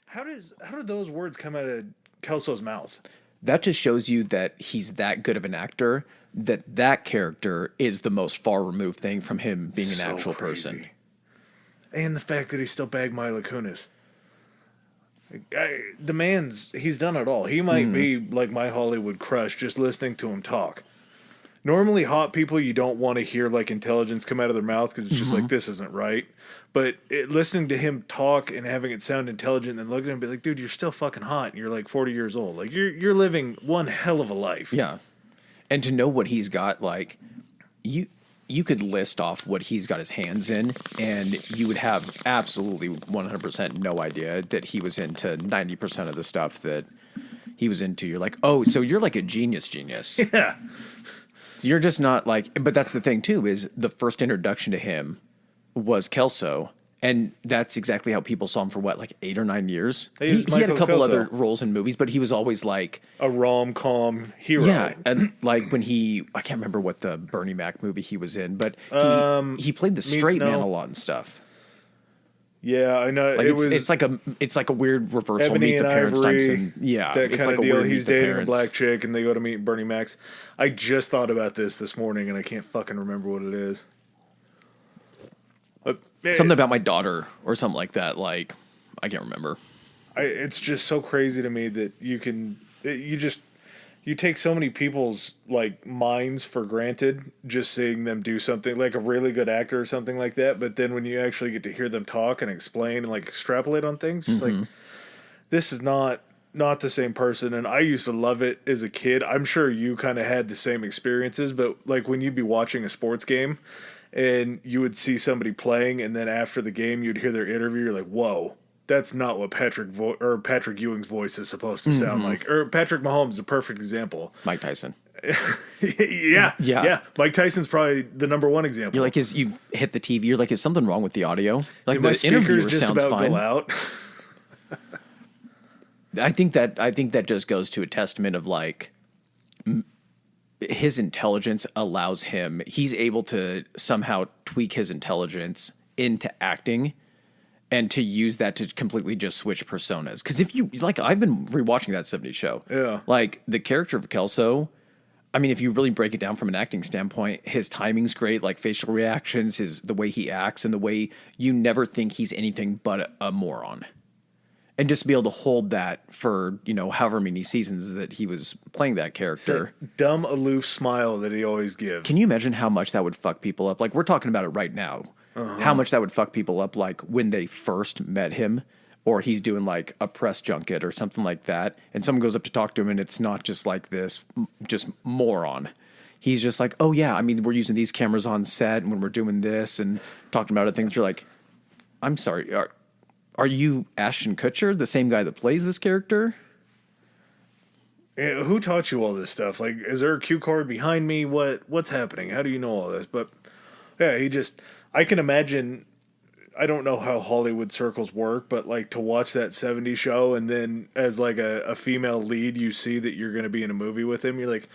How do those words come out of Kelso's mouth? That just shows you that he's that good of an actor, that character is the most far removed thing from him being an actual person. And the fact that he still bagged Mila Kunis. The man's, he's done it all. He might be like my Hollywood crush just listening to him talk. Normally, hot people, you don't want to hear like intelligence come out of their mouth because it's just like, this isn't right. But listening to him talk and having it sound intelligent and then looking at him and be like, dude, you're still fucking hot and you're like 40 years old. Like, you're living one hell of a life. Yeah. And to know what he's got, like, you could list off what he's got his hands in, and you would have absolutely 100% no idea that he was into 90% of the stuff that he was into. You're like, oh, so you're like a genius. Yeah. You're just not like, but that's the thing too, is the first introduction to him was Kelso. And that's exactly how people saw him for what, like 8 or 9 years? He had a couple other roles in movies, but he was always like a rom-com hero. Yeah, and like when I can't remember what the Bernie Mac movie he was in, but he played the straight man a lot and stuff. Yeah, I know. Like it's like a weird reversal. Ebony Meet the and Parents Ivory, type thing. Yeah, that it's kind like of a deal. weird He's Meet the dating a Parents. black chick, and they go to meet Bernie Mac's. I just thought about this morning, and I can't fucking remember what it is. Something about my daughter or something like that. Like, I can't remember. It's just so crazy to me that you take so many people's like minds for granted just seeing them do something like a really good actor or something like that. But then when you actually get to hear them talk and explain and like extrapolate on things, it's like, this is not the same person. And I used to love it as a kid. I'm sure you kind of had the same experiences, but like when you'd be watching a sports game and you would see somebody playing, and then after the game, you'd hear their interview. You're like, "Whoa, that's not what Patrick Ewing's voice is supposed to sound like." Or Patrick Mahomes is a perfect example. Mike Tyson. yeah. Mike Tyson's probably the number one example. You're like, you hit the TV. You're like, is something wrong with the audio? Like, my the interviewer just sounds about fine. go out. I think that just goes to a testament of like his intelligence allows him. He's able to somehow tweak his intelligence into acting, and to use that to completely just switch personas. Because if you like, I've been rewatching that '70s show. Yeah, like the character of Kelso. I mean, if you really break it down from an acting standpoint, his timing's great. Like facial reactions, the way he acts, and the way you never think he's anything but a moron. And just to be able to hold that for, however many seasons that he was playing that character. That dumb, aloof smile that he always gives. Can you imagine how much that would fuck people up? Like, we're talking about it right now. How much that would fuck people up, like, when they first met him, or he's doing, like, a press junket or something like that, and someone goes up to talk to him, and it's not just like this, just moron. He's just like, oh, yeah, I mean, we're using these cameras on set, and when we're doing this, and talking about other things, you're like, I'm sorry, are you Ashton Kutcher, the same guy that plays this character? Yeah, who taught you all this stuff? Like, is there a cue card behind me? What's happening? How do you know all this? But yeah, I can imagine. I don't know how Hollywood circles work, but like to watch that '70s show and then as like a female lead, you see that you're going to be in a movie with him. You're like,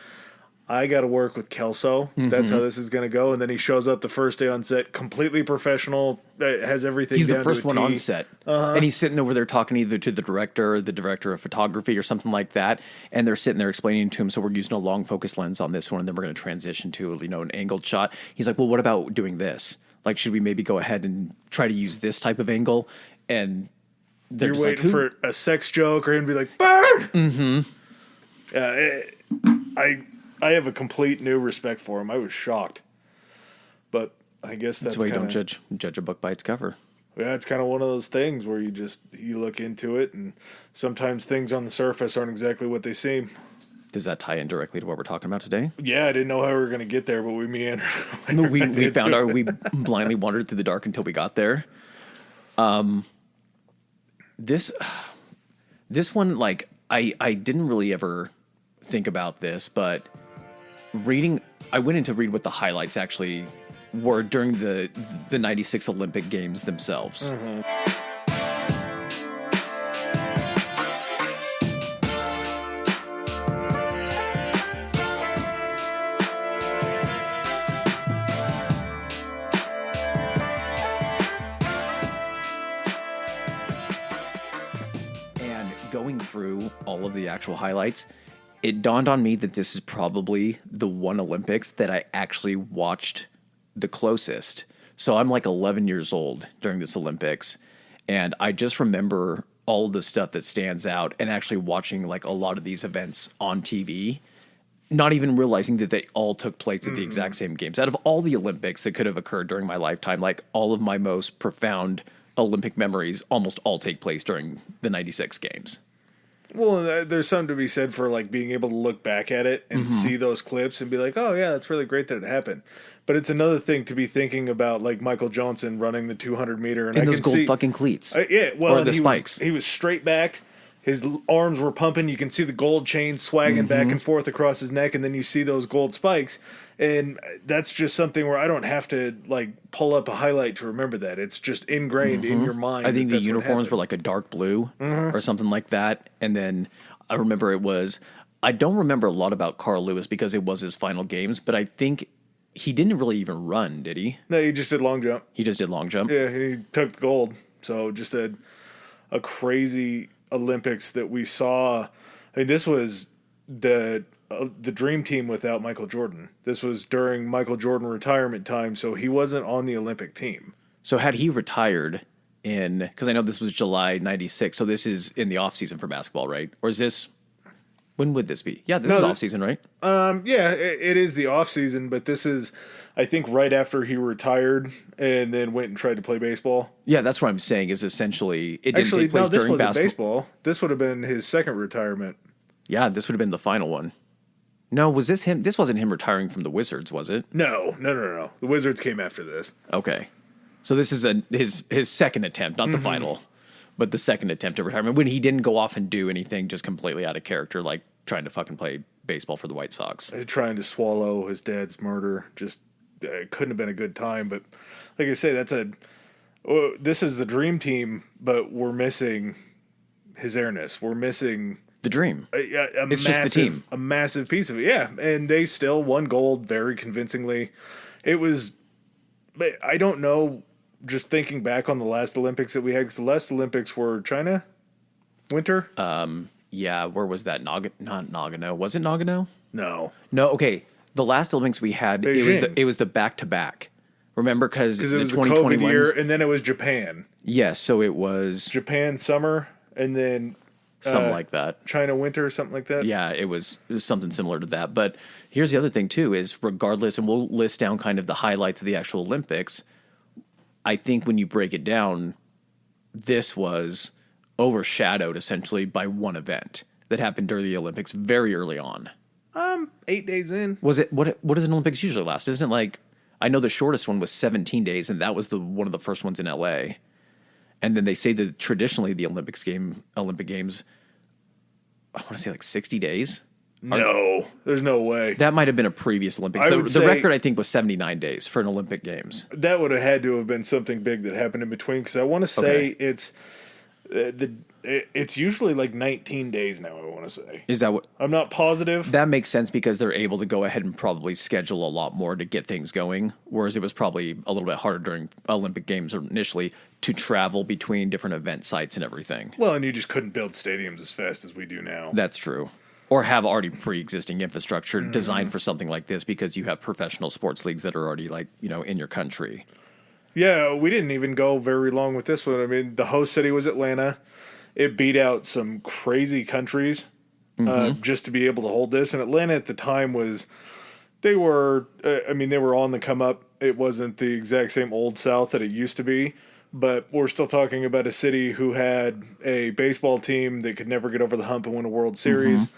I got to work with Kelso. That's how this is going to go. And then he shows up the first day on set, completely professional, has everything He's down the first to a one T. on set. And he's sitting over there talking either to the director or the director of photography or something like that. And they're sitting there explaining to him, so we're using a long focus lens on this one, and then we're going to transition to, an angled shot. He's like, well, what about doing this? Like, should we maybe go ahead and try to use this type of angle? And they're You're just waiting like, for a sex joke or him to be like, burn! Mm-hmm. Yeah, I have a complete new respect for him. I was shocked. But I guess that's why you kinda, don't judge a book by its cover. Yeah, it's kind of one of those things where you look into it, and sometimes things on the surface aren't exactly what they seem. Does that tie in directly to what we're talking about today? Yeah, I didn't know how we were going to get there, but we meandered. we blindly wandered through the dark until we got there. This one, like, I didn't really ever think about this, but I went in to read what the highlights actually were during the 96 Olympic Games themselves. going through all of the actual highlights, it dawned on me that this is probably the one Olympics that I actually watched the closest. So I'm like 11 years old during this Olympics, and I just remember all of the stuff that stands out and actually watching like a lot of these events on TV, not even realizing that they all took place at the exact same games. Out of all the Olympics that could have occurred during my lifetime, like all of my most profound Olympic memories almost all take place during the 96 games. Well, there's something to be said for like being able to look back at it and see those clips and be like, oh yeah, that's really great that it happened. But it's another thing to be thinking about like Michael Johnson running the 200 meter and those gold fucking cleats. Or the spikes. He was straight backed. His arms were pumping. You can see the gold chain swagging back and forth across his neck, and then you see those gold spikes. And that's just something where I don't have to like pull up a highlight to remember that. It's just ingrained in your mind. I think the uniforms were like a dark blue or something like that. And then I remember I don't remember a lot about Carl Lewis because it was his final games, but I think he didn't really even run, did he? No, he just did long jump. He just did long jump? Yeah, he took the gold. So just a crazy Olympics that we saw. I mean, this was the dream team without Michael Jordan. This was during Michael Jordan retirement time, so he wasn't on the Olympic team. So had he retired because I know this was July 96, so this is in the off season for basketball, right? Or is this, when would this be? Yeah, this is off season, right? Yeah, it is the off season, but this is, I think, right after he retired and then went and tried to play baseball. Yeah, that's what I'm saying. Is essentially it didn't take place during baseball. This would have been his second retirement. Yeah, this would have been the final one. No, was this him? This wasn't him retiring from the Wizards, was it? No. The Wizards came after this. Okay, so this is his second attempt, not the final, but the second attempt at retirement when he didn't go off and do anything just completely out of character, like trying to fucking play baseball for the White Sox. Trying to swallow his dad's murder. Just it couldn't have been a good time. But like I say, this is the dream team, but we're missing his airness. We're missing the dream. It's just the team. A massive piece of it. Yeah, and they still won gold very convincingly. It was, I don't know, just thinking back on the last Olympics that we had, because the last Olympics were China, winter. Yeah, where was that? Not Nagano. Was it Nagano? No. Okay. The last Olympics we had, it was the back-to-back. Remember, because it was the COVID year, and then it was Japan. Yes, so it was Japan summer, and then something like that. China winter, something like that. Yeah, it was something similar to that. But here's the other thing too: is regardless, and we'll list down kind of the highlights of the actual Olympics. I think when you break it down, this was overshadowed essentially by one event that happened during the Olympics very early on. 8 days in. Was it what does an Olympics usually last? Isn't it like, I know the shortest one was 17 days, and that was one of the first ones in LA. And then they say that traditionally the Olympic Games, I want to say like 60 days. No, there's no way. That might have been a previous Olympics. The record, I think, was 79 days for an Olympic Games. That would have had to have been something big that happened in between, because I want to say it's usually like 19 days now, I want to say. Is that what? I'm not positive. That makes sense because they're able to go ahead and probably schedule a lot more to get things going, whereas it was probably a little bit harder during Olympic Games initially to travel between different event sites and everything. Well, and you just couldn't build stadiums as fast as we do now. That's true. Or have already pre-existing infrastructure designed for something like this, because you have professional sports leagues that are already in your country. Yeah, we didn't even go very long with this one. I mean, the host city was Atlanta. It beat out some crazy countries just to be able to hold this. And Atlanta at the time they were on the come up. It wasn't the exact same old South that it used to be. But we're still talking about a city who had a baseball team that could never get over the hump and win a World Series.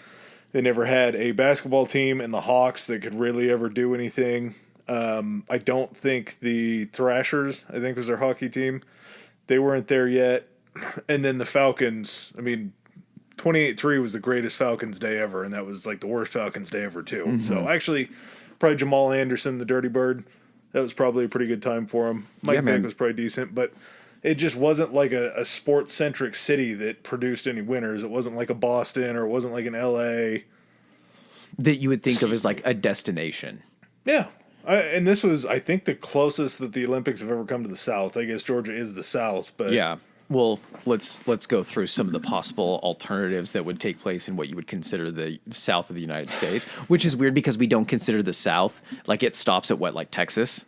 They never had a basketball team in the Hawks that could really ever do anything. I don't think the Thrashers, I think was their hockey team, they weren't there yet. And then the Falcons, 28-3 was the greatest Falcons day ever, and that was like the worst Falcons day ever too. So actually, probably Jamal Anderson, the Dirty Bird, that was probably a pretty good time for him. Mike Vick was probably decent, but it just wasn't like a sports-centric city that produced any winners. It wasn't like a Boston, or it wasn't like an L.A. that you would think of as like a destination. Yeah. And this was, I think, the closest that the Olympics have ever come to the South. I guess Georgia is the South, but yeah. Well, let's go through some of the possible alternatives that would take place in what you would consider the south of the United States, which is weird because we don't consider the south, like it stops at what, like Texas?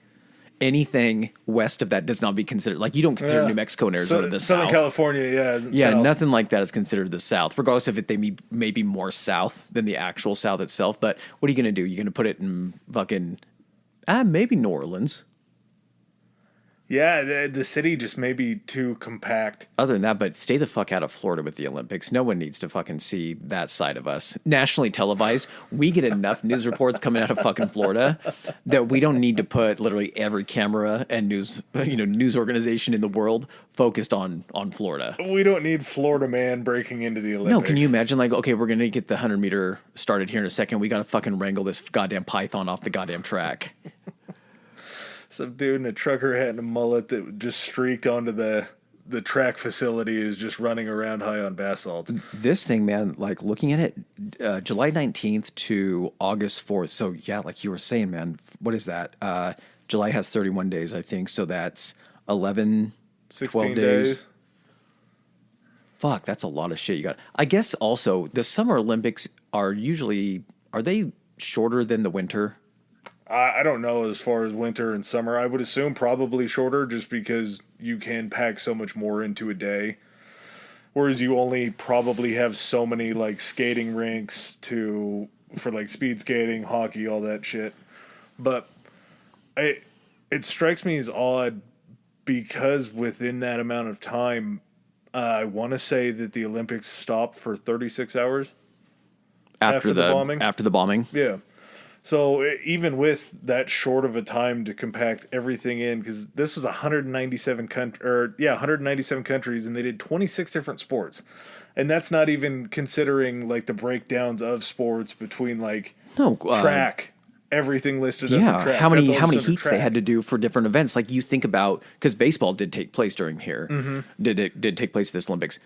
Anything west of that does not be considered, like you don't consider New Mexico and Arizona the Southern south. California, isn't Yeah, south. nothing like that is considered the south, regardless if they may be more south than the actual south itself. But what are you going to do? You're going to put it in fucking, maybe New Orleans. Yeah, the city just may be too compact. Other than that, but stay the fuck out of Florida with the Olympics. No one needs to fucking see that side of us. Nationally televised, we get enough news reports coming out of fucking Florida that we don't need to put literally every camera and news organization in the world focused on Florida. We don't need Florida man breaking into the Olympics. No, can you imagine, like, okay, we're going to get the 100-meter started here in a second. We got to fucking wrangle this goddamn python off the goddamn track. Some dude in a trucker hat and a mullet that just streaked onto the track facility is just running around high on basalt. This thing, man, like looking at it, July 19th to August 4th. So yeah, like you were saying, man, what is that? July has 31 days, I think. So that's 11, 12 days. Fuck, that's a lot of shit you got. I guess also the Summer Olympics are they shorter than the winter? I don't know as far as winter and summer. I would assume probably shorter just because you can pack so much more into a day. Whereas you only probably have so many like skating rinks for like speed skating, hockey, all that shit. But it strikes me as odd because within that amount of time, I want to say that the Olympics stopped for 36 hours after the bombing. After the bombing? Yeah. So even with that short of a time to compact everything in, because this was 197 countries, and they did 26 different sports, and that's not even considering like the breakdowns of sports between like track, everything listed. Yeah, under track. how many under heats track. they had to do for different events? Like you think about, because baseball did take place during here, did take place at this Olympics.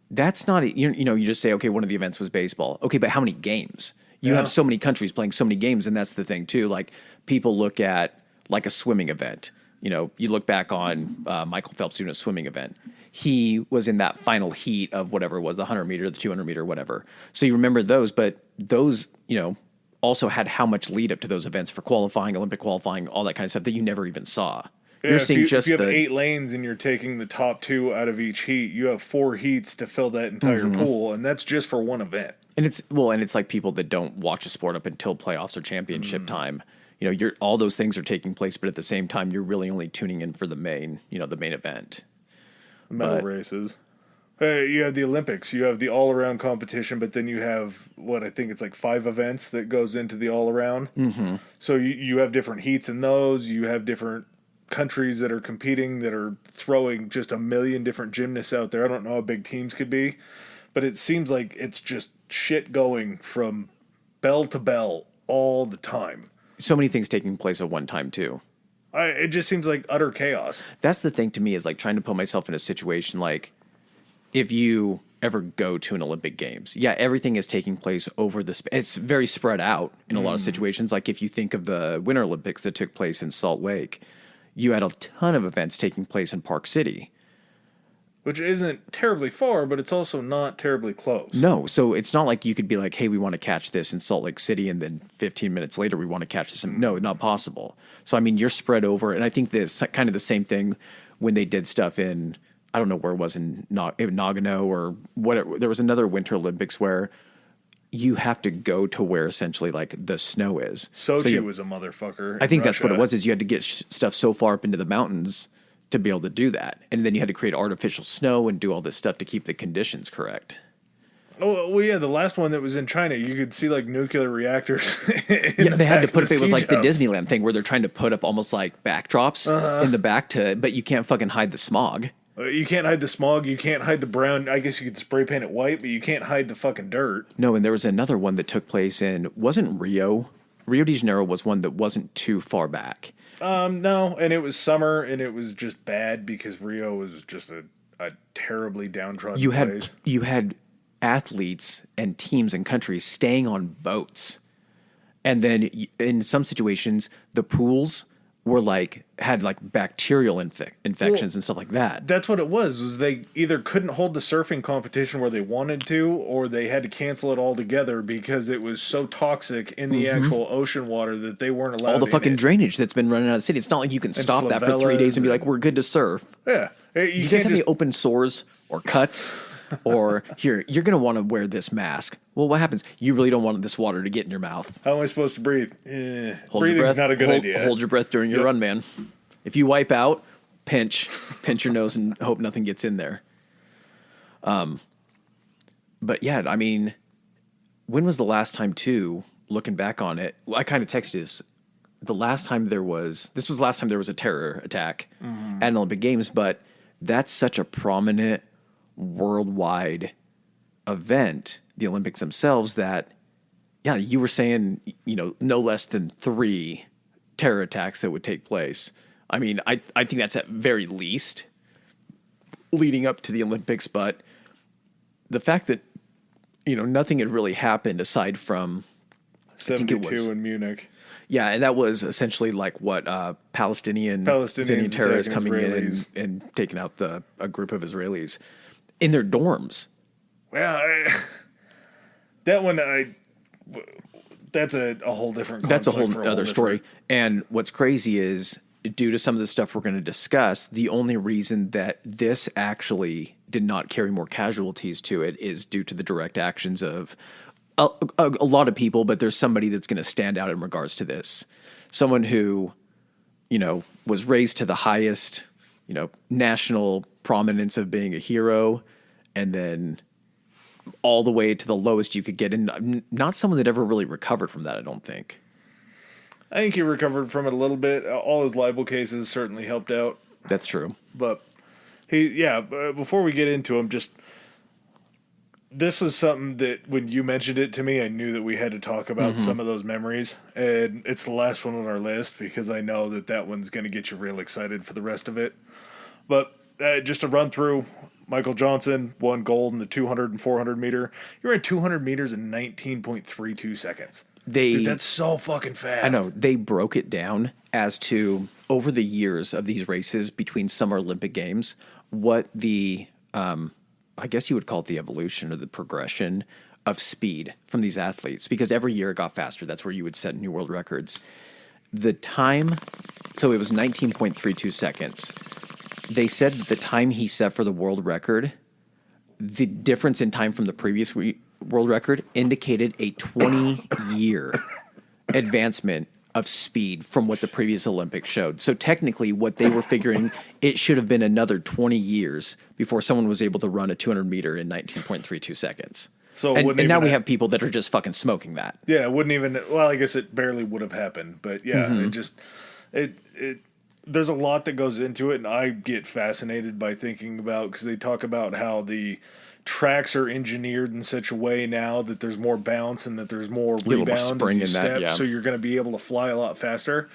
That's not you just say okay, one of the events was baseball. Okay, but how many games? You have so many countries playing so many games, and that's the thing too. Like people look at like a swimming event. You look back on Michael Phelps doing a swimming event. He was in that final heat of whatever it was, the 100 meter, the 200 meter, whatever. So you remember those, but those, also had how much lead up to those events for qualifying, Olympic qualifying, all that kind of stuff that you never even saw. Yeah, You're seeing if you have 8 lanes and you're taking the top 2 out of each heat, you have 4 heats to fill that entire pool, and that's just for one event. And it's like people that don't watch a sport up until playoffs or championship time. All those things are taking place, but at the same time, you're really only tuning in for the main event. Medal races. You have the Olympics. You have the all-around competition, but then you have, I think it's like 5 events that goes into the all-around. Mm-hmm. So you have different heats in those. You have different countries that are competing that are throwing just a million different gymnasts out there. I don't know how big teams could be, but it seems like it's just shit going from bell to bell all the time. So many things taking place at one time too. It just seems like utter chaos. That's the thing to me, is like trying to put myself in a situation like if you ever go to an Olympic Games, everything is taking place over it's very spread out in a lot of situations. Like if you think of the Winter Olympics that took place in Salt Lake, you had a ton of events taking place in Park City. Which isn't terribly far, but it's also not terribly close. No, so it's not like you could be like, hey, we want to catch this in Salt Lake City, and then 15 minutes later we want to catch this. No, not possible. So, I mean, you're spread over, and I think this kind of the same thing when they did stuff in, I don't know where it was, in Nagano or whatever. There was another Winter Olympics where you have to go to where essentially like the snow is. Sochi was a motherfucker. I think that's what it was, is you had to get stuff so far up into the mountains to be able to do that. And then you had to create artificial snow and do all this stuff to keep the conditions correct. Oh, well, yeah, the last one that was in China, you could see like nuclear reactors. They had to put up, it was like the Disneyland thing where they're trying to put up almost like backdrops in the back but you can't fucking hide the smog. You can't hide the smog. You can't hide the brown. I guess you could spray paint it white, but you can't hide the fucking dirt. No, and there was another one that took place wasn't Rio? Rio de Janeiro was one that wasn't too far back. No, and it was summer, and it was just bad because Rio was just a terribly downtrodden place. You had athletes and teams and countries staying on boats, and then in some situations, the pools were like had like bacterial infections and stuff like that. That's what it was they either couldn't hold the surfing competition where they wanted to, or they had to cancel it altogether because it was so toxic in the actual ocean water that they weren't allowed. All the fucking drainage that's been running out of the city. It's not like you can stop that for 3 days and be like, we're good to surf. Yeah. You guys have any open sores or cuts? Or here, you're going to want to wear this mask. Well, what happens? You really don't want this water to get in your mouth. How am I supposed to breathe? Breathing's not a good idea. Hold your breath during your run, man. If you wipe out, pinch your nose and hope nothing gets in there. But yeah, I mean, when was the last time too, looking back on it, I kind of texted this. This was the last time there was a terror attack at an Olympic Games, but that's such a prominent worldwide event, the Olympics themselves, that, yeah, you were saying, no less than 3 terror attacks that would take place. I mean, I think that's at very least leading up to the Olympics, but the fact that, nothing had really happened aside from 72 in Munich. Yeah, and that was essentially like what Palestinian terrorists coming Israelis. in and taking out a group of Israelis in their dorms. Well, that's a whole different. That's a whole other story. And what's crazy is, due to some of the stuff we're going to discuss, the only reason that this actually did not carry more casualties to it is due to the direct actions of a lot of people, but there's somebody that's going to stand out in regards to this. Someone who, was raised to the highest, national prominence of being a hero, and then all the way to the lowest you could get. And not someone that ever really recovered from that, I don't think. I think he recovered from it a little bit. All his libel cases certainly helped out. That's true. But before we get into him, this was something that when you mentioned it to me, I knew that we had to talk about some of those memories. And it's the last one on our list because I know that one's going to get you real excited for the rest of it. But just to run through, Michael Johnson won gold in the 200 and 400 meter. He ran 200 meters in 19.32 seconds. Dude, that's so fucking fast. I know. They broke it down as to, over the years of these races between Summer Olympic Games, what the, I guess you would call it the evolution or the progression of speed from these athletes. Because every year it got faster. That's where you would set new world records. The time, so it was 19.32 seconds. They said that the time he set for the world record, the difference in time from the previous world record indicated a 20-year advancement of speed from what the previous Olympics showed. So technically what they were figuring, it should have been another 20 years before someone was able to run a 200 meter in 19.32 seconds. So and now we have people that are just fucking smoking that. Yeah, it wouldn't even, well, I guess it barely would have happened, but yeah, there's a lot that goes into it, and I get fascinated by thinking about, because they talk about how the tracks are engineered in such a way now that there's more bounce and that there's more rebound as you step, so you're going to be able to fly a lot faster.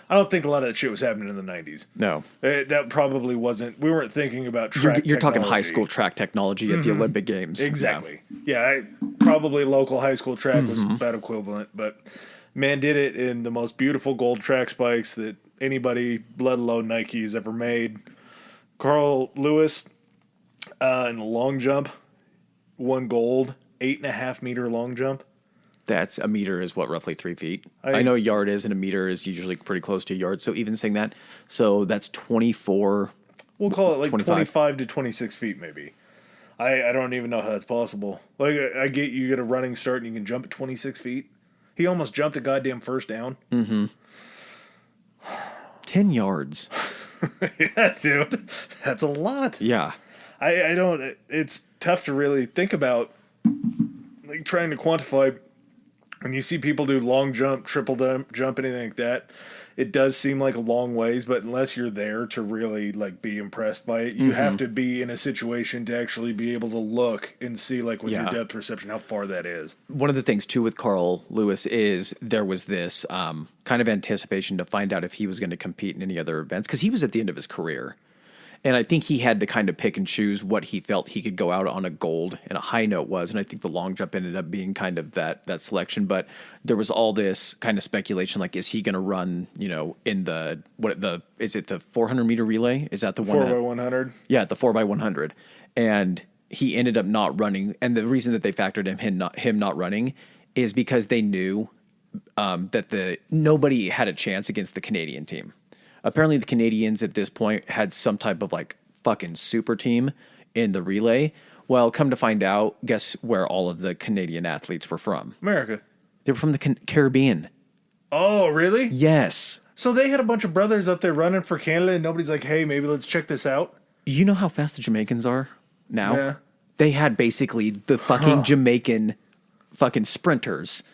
I don't think a lot of that shit was happening in the 90s. No. That probably wasn't, we weren't thinking about track You're talking high school track technology at the Olympic Games. Exactly. Yeah, probably local high school track was about equivalent, but man did it in the most beautiful gold track spikes that anybody, let alone Nike, has ever made. Carl Lewis in the long jump won gold, 8.5 meter long jump. That's a meter is what, roughly 3 feet? I know a yard is, and a meter is usually pretty close to a yard. So even saying that, so that's 24. We'll call it like 25 to 26 feet, maybe. I don't even know how that's possible. Like, I get you get a running start and you can jump at 26 feet. He almost jumped a goddamn first down. 10 yards. Yeah, dude. That's a lot. Yeah. I don't, it's tough to really think about, like, trying to quantify. When you see people do long jump, triple jump, anything like that, it does seem like a long ways, but unless you're there to really, like, be impressed by it, you have to be in a situation to actually be able to look and see, like, with your depth perception, how far that is. One of the things, too, with Carl Lewis is there was this kind of anticipation to find out if he was going to compete in any other events, because he was at the end of his career. And I think he had to kind of pick and choose what he felt he could go out on a gold and a high note was. And I think the long jump ended up being kind of that selection. But there was all this kind of speculation, like, is he going to run, in is it the 400-meter relay? Is that the one? 4x100? Yeah, the 4x100. And he ended up not running. And the reason that they factored him not running is because they knew that nobody had a chance against the Canadian team. Apparently the Canadians at this point had some type of like fucking super team in the relay. Well, come to find out, guess where all of the Canadian athletes were from? America. They were from the Caribbean. Oh, really? Yes. So they had a bunch of brothers up there running for Canada, and nobody's like, hey, maybe let's check this out? You know how fast the Jamaicans are now? Yeah. They had basically the fucking Jamaican fucking sprinters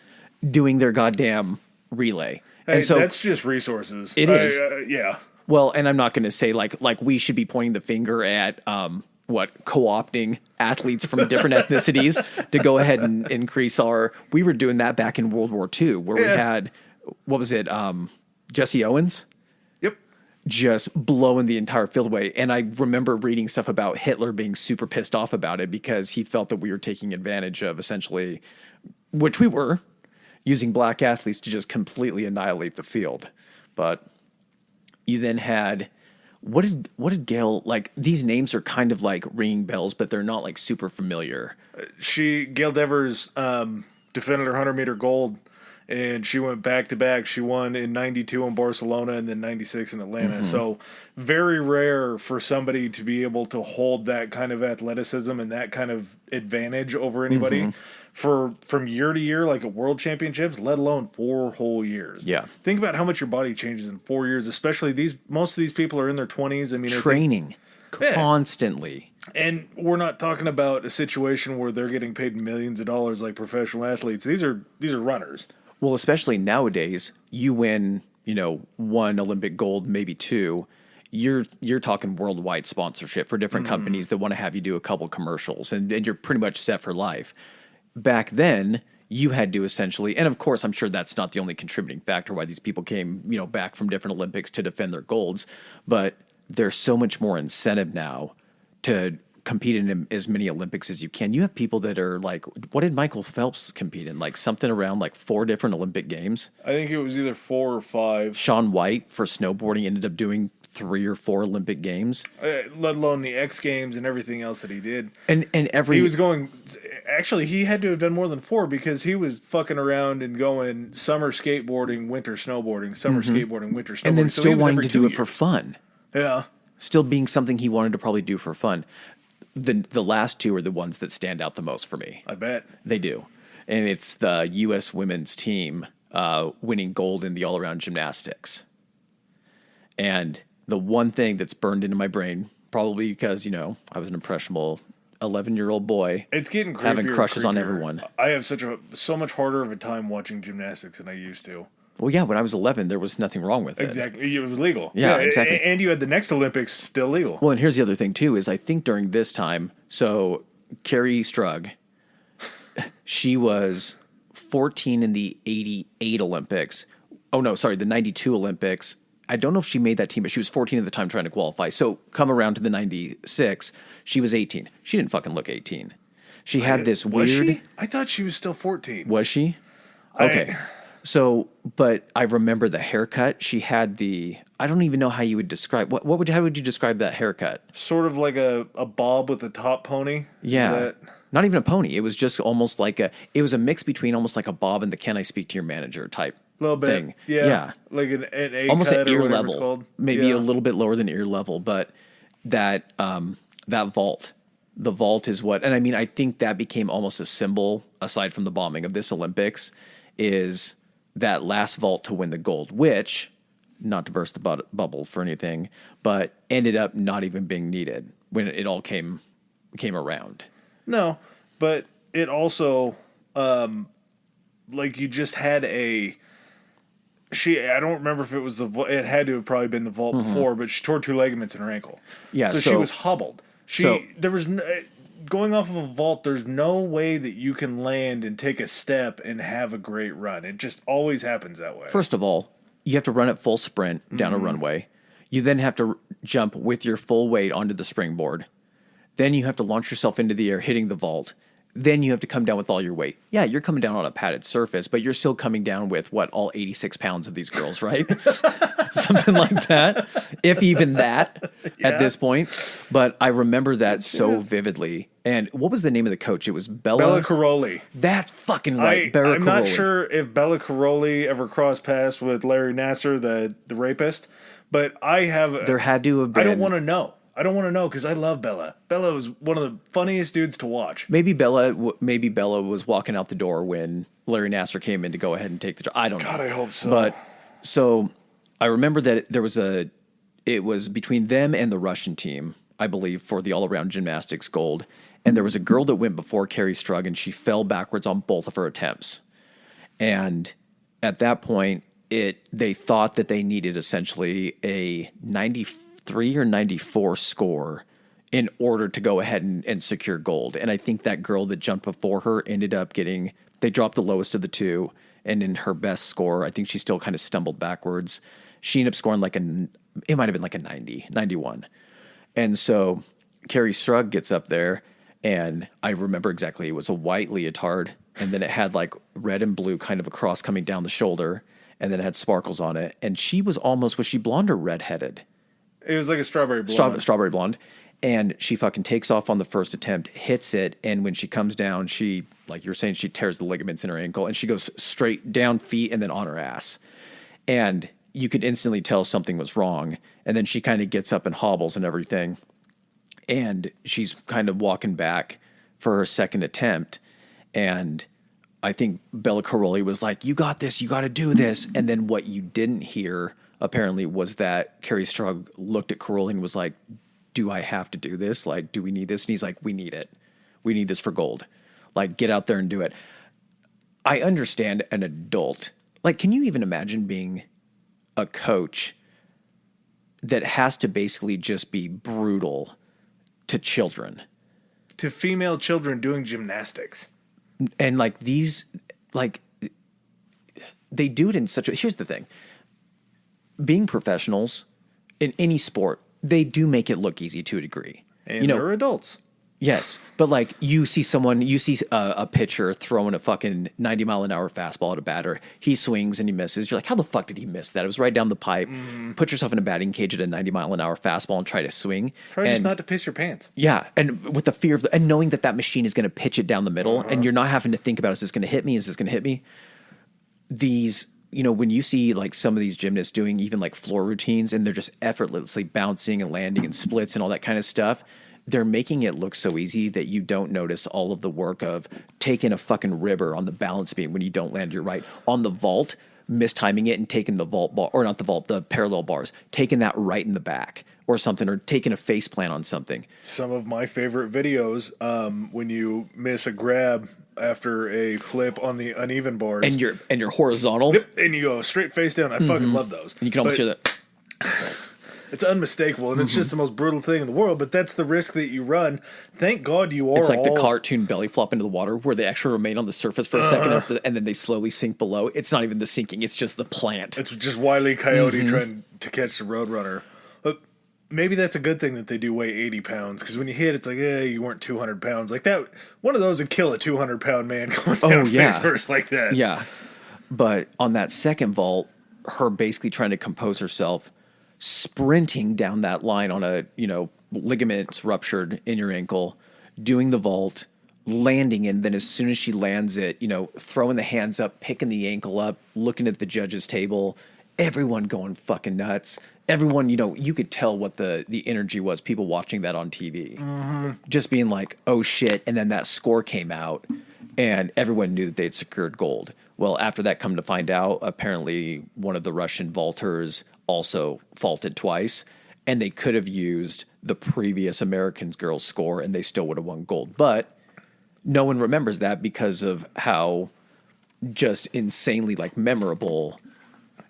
doing their goddamn relay. Hey, and so that's just resources. It is. Yeah. Well, and I'm not going to say like we should be pointing the finger at co-opting athletes from different ethnicities to go ahead and increase our. We were doing that back in World War II, where we had what was it, Jesse Owens? Yep. Just blowing the entire field away. And I remember reading stuff about Hitler being super pissed off about it because he felt that we were taking advantage of essentially, which we were, using black athletes to just completely annihilate the field. But you then had, what did Gail, like, these names are kind of like ringing bells, but they're not like super familiar. Gail Devers defended her 100-meter gold, and she went back-to-back. She won in 92 in Barcelona and then 96 in Atlanta. Mm-hmm. So very rare for somebody to be able to hold that kind of athleticism and that kind of advantage over anybody. Mm-hmm. From year to year, like at World Championships, let alone 4 whole years. Yeah. Think about how much your body changes in 4 years, especially most of these people are in their 20s. I mean, training constantly. And we're not talking about a situation where they're getting paid millions of dollars like professional athletes. These are runners. Well, especially nowadays, you win, 1 Olympic gold, maybe 2. You're talking worldwide sponsorship for different companies that want to have you do a couple commercials, and you're pretty much set for life. Back then, you had to essentially, and of course, I'm sure that's not the only contributing factor why these people came, back from different Olympics to defend their golds, but there's so much more incentive now to compete in as many Olympics as you can. You have people that are like, what did Michael Phelps compete in? Like something around like 4 different Olympic games? I think it was either 4 or 5. Shaun White for snowboarding ended up doing 3 or 4 Olympic games. Let alone the X Games and everything else that he did. And he was going, actually he had to have done more than 4 because he was fucking around and going summer skateboarding, winter snowboarding, summer skateboarding, winter snowboarding. And then still wanting to do it for fun. Yeah. Still being something he wanted to probably do for fun. The last 2 are the ones that stand out the most for me. I bet. They do. And it's the U.S. women's team winning gold in the all-around gymnastics. And the one thing that's burned into my brain, probably because, I was an impressionable 11-year-old boy. It's getting creepier, having crushes on everyone. I have so much harder of a time watching gymnastics than I used to. Well, yeah, when I was 11, there was nothing wrong with it. Exactly. It was legal. Yeah, exactly. And you had the next Olympics still legal. Well, and here's the other thing, too, is I think during this time, so Carrie Strug, she was 14 in the 88 Olympics. Oh, no, sorry, the 92 Olympics. I don't know if she made that team, but she was 14 at the time trying to qualify. So come around to the 96, she was 18. She didn't fucking look 18. She had this weird... Was she? I thought she was still 14. Was she? Okay. So, but I remember the haircut. She had I don't even know how you would describe, how would you describe that haircut? Sort of like a bob with a top pony. Yeah. Not even a pony. It was just almost like it was a mix between almost like a bob and the "Can I speak to your manager" type little bit thing. Yeah. Like an A almost cut at ear or level. Maybe a little bit lower than ear level, but that vault. The vault is what, and I mean, I think that became almost a symbol, aside from the bombing of this Olympics, is that last vault to win the gold, which, not to burst the bubble for anything, but ended up not even being needed when it all came around. No, but it also, like you just had I don't remember if it was it had to have probably been the vault before, but she tore 2 ligaments in her ankle. Yeah. So she was hobbled. There was going off of a vault, there's no way that you can land and take a step and have a great run. It just always happens that way. First of all, you have to run at full sprint down a runway. You then have to jump with your full weight onto the springboard. Then you have to launch yourself into the air, hitting the vault. Then you have to come down with all your weight. Yeah, you're coming down on a padded surface, but you're still coming down with, all 86 pounds of these girls, right? Something like that, if even that at this point. But I remember that so vividly. And what was the name of the coach? It was Bella Caroli. That's fucking right. I'm not sure if Bella Caroli ever crossed paths with Larry Nassar, the rapist, but there had to have been. I don't want to know. I don't want to know because I love Bella. Bella was one of the funniest dudes to watch. Maybe Bella was walking out the door when Larry Nassar came in to go ahead and take the job. I don't know. God, I hope so. But so I remember that it was between them and the Russian team, I believe, for the all-around gymnastics gold. And there was a girl that went before Carrie Strug, and she fell backwards on both of her attempts. And at that point, they thought that they needed essentially a 93 or 94 score in order to go ahead and secure gold. And I think that girl that jumped before her ended up they dropped the lowest of the two. And in her best score, I think she still kind of stumbled backwards. She ended up scoring it might have been like a 90, 91. And so Carrie Strug gets up there, and I remember exactly, it was a white leotard, and then it had like red and blue kind of a cross coming down the shoulder, and then it had sparkles on it. And she was she blonde or redheaded? It was like a strawberry blonde. Strawberry blonde. And she fucking takes off on the first attempt, hits it, and when she comes down, she, like you're saying, she tears the ligaments in her ankle, and she goes straight down feet and then on her ass. And you could instantly tell something was wrong. And then she kind of gets up and hobbles and everything. And she's kind of walking back for her second attempt. And I think Bella Caroli was like, you got this, you got to do this. And then what you didn't hear, apparently, was that Carrie Strug looked at Caroli and was like, do I have to do this? Like, do we need this? And he's like, we need it. We need this for gold. Like, get out there and do it. I understand an adult. Like, can you even imagine being a coach that has to basically just be brutal to children? To female children doing gymnastics. And like these, like, they do it in such a, here's the thing. Being professionals in any sport, they do make it look easy to a degree. And they're adults. Yes. But like you see a pitcher throwing a fucking 90-mile-an-hour fastball at a batter. He swings and he misses. You're like, how the fuck did he miss that? It was right down the pipe. Put yourself in a batting cage at a 90-mile-an-hour fastball and try to swing. Try just not to piss your pants. Yeah. And with the fear of and knowing that machine is going to pitch it down the middle, and you're not having to think about, is this going to hit me? Is this going to hit me? These, when you see like some of these gymnasts doing even like floor routines and they're just effortlessly bouncing and landing and splits and all that kind of stuff, they're making it look so easy that you don't notice all of the work of taking a fucking ribber on the balance beam when you don't land your right. On the vault, mistiming it and taking the vault bar, or not the vault, the parallel bars, taking that right in the back or something, or taking a face plant on something. Some of my favorite videos, when you miss a grab after a flip on the uneven bars. And you're horizontal. Yep, and you go straight face down. I fucking love those. And you can almost hear that. It's unmistakable, and it's just the most brutal thing in the world, but that's the risk that you run. Thank God you are. It's like the cartoon belly flop into the water where they actually remain on the surface for a second and then they slowly sink below. It's not even the sinking, it's just the plant. It's just Wile E. Coyote trying to catch the Roadrunner. But maybe that's a good thing that they do weigh 80 pounds, because when you hit, it's like, you weren't 200 pounds. Like that, one of those would kill a 200-pound man going down face first like that. Yeah. But on that second vault, her basically trying to compose herself, sprinting down that line on a, ligaments ruptured in your ankle, doing the vault, landing, and then as soon as she lands it, throwing the hands up, picking the ankle up, looking at the judge's table, everyone going fucking nuts. Everyone, you could tell what the energy was, people watching that on TV. Just being like, oh shit, and then that score came out, and everyone knew that they'd secured gold. Well, after that, come to find out, apparently one of the Russian vaulters also faulted twice, and they could have used the previous American girls' score, and they still would have won gold. But no one remembers that because of how just insanely memorable.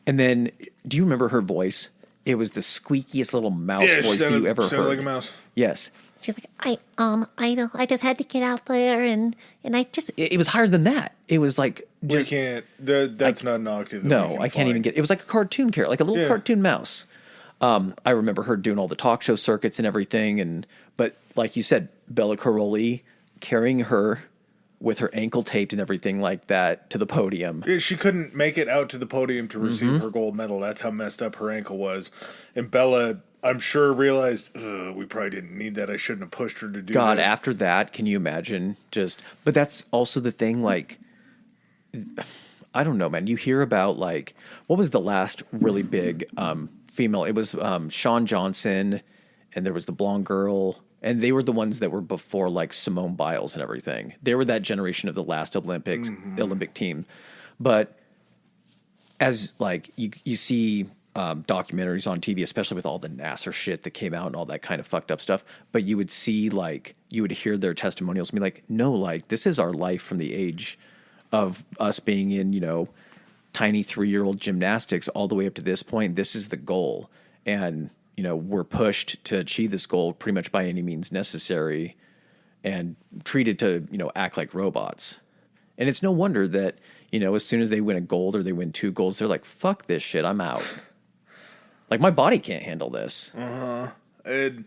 And then, do you remember her voice? It was the squeakiest little mouse voice that you ever heard. Sounded like a mouse. Yes. She's like, I just had to get out there, and I just. It was higher than that. It was like just. We can't. That's not an octave. No, I can't even get. It was like a cartoon character, like a little cartoon mouse. I remember her doing all the talk show circuits and everything. But like you said, Bella Caroli carrying her with her ankle taped and everything like that to the podium. Yeah, she couldn't make it out to the podium to receive her gold medal. That's how messed up her ankle was. And Bella, I'm sure, realized, we probably didn't need that. I shouldn't have pushed her to do God, this. after that, can you imagine? But that's also the thing, like, I don't know, man. You hear about, like, what was the last really big female? It was Shawn Johnson, and there was the blonde girl. And they were the ones that were before, like, Simone Biles and everything. They were that generation of the last Olympic team. But as, like, you see documentaries on TV, especially with all the NASA shit that came out and all that kind of fucked up stuff, but you would see, like, you would hear their testimonials and be like, no, like, this is our life from the age of us being in, tiny 3-year-old gymnastics all the way up to this point. This is the goal. And we're pushed to achieve this goal pretty much by any means necessary and treated to, act like robots. And it's no wonder that, as soon as they win a gold or they win 2 golds, they're like, fuck this shit, I'm out. Like, my body can't handle this. And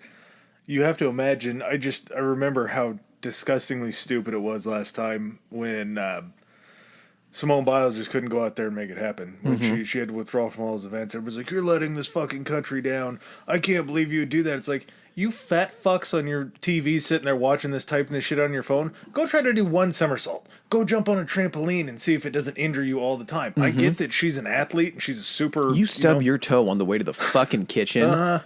you have to imagine, I remember how disgustingly stupid it was last time when Simone Biles just couldn't go out there and make it happen. When she had to withdraw from all those events, everybody's like, you're letting this fucking country down. I can't believe you would do that. It's like, you fat fucks on your TV sitting there watching this, typing this shit on your phone. Go try to do 1 somersault. Go jump on a trampoline and see if it doesn't injure you all the time. I get that she's an athlete and she's a super... You stub your toe on the way to the fucking kitchen.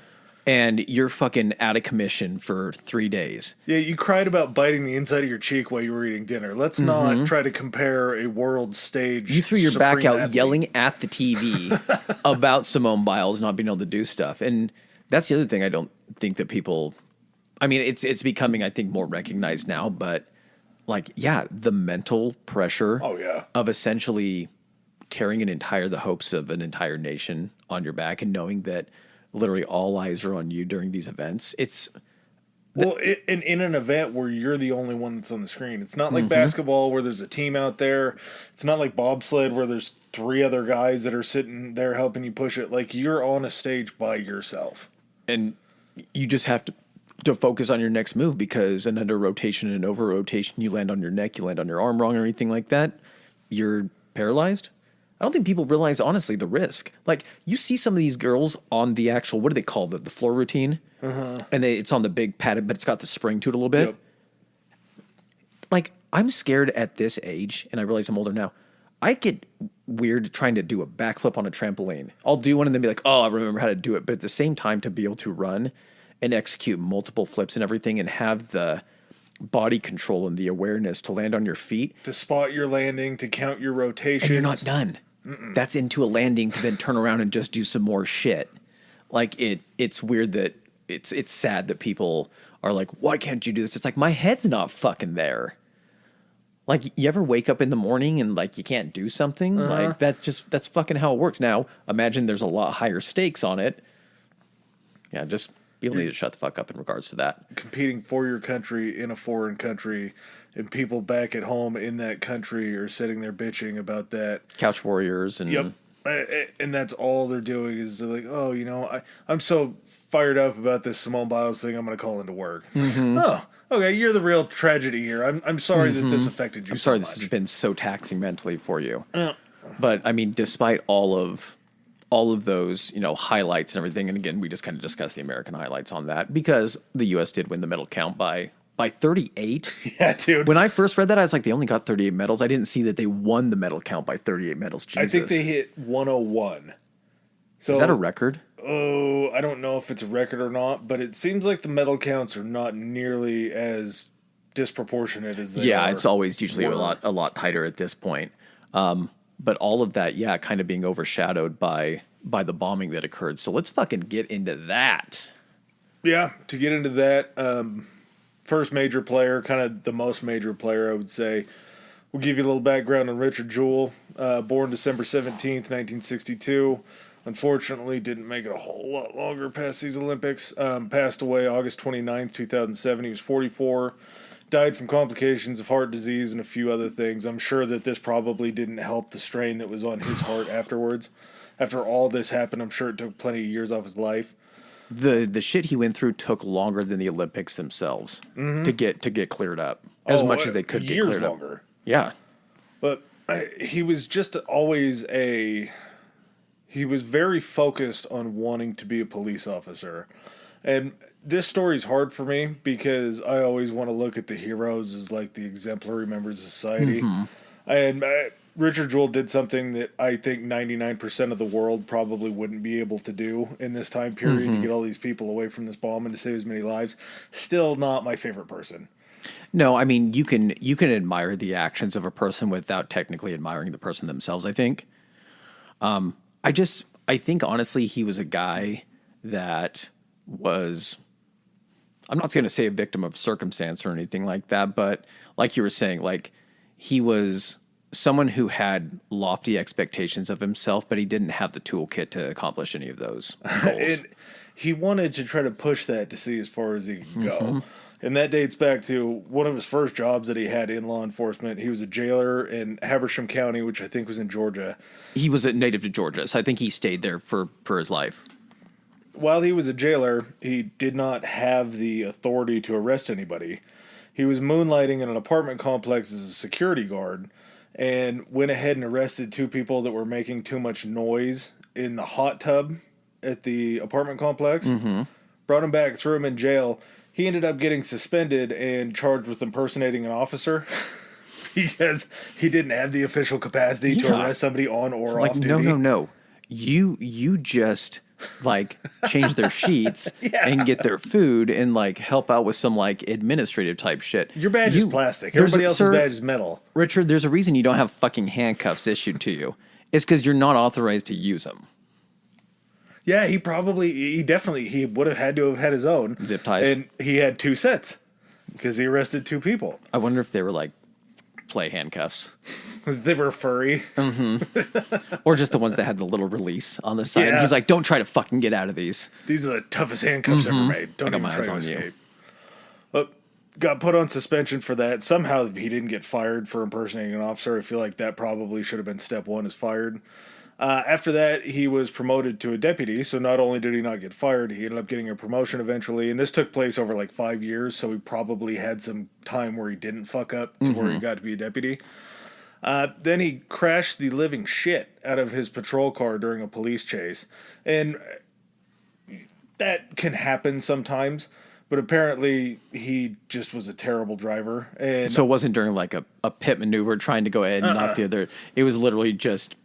And you're fucking out of commission for 3 days. Yeah, you cried about biting the inside of your cheek while you were eating dinner. Let's not try to compare a world stage. You threw your back out athlete. yelling at the TV about Simone Biles not being able to do stuff. And that's the other thing I don't think that people... I mean, it's becoming, I think, more recognized now. But, like, yeah, the mental pressure of essentially carrying the hopes of an entire nation on your back and knowing that literally all eyes are on you during these events. In an event where you're the only one that's on the screen. It's not like basketball where there's a team out there. It's not like bobsled where there's 3 other guys that are sitting there helping you push it. Like, you're on a stage by yourself. And you just have to focus on your next move, because an under rotation and an over rotation, you land on your neck, you land on your arm wrong or anything like that, you're paralyzed. I don't think people realize, honestly, the risk. Like, you see some of these girls on the actual, what do they call the floor routine? And it's on the big padded, but it's got the spring to it a little bit. Yep. Like, I'm scared at this age, and I realize I'm older now. I get weird trying to do a backflip on a trampoline. I'll do one and then be like, oh, I remember how to do it. But at the same time, to be able to run and execute multiple flips and everything and have the body control and the awareness to land on your feet. To spot your landing, to count your rotations. And you're not done. That's into a landing to then turn around and just do some more shit. Like, it's weird that it's sad that people are like, why can't you do this? It's like, my head's not fucking there. Like, you ever wake up in the morning and, like, you can't do something? Like, that's fucking how it works. Now, imagine there's a lot higher stakes on it. Yeah, just people need to shut the fuck up in regards to that. Competing for your country in a foreign country, and people back at home in that country are sitting there bitching about that. Couch warriors and... Yep. And that's all they're doing is they're like, oh, I'm so fired up about this Simone Biles thing, I'm going to call into work. Oh, okay, you're the real tragedy here. I'm sorry that this affected you. I'm sorry this has been so taxing mentally for you. But, I mean, despite all of those, highlights and everything, and again, we just kind of discussed the American highlights on that, because the U.S. did win the medal count by 38. Yeah, dude. When I first read that, I was like, they only got 38 medals. I didn't see that they won the medal count by 38 medals. Jesus. I think they hit 101. So, is that a record? Oh, I don't know if it's a record or not, but it seems like the medal counts are not nearly as disproportionate as they are. Yeah, it's always usually a lot tighter at this point. But all of that, yeah, kind of being overshadowed by the bombing that occurred. So let's fucking get into that. Yeah, to get into that, first major player, kind of the most major player, I would say. We'll give you a little background on Richard Jewell, born December 17th, 1962. Unfortunately, didn't make it a whole lot longer past these Olympics. Passed away August 29th, 2007. He was 44. Died from complications of heart disease and a few other things. I'm sure that this probably didn't help the strain that was on his heart afterwards. After all this happened, I'm sure it took plenty of years off his life. the shit he went through took longer than the Olympics themselves to get cleared up as much as they could get cleared longer. up. Yeah. But he was just always he was very focused on wanting to be a police officer. And this story's hard for me because I always want to look at the heroes as like the exemplary members of society. And Richard Jewell did something that I think 99% of the world probably wouldn't be able to do in this time period to get all these people away from this bomb and to save as many lives. Still not my favorite person. No, I mean, you can admire the actions of a person without technically admiring the person themselves, I think. I think honestly he was a guy that was, I'm not going to say a victim of circumstance or anything like that, but like you were saying, like he was someone who had lofty expectations of himself, but he didn't have the toolkit to accomplish any of those goals. And he wanted to try to push that to see as far as he could go. And that dates back to one of his first jobs that he had in law enforcement. He was a jailer in Habersham County, which I think was in Georgia. He was a native to Georgia, so I think he stayed there for his life. While he was a jailer, he did not have the authority to arrest anybody. He was moonlighting in an apartment complex as a security guard and went ahead and arrested 2 people that were making too much noise in the hot tub at the apartment complex. Brought him back, threw him in jail. He ended up getting suspended and charged with impersonating an officer because he didn't have the official capacity to arrest somebody on or off duty. No. You just like change their sheets and get their food and like help out with some like administrative type shit. Your badge is plastic. Everybody else's badge is metal. Richard, there's a reason you don't have fucking handcuffs issued to you. It's because you're not authorized to use them. Yeah, he would have had to have had his own. Zip ties. And he had 2 sets because he arrested 2 people. I wonder if they were like play handcuffs. They were furry. Or just the ones that had the little release on the side. Yeah. He's like, don't try to fucking get out of these. These are the toughest handcuffs ever made. Don't even try to escape. But got put on suspension for that. Somehow he didn't get fired for impersonating an officer. I feel like that probably should have been step 1 is fired. After that, he was promoted to a deputy, so not only did he not get fired, he ended up getting a promotion eventually, and this took place over like 5 years, so he probably had some time where he didn't fuck up to where he got to be a deputy. Then he crashed the living shit out of his patrol car during a police chase, and that can happen sometimes, but apparently he just was a terrible driver. And so it wasn't during like a pit maneuver trying to go ahead and knock the other, it was literally just...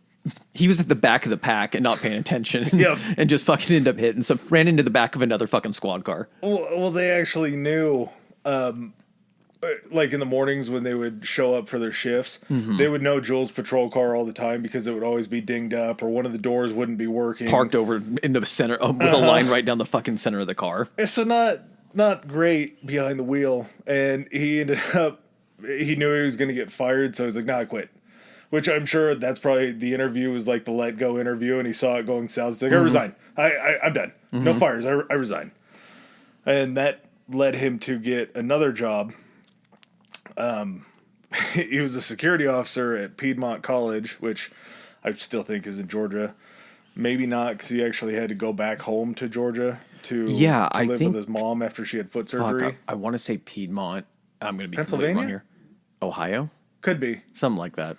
He was at the back of the pack and not paying attention. And just fucking ended up hitting ran into the back of another fucking squad car. Well, they actually knew, like in the mornings when they would show up for their shifts, they would know Jewell's patrol car all the time because it would always be dinged up or one of the doors wouldn't be working. Parked over in the center with a line right down the fucking center of the car. So not great behind the wheel. And he ended up, he knew he was going to get fired. So he's like, nah, I quit. Which I'm sure that's probably the interview was like the let go interview, and he saw it going south. He's like, I resign. I'm done. No fires. I resign. And that led him to get another job. He was a security officer at Piedmont College, which I still think is in Georgia. Maybe not, because he actually had to go back home to Georgia to live with his mom after she had foot surgery. I want to say Piedmont. I'm going to be Pennsylvania wrong here. Ohio? Could be. Something like that.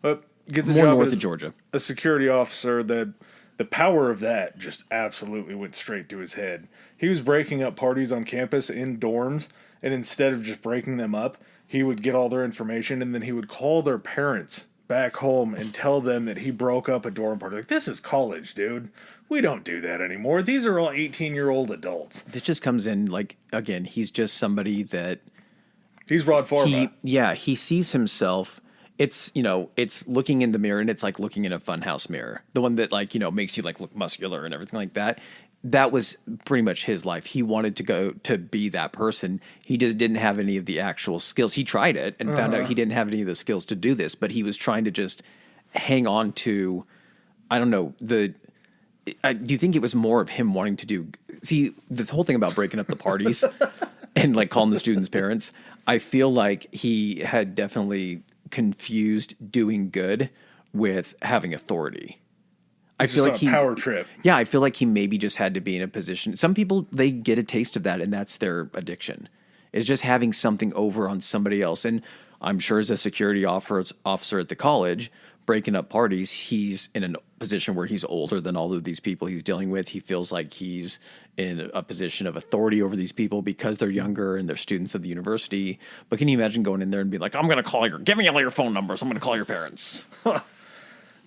But gets a More job north as of Georgia. A security officer. That the power of that just absolutely went straight to his head. He was breaking up parties on campus in dorms, and instead of just breaking them up, he would get all their information, and then he would call their parents back home and tell them that he broke up a dorm party. Like, this is college, dude. We don't do that anymore. These are all 18-year-old adults. This just comes in, like, again, he's just somebody that... He's Rod Farva. He sees himself... It's, it's looking in the mirror, and it's like looking in a funhouse mirror. The one that, like, makes you, like, look muscular and everything like that. That was pretty much his life. He wanted to go to be that person. He just didn't have any of the actual skills. He tried it and found out he didn't have any of the skills to do this, but he was trying to just hang on to, I don't know, do you think it was more of him wanting to do... See, the whole thing about breaking up the parties and, like, calling the students' parents, I feel like he had definitely... confused doing good with having authority. I feel like he power trip. Yeah, I feel like he maybe just had to be in a position. Some people, they get a taste of that, and that's their addiction. Is just having something over on somebody else. And I'm sure as a security officer at the college, breaking up parties, he's in a position where he's older than all of these people he's dealing with. He feels like he's in a position of authority over these people because they're younger and they're students of the university. But can you imagine going in there and being like, I'm going to call give me all your phone numbers. I'm going to call your parents.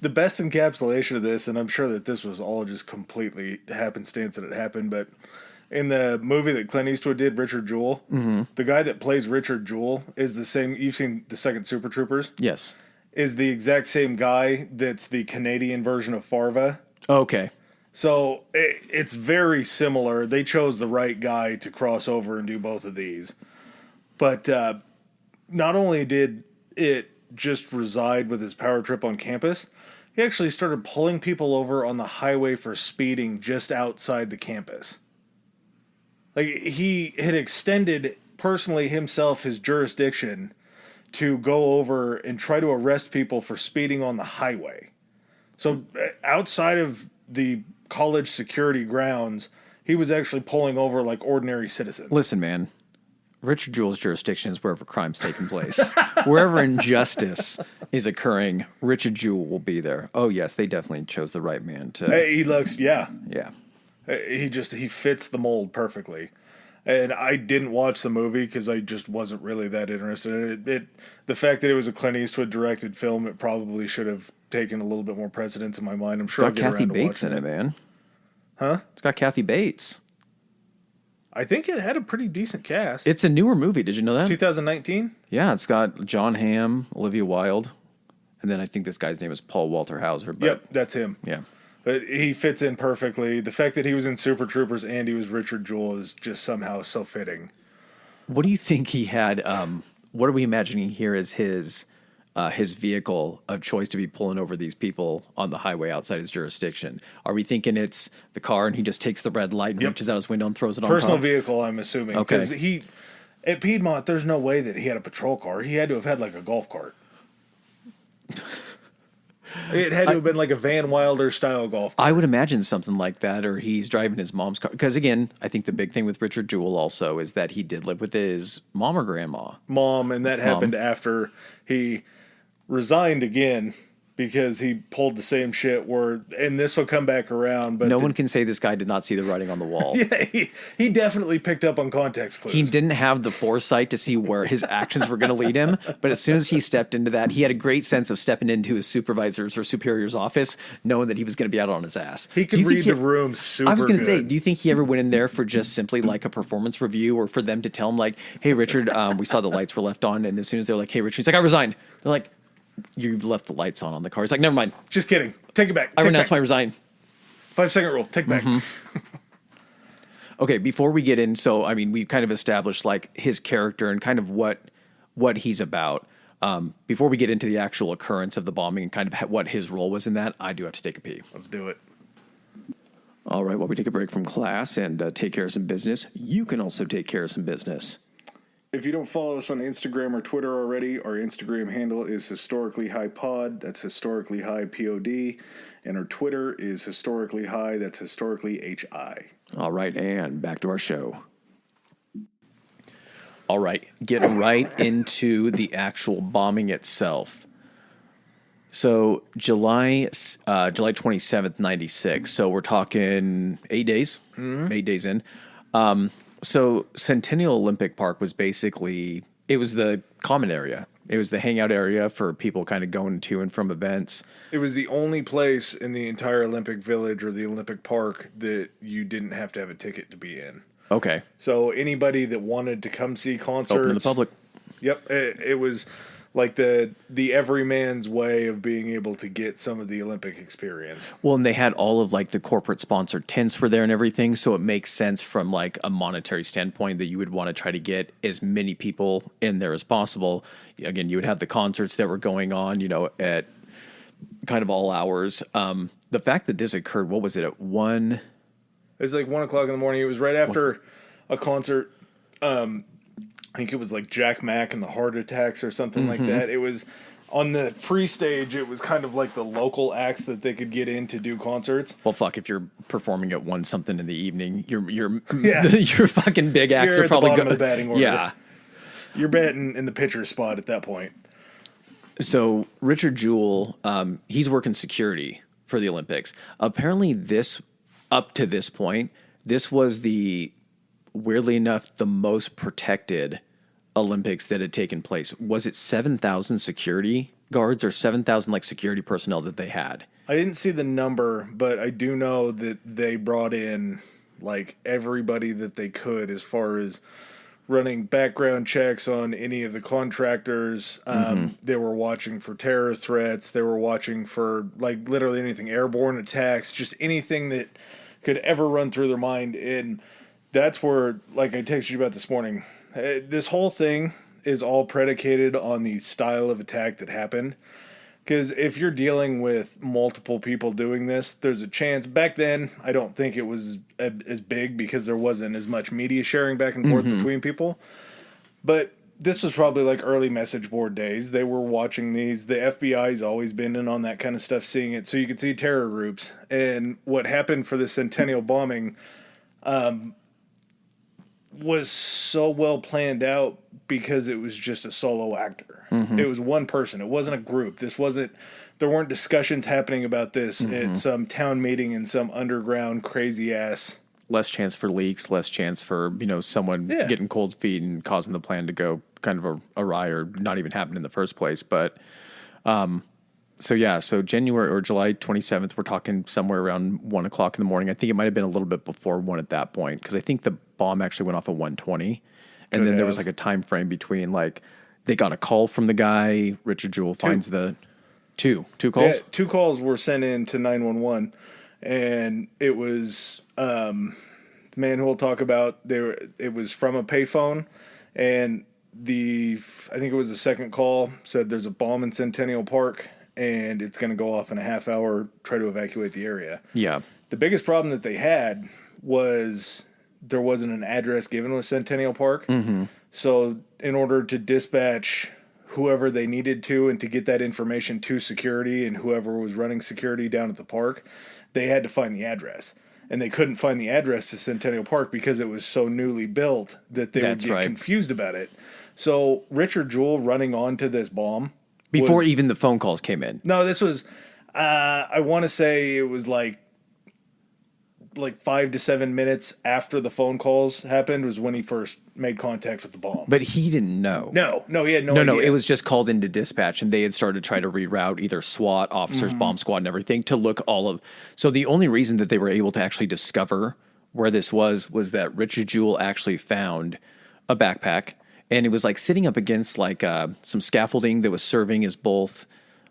The best encapsulation of this, and I'm sure that this was all just completely happenstance that it happened, but in the movie that Clint Eastwood did, Richard Jewell, the guy that plays Richard Jewell is the same. You've seen the second Super Troopers? Yes. Is the exact same guy that's the Canadian version of Farva. Okay. So it's very similar. They chose the right guy to cross over and do both of these. But not only did it just reside with his power trip on campus, he actually started pulling people over on the highway for speeding just outside the campus. Like, he had extended personally himself his jurisdiction to go over and try to arrest people for speeding on the highway. So outside of the college security grounds, he was actually pulling over like ordinary citizens. Listen, man. Richard Jewell's jurisdiction is wherever crime's taking place. Wherever injustice is occurring, Richard Jewell will be there. Oh, yes, they definitely chose the right man to... He looks, yeah. Yeah. He fits the mold perfectly. And I didn't watch the movie because I just wasn't really that interested in it. The fact that it was a Clint Eastwood directed film, it probably should have taken a little bit more precedence in my mind. I'm sure I'll get around to Kathy Bates in it, man. Huh? It's got Kathy Bates. I think it had a pretty decent cast. It's a newer movie. Did you know that? 2019? Yeah, it's got John Hamm, Olivia Wilde, and then I think this guy's name is Paul Walter Hauser. But yep, that's him. Yeah. But he fits in perfectly. The fact that he was in Super Troopers and he was Richard Jewell is just somehow so fitting. What do you think he had? What are we imagining here as his vehicle of choice to be pulling over these people on the highway outside his jurisdiction? Are we thinking it's the car and he just takes the red light and reaches out his window and throws it on Personal top? vehicle, I'm assuming. Okay. Because at Piedmont, there's no way that he had a patrol car. He had to have had like a golf cart. It had to have been like a Van Wilder style golf cart. I would imagine something like that, or he's driving his mom's car. Because again, I think the big thing with Richard Jewell also is that he did live with his mom or grandma. Mom, and that happened after he resigned again because he pulled the same shit and this will come back around. But no one can say this guy did not see the writing on the wall. Yeah, he definitely picked up on context clues. He didn't have the foresight to see where his actions were going to lead him. But as soon as he stepped into that, he had a great sense of stepping into his supervisor's or superior's office, knowing that he was going to be out on his ass. He could read the room super good. I was going to say, do you think he ever went in there for just simply like a performance review, or for them to tell him like, hey, Richard, we saw the lights were left on. And as soon as they're like, hey, Richard, he's like, I resigned. They're like, you left the lights on the car. He's like, never mind. Just kidding. Take it back. I renounce my resign. 5-second rule. Take back. Okay, before we get in, so, I mean, we've kind of established, like, his character and kind of what he's about. Before we get into the actual occurrence of the bombing and kind of what his role was in that, I do have to take a pee. Let's do it. All right, while we take a break from class and take care of some business, you can also take care of some business. If you don't follow us on Instagram or Twitter already, our Instagram handle is Historically High Pod. That's Historically High POD. And our Twitter is Historically High. That's Historically HI. All right, and back to our show. All right, getting right into the actual bombing itself. So July 27th, 96. So we're talking 8 days, 8 days in. So Centennial Olympic Park was basically, it was the common area. It was the hangout area for people kind of going to and from events. It was the only place in the entire Olympic Village or the Olympic Park that you didn't have to have a ticket to be in. Okay. So anybody that wanted to come see concerts. Open to the public. Yep. It was like the everyman's way of being able to get some of the Olympic experience. Well, and they had all of like the corporate sponsored tents were there and everything. So it makes sense from like a monetary standpoint that you would want to try to get as many people in there as possible. Again, you would have the concerts that were going on, you know, at kind of all hours. The fact that this occurred, what was it, at 1? It was like 1 o'clock in the morning. It was right after a concert. I think it was like Jack Mack and the Heart Attacks or something like that. It was On the free stage, it was kind of like the local acts that they could get in to do concerts. Well, fuck, if you're performing at 1 something in the evening, your Yeah. your fucking big acts You're are at probably the bottom of the batting order. Yeah. You're batting in the pitcher's spot at that point. So Richard Jewell, he's working security for the Olympics. Apparently, up to this point, this was weirdly enough, the most protected Olympics that had taken place. Was it 7,000 security guards or 7,000 like security personnel that they had? I didn't see the number, but I do know that they brought in like everybody that they could as far as running background checks on any of the contractors. They were watching for terror threats. They were watching for like literally anything, airborne attacks, just anything that could ever run through their mind. And that's where, like I texted you about this morning, this whole thing is all predicated on the style of attack that happened. Because if you're dealing with multiple people doing this, there's a chance. Back then, I don't think it was as big because there wasn't as much media sharing back and forth between people. But this was probably like early message board days. They were watching these. The FBI's always been in on that kind of stuff, seeing it. So you could see terror groups. And what happened for the Centennial bombing was so well planned out because it was just a solo actor. It was one person. It wasn't a group. There weren't discussions happening about this at some town meeting in some underground crazy ass. Less chance for leaks, less chance for, someone getting cold feet and causing the plan to go kind of awry or not even happen in the first place. But, so January or July 27th, we're talking somewhere around 1 o'clock in the morning. I think it might have been a little bit before 1 at that point, because I think the bomb actually went off at 1:20. And then there was like a time frame between like, they got a call from the guy, Richard Jewell finds the two calls. Yeah, 2 calls were sent in to 911, and it was the man who we'll talk about. It was from a payphone, and I think it was the second call said there's a bomb in Centennial Park, and it's going to go off in a half hour. Try to evacuate the area. Yeah. The biggest problem that they had was there wasn't an address given with Centennial Park. So in order to dispatch whoever they needed to and to get that information to security and whoever was running security down at the park, they had to find the address. And they couldn't find the address to Centennial Park because it was so newly built that they would get confused about it. So Richard Jewell running onto this bomb Before even the phone calls came in. No, this was, I want to say it was like 5 to 7 minutes after the phone calls happened was when he first made contact with the bomb. But he didn't know. No, he had no idea. No, it was just called into dispatch, and they had started to try to reroute either SWAT officers, bomb squad, and everything to look So the only reason that they were able to actually discover where this was that Richard Jewell actually found a backpack, and it was like sitting up against like some scaffolding that was serving as both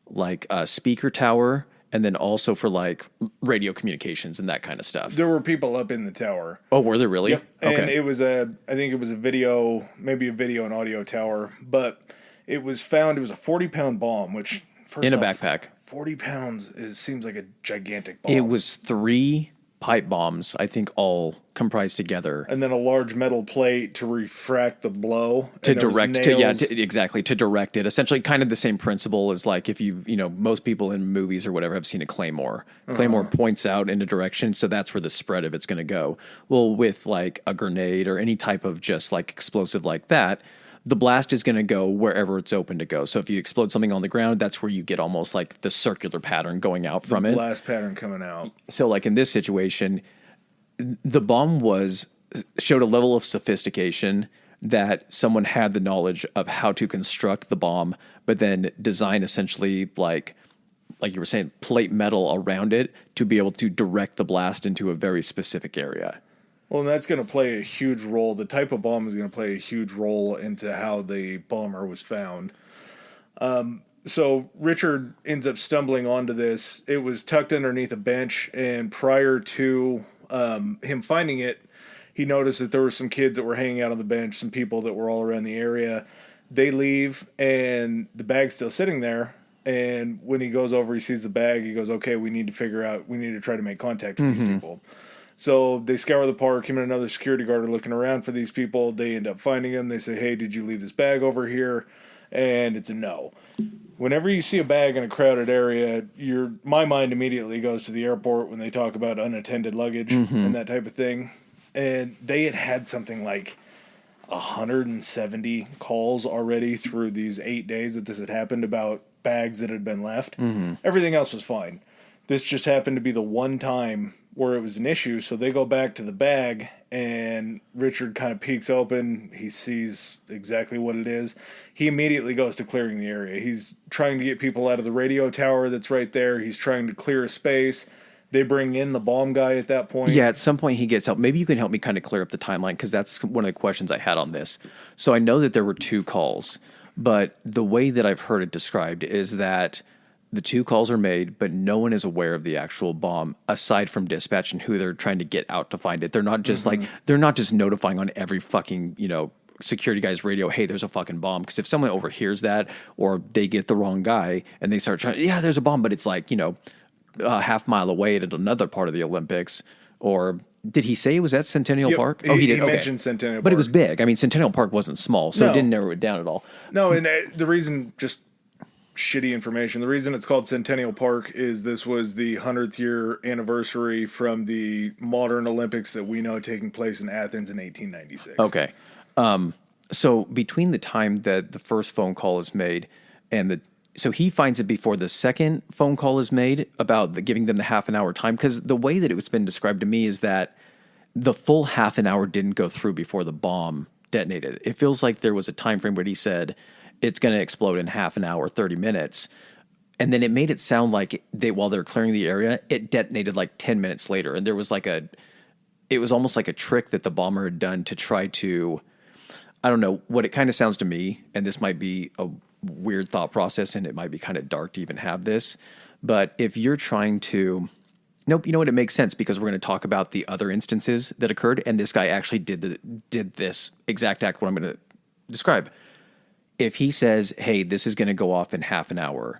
like a speaker tower and then also for like radio communications and that kind of stuff. There were people up in the tower. Oh, were there really? Yep. And okay. I think it was maybe a video and audio tower, but it was a 40-pound bomb, which in a backpack. 40 pounds seems like a gigantic bomb. It was 3 pipe bombs, I think, all comprised together, and then a large metal plate to refract the blow to direct it. Essentially, kind of the same principle as like if most people in movies or whatever have seen a claymore. Claymore points out in a direction, so that's where the spread of it's going to go. Well, with like a grenade or any type of just like explosive like that, the blast is going to go wherever it's open to go. So if you explode something on the ground, that's where you get almost like the circular pattern going out from it. Blast pattern coming out. So like in this situation, the bomb showed a level of sophistication that someone had the knowledge of how to construct the bomb, but then design essentially like you were saying, plate metal around it to be able to direct the blast into a very specific area. Well, and that's going to play a huge role. The type of bomb is going to play a huge role into how the bomber was found. So Richard ends up stumbling onto this. It was tucked underneath a bench, and prior to him finding it, he noticed that there were some kids that were hanging out on the bench, some people that were all around the area. They leave, and the bag's still sitting there. And when he goes over, he sees the bag. He goes, okay, we need to try to make contact with these people. So they scour the park. Him and another security guard are looking around for these people. They end up finding him. They say, hey, did you leave this bag over here? And it's a no. whenever you see a bag in a crowded area, my mind immediately goes to the airport when they talk about unattended luggage and that type of thing. And they had something like 170 calls already through these 8 days that this had happened about bags that had been left. Everything else was fine. This just happened to be the one time where it was an issue, so they go back to the bag, and Richard kind of peeks open. He sees exactly what it is. He immediately goes to clearing the area. He's trying to get people out of the radio tower that's right there. He's trying to clear a space. They bring in the bomb guy at that point. Yeah, at some point he gets help. Maybe you can help me kind of clear up the timeline, because that's one of the questions I had on this. So I know that there were 2 calls, but the way that I've heard it described is that the 2 calls are made, but no one is aware of the actual bomb aside from dispatch and who they're trying to get out to find it. They're not just they're not just notifying on every fucking, security guy's radio, hey, there's a fucking bomb. Because if someone overhears that, or they get the wrong guy and they start trying, yeah, there's a bomb, but it's like, a half mile away at another part of the Olympics. Or did he say it was at Centennial Park? Oh, he did. He mentioned Centennial Park. But it was big. I mean, Centennial Park wasn't small, so it didn't narrow it down at all. No, and the reason, just shitty information, the reason it's called Centennial Park is this was the 100th year anniversary from the modern Olympics that we know taking place in Athens in 1896. Okay. So between the time that the first phone call is made and so he finds it before the second phone call is made about giving them the half an hour time, because the way that it's been described to me is that the full half an hour didn't go through before the bomb detonated. It feels like there was a time frame where he said it's going to explode in half an hour, 30 minutes. And then it made it sound like while they're clearing the area, it detonated like 10 minutes later. And there was it was almost like a trick that the bomber had done to try to, I don't know, what it kind of sounds to me, and this might be a weird thought process and it might be kind of dark to even have this, but if you're trying to, nope, you know what, it makes sense, because we're going to talk about the other instances that occurred, and this guy actually did this exact act, what I'm going to describe. If he says, hey, this is going to go off in half an hour,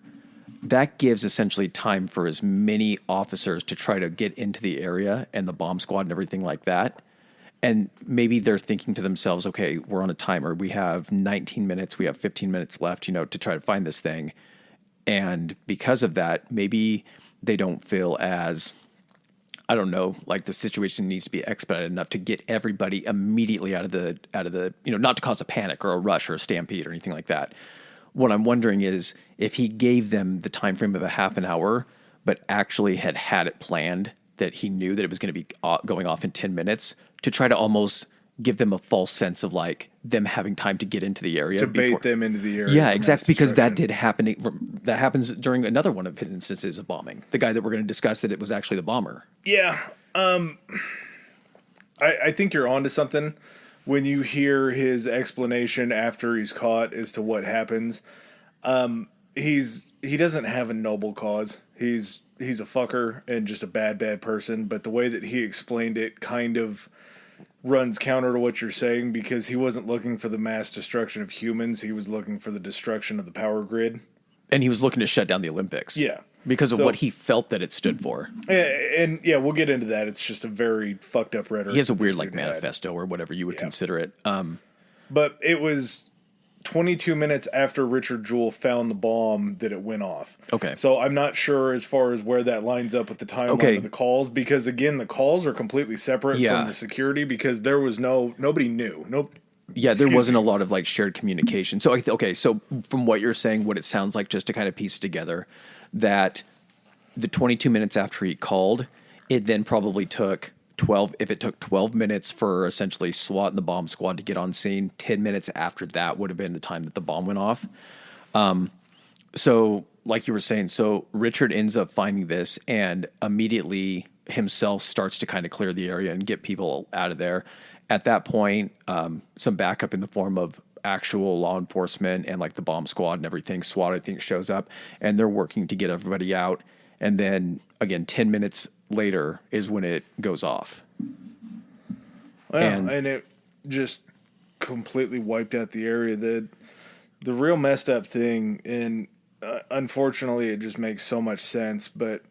that gives essentially time for as many officers to try to get into the area and the bomb squad and everything like that. And maybe they're thinking to themselves, okay, we're on a timer. We have 19 minutes. We have 15 minutes left, to try to find this thing. And because of that, maybe they don't feel as, I don't know, like the situation needs to be expedited enough to get everybody immediately out of the, not to cause a panic or a rush or a stampede or anything like that. What I'm wondering is if he gave them the time frame of a half an hour, but actually had it planned that he knew that it was going to be going off in 10 minutes to try to almost give them a false sense of like them having time to get into the area. To bait them into the area. Yeah, exactly. Because that did happen. That happens during another one of his instances of bombing. The guy that we're going to discuss, that it was actually the bomber. Yeah. I think you're onto something when you hear his explanation after he's caught as to what happens. He doesn't have a noble cause. He's a fucker and just a bad person. But the way that he explained it kind of runs counter to what you're saying, because he wasn't looking for the mass destruction of humans. He was looking for the destruction of the power grid. And he was looking to shut down the Olympics. Yeah. Because of what he felt that it stood for. And we'll get into that. It's just a very fucked up rhetoric. He has a weird manifesto or whatever you would consider it. But it was 22 minutes after Richard Jewell found the bomb that it went off. Okay. So I'm not sure as far as where that lines up with the timeline of the calls, because again, the calls are completely separate from the security, because there was nobody knew. There wasn't a lot of like shared communication. So, so from what you're saying, what it sounds like, just to kind of piece it together, that the 22 minutes after he called, it then probably took 12, if it took 12 minutes for essentially SWAT and the bomb squad to get on scene, 10 minutes after that would have been the time that the bomb went off. So like you were saying, so Richard ends up finding this and immediately himself starts to kind of clear the area and get people out of there. At that point, some backup in the form of actual law enforcement and like the bomb squad and everything, SWAT, I think, shows up, and they're working to get everybody out. And then again, 10 minutes later is when it goes off. Well, and it just completely wiped out the area. The real messed up thing, and unfortunately it just makes so much sense, but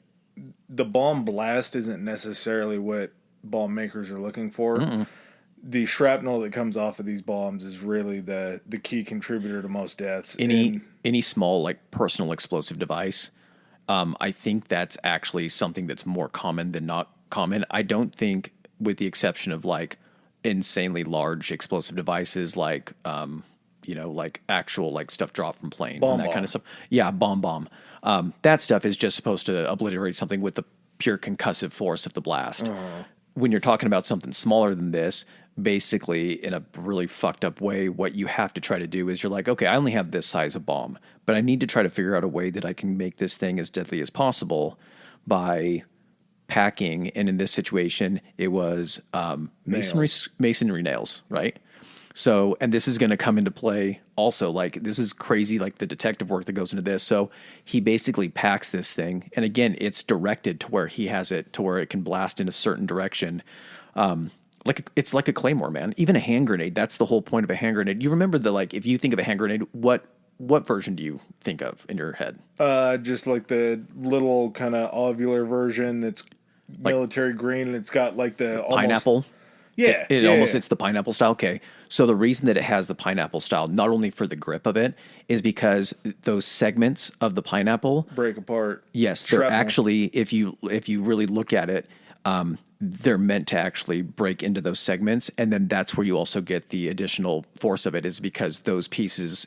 the bomb blast isn't necessarily what bomb makers are looking for. the shrapnel that comes off of these bombs is really the key contributor to most deaths. Any small like personal explosive device, I think that's actually something that's more common than not common. I don't think, with the exception of like insanely large explosive devices like like actual like stuff dropped from planes and that kind of stuff. Yeah, bomb. That stuff is just supposed to obliterate something with the pure concussive force of the blast. When you're talking about something smaller than this, basically in a really fucked up way, what you have to try to do is you're like, okay, I only have this size of bomb, but I need to try to figure out a way that I can make this thing as deadly as possible by packing. And in this situation, it was masonry nails, right? So, and this is going to come into play also. Like, this is crazy, like the detective work that goes into this. So he basically packs this thing. And again, it's directed to where he has it, to where it can blast in a certain direction. It's like a claymore, man. Even a hand grenade. That's the whole point of a hand grenade. You remember if you think of a hand grenade, what version do you think of in your head? Just like the little kind of ovular version that's like military green, and it's got like the pineapple. Yeah. It's the pineapple style. Okay. So the reason that it has the pineapple style, not only for the grip of it, is because those segments of the pineapple break apart. Yes. They're actually, if you really look at it, they're meant to actually break into those segments. And then that's where you also get the additional force of it, is because those pieces,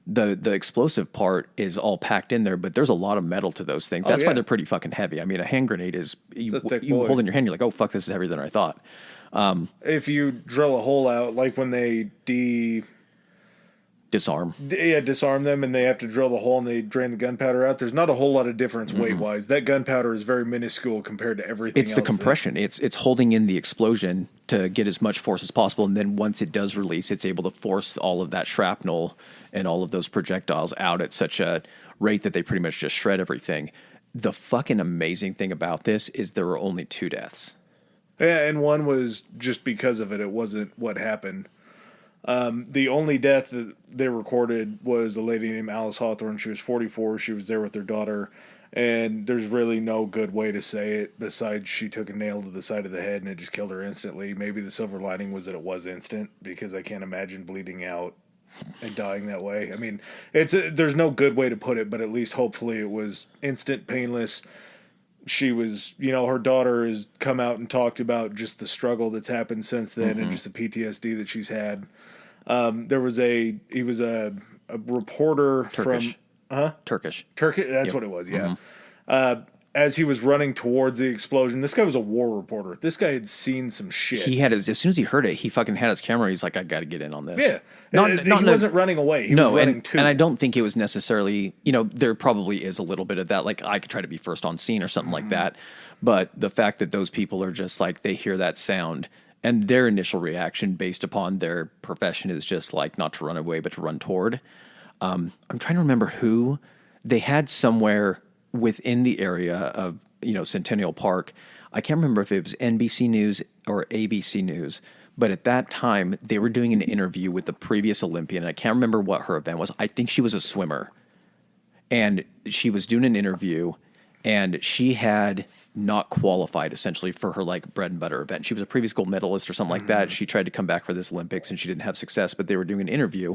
the explosive part is all packed in there, but there's a lot of metal to those things. That's why they're pretty fucking heavy. I mean, a hand grenade is, you hold in your hand, you're like, oh, fuck, this is heavier than I thought. If you drill a hole out, like when they disarm them, and they have to drill the hole and they drain the gunpowder out, there's not a whole lot of difference weight-wise. That gunpowder is very minuscule compared to everything else. It's the compression. It's holding in the explosion to get as much force as possible, and then once it does release, it's able to force all of that shrapnel and all of those projectiles out at such a rate that they pretty much just shred everything. The fucking amazing thing about this is there were only 2 deaths. Yeah, and one was just because of it. It wasn't what happened. The only death that they recorded was a lady named Alice Hawthorne. She was 44. She was there with their daughter. And there's really no good way to say it besides she took a nail to the side of the head and it just killed her instantly. Maybe the silver lining was that it was instant, because I can't imagine bleeding out and dying that way. I mean, there's no good way to put it, but at least hopefully it was instant, painless. She was, her daughter has come out and talked about just the struggle that's happened since then and just the PTSD that she's had. He was a reporter Turkish. Turkish. That's what it was. Yeah. As he was running towards the explosion, this guy was a war reporter. This guy had seen some shit. He had as soon as he heard it, he fucking had his camera. He's like, I got to get in on this. Yeah. He wasn't running away. He was running too. And I don't think it was necessarily, there probably is a little bit of that. Like, I could try to be first on scene or something like that. But the fact that those people are just like, they hear that sound and their initial reaction based upon their profession is just like not to run away, but to run toward. I'm trying to remember who they had somewhere within the area of, Centennial Park. I can't remember if it was NBC News or ABC News, but at that time they were doing an interview with the previous Olympian. And I can't remember what her event was. I think she was a swimmer, and she was doing an interview, and she had not qualified essentially for her like bread and butter event. She was a previous gold medalist or something like that. She tried to come back for this Olympics and she didn't have success, but they were doing an interview.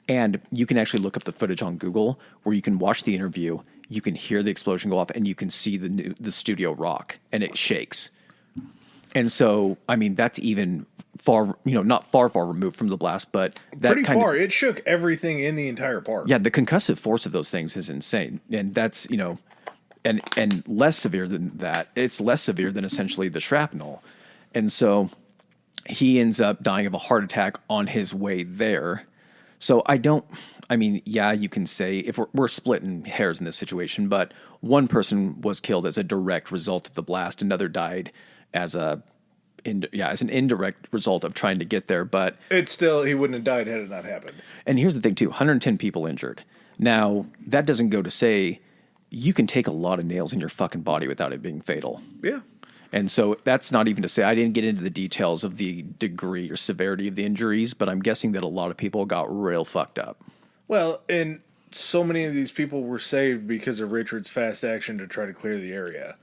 And you can actually look up the footage on Google where you can watch the interview, you can hear the explosion go off, and you can see the studio rock, and it shakes. And so, I mean, that's even far, not far removed from the blast, but that pretty far. It shook everything in the entire park. Yeah, the concussive force of those things is insane, and that's and less severe than that. It's less severe than essentially the shrapnel, and so he ends up dying of a heart attack on his way there. So you can say if we're splitting hairs in this situation, but one person was killed as a direct result of the blast. Another died as an indirect result of trying to get there. But he wouldn't have died had it not happened. And here's the thing too, 110 people injured. Now that doesn't go to say you can take a lot of nails in your fucking body without it being fatal. Yeah. And so that's not even to say, I didn't get into the details of the degree or severity of the injuries, but I'm guessing that a lot of people got real fucked up. Well, and so many of these people were saved because of Richard's fast action to try to clear the area.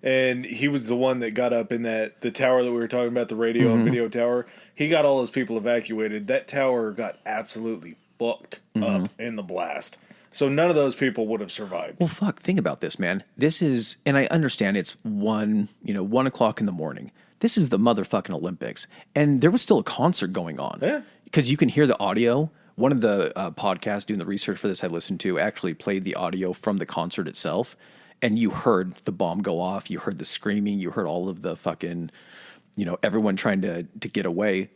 And he was the one that got up in the tower that we were talking about, the radio and video tower. He got all those people evacuated. That tower got absolutely fucked up in the blast. So none of those people would have survived. Well, fuck, think about this, man. This is, and I understand it's 1:00 in the morning. This is the motherfucking Olympics. And there was still a concert going on. Yeah. Because you can hear the audio. One of the podcasts doing the research for this I listened to actually played the audio from the concert itself. And you heard the bomb go off. You heard the screaming. You heard all of the fucking, everyone trying to get away.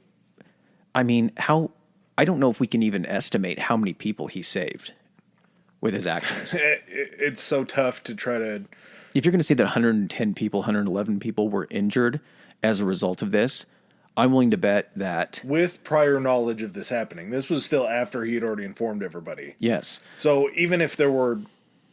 I mean, I don't know if we can even estimate how many people he saved with his actions. It's so tough to try to... If you're going to say that 110 people, 111 people were injured as a result of this, I'm willing to bet that... With prior knowledge of this happening. This was still after he had already informed everybody. Yes. So even if there were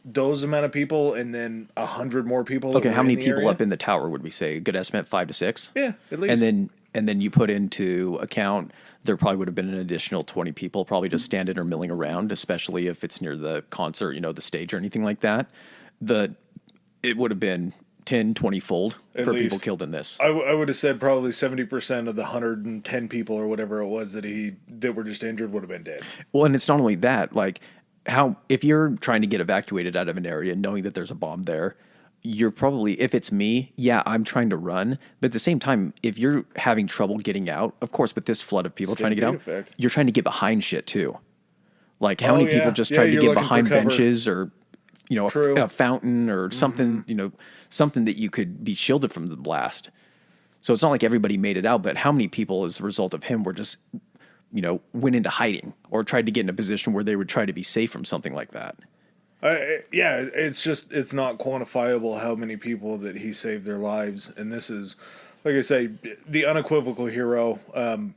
those amount of people and then 100 more people... Okay, how many people up in the tower would we say? A good estimate, 5 to 6? Yeah, at least. And then you put into account... There probably would have been an additional 20 people probably just standing or milling around, especially if it's near the concert, the stage or anything like that. It would have been 10, 20-fold for people killed in this. I would have said probably 70% of the 110 people or whatever it was that were just injured would have been dead. Well, and it's not only that, like if you're trying to get evacuated out of an area knowing that there's a bomb there, you're probably, if it's me, yeah, I'm trying to run. But at the same time, if you're having trouble getting out, of course, with this flood of people trying to get out, you're trying to get behind shit too. Like how many people just tried to get behind benches or, a fountain or something, something that you could be shielded from the blast. So it's not like everybody made it out, but how many people as a result of him were just, went into hiding or tried to get in a position where they would try to be safe from something like that. It's not quantifiable how many people that he saved their lives. And this is, like I say, the unequivocal hero.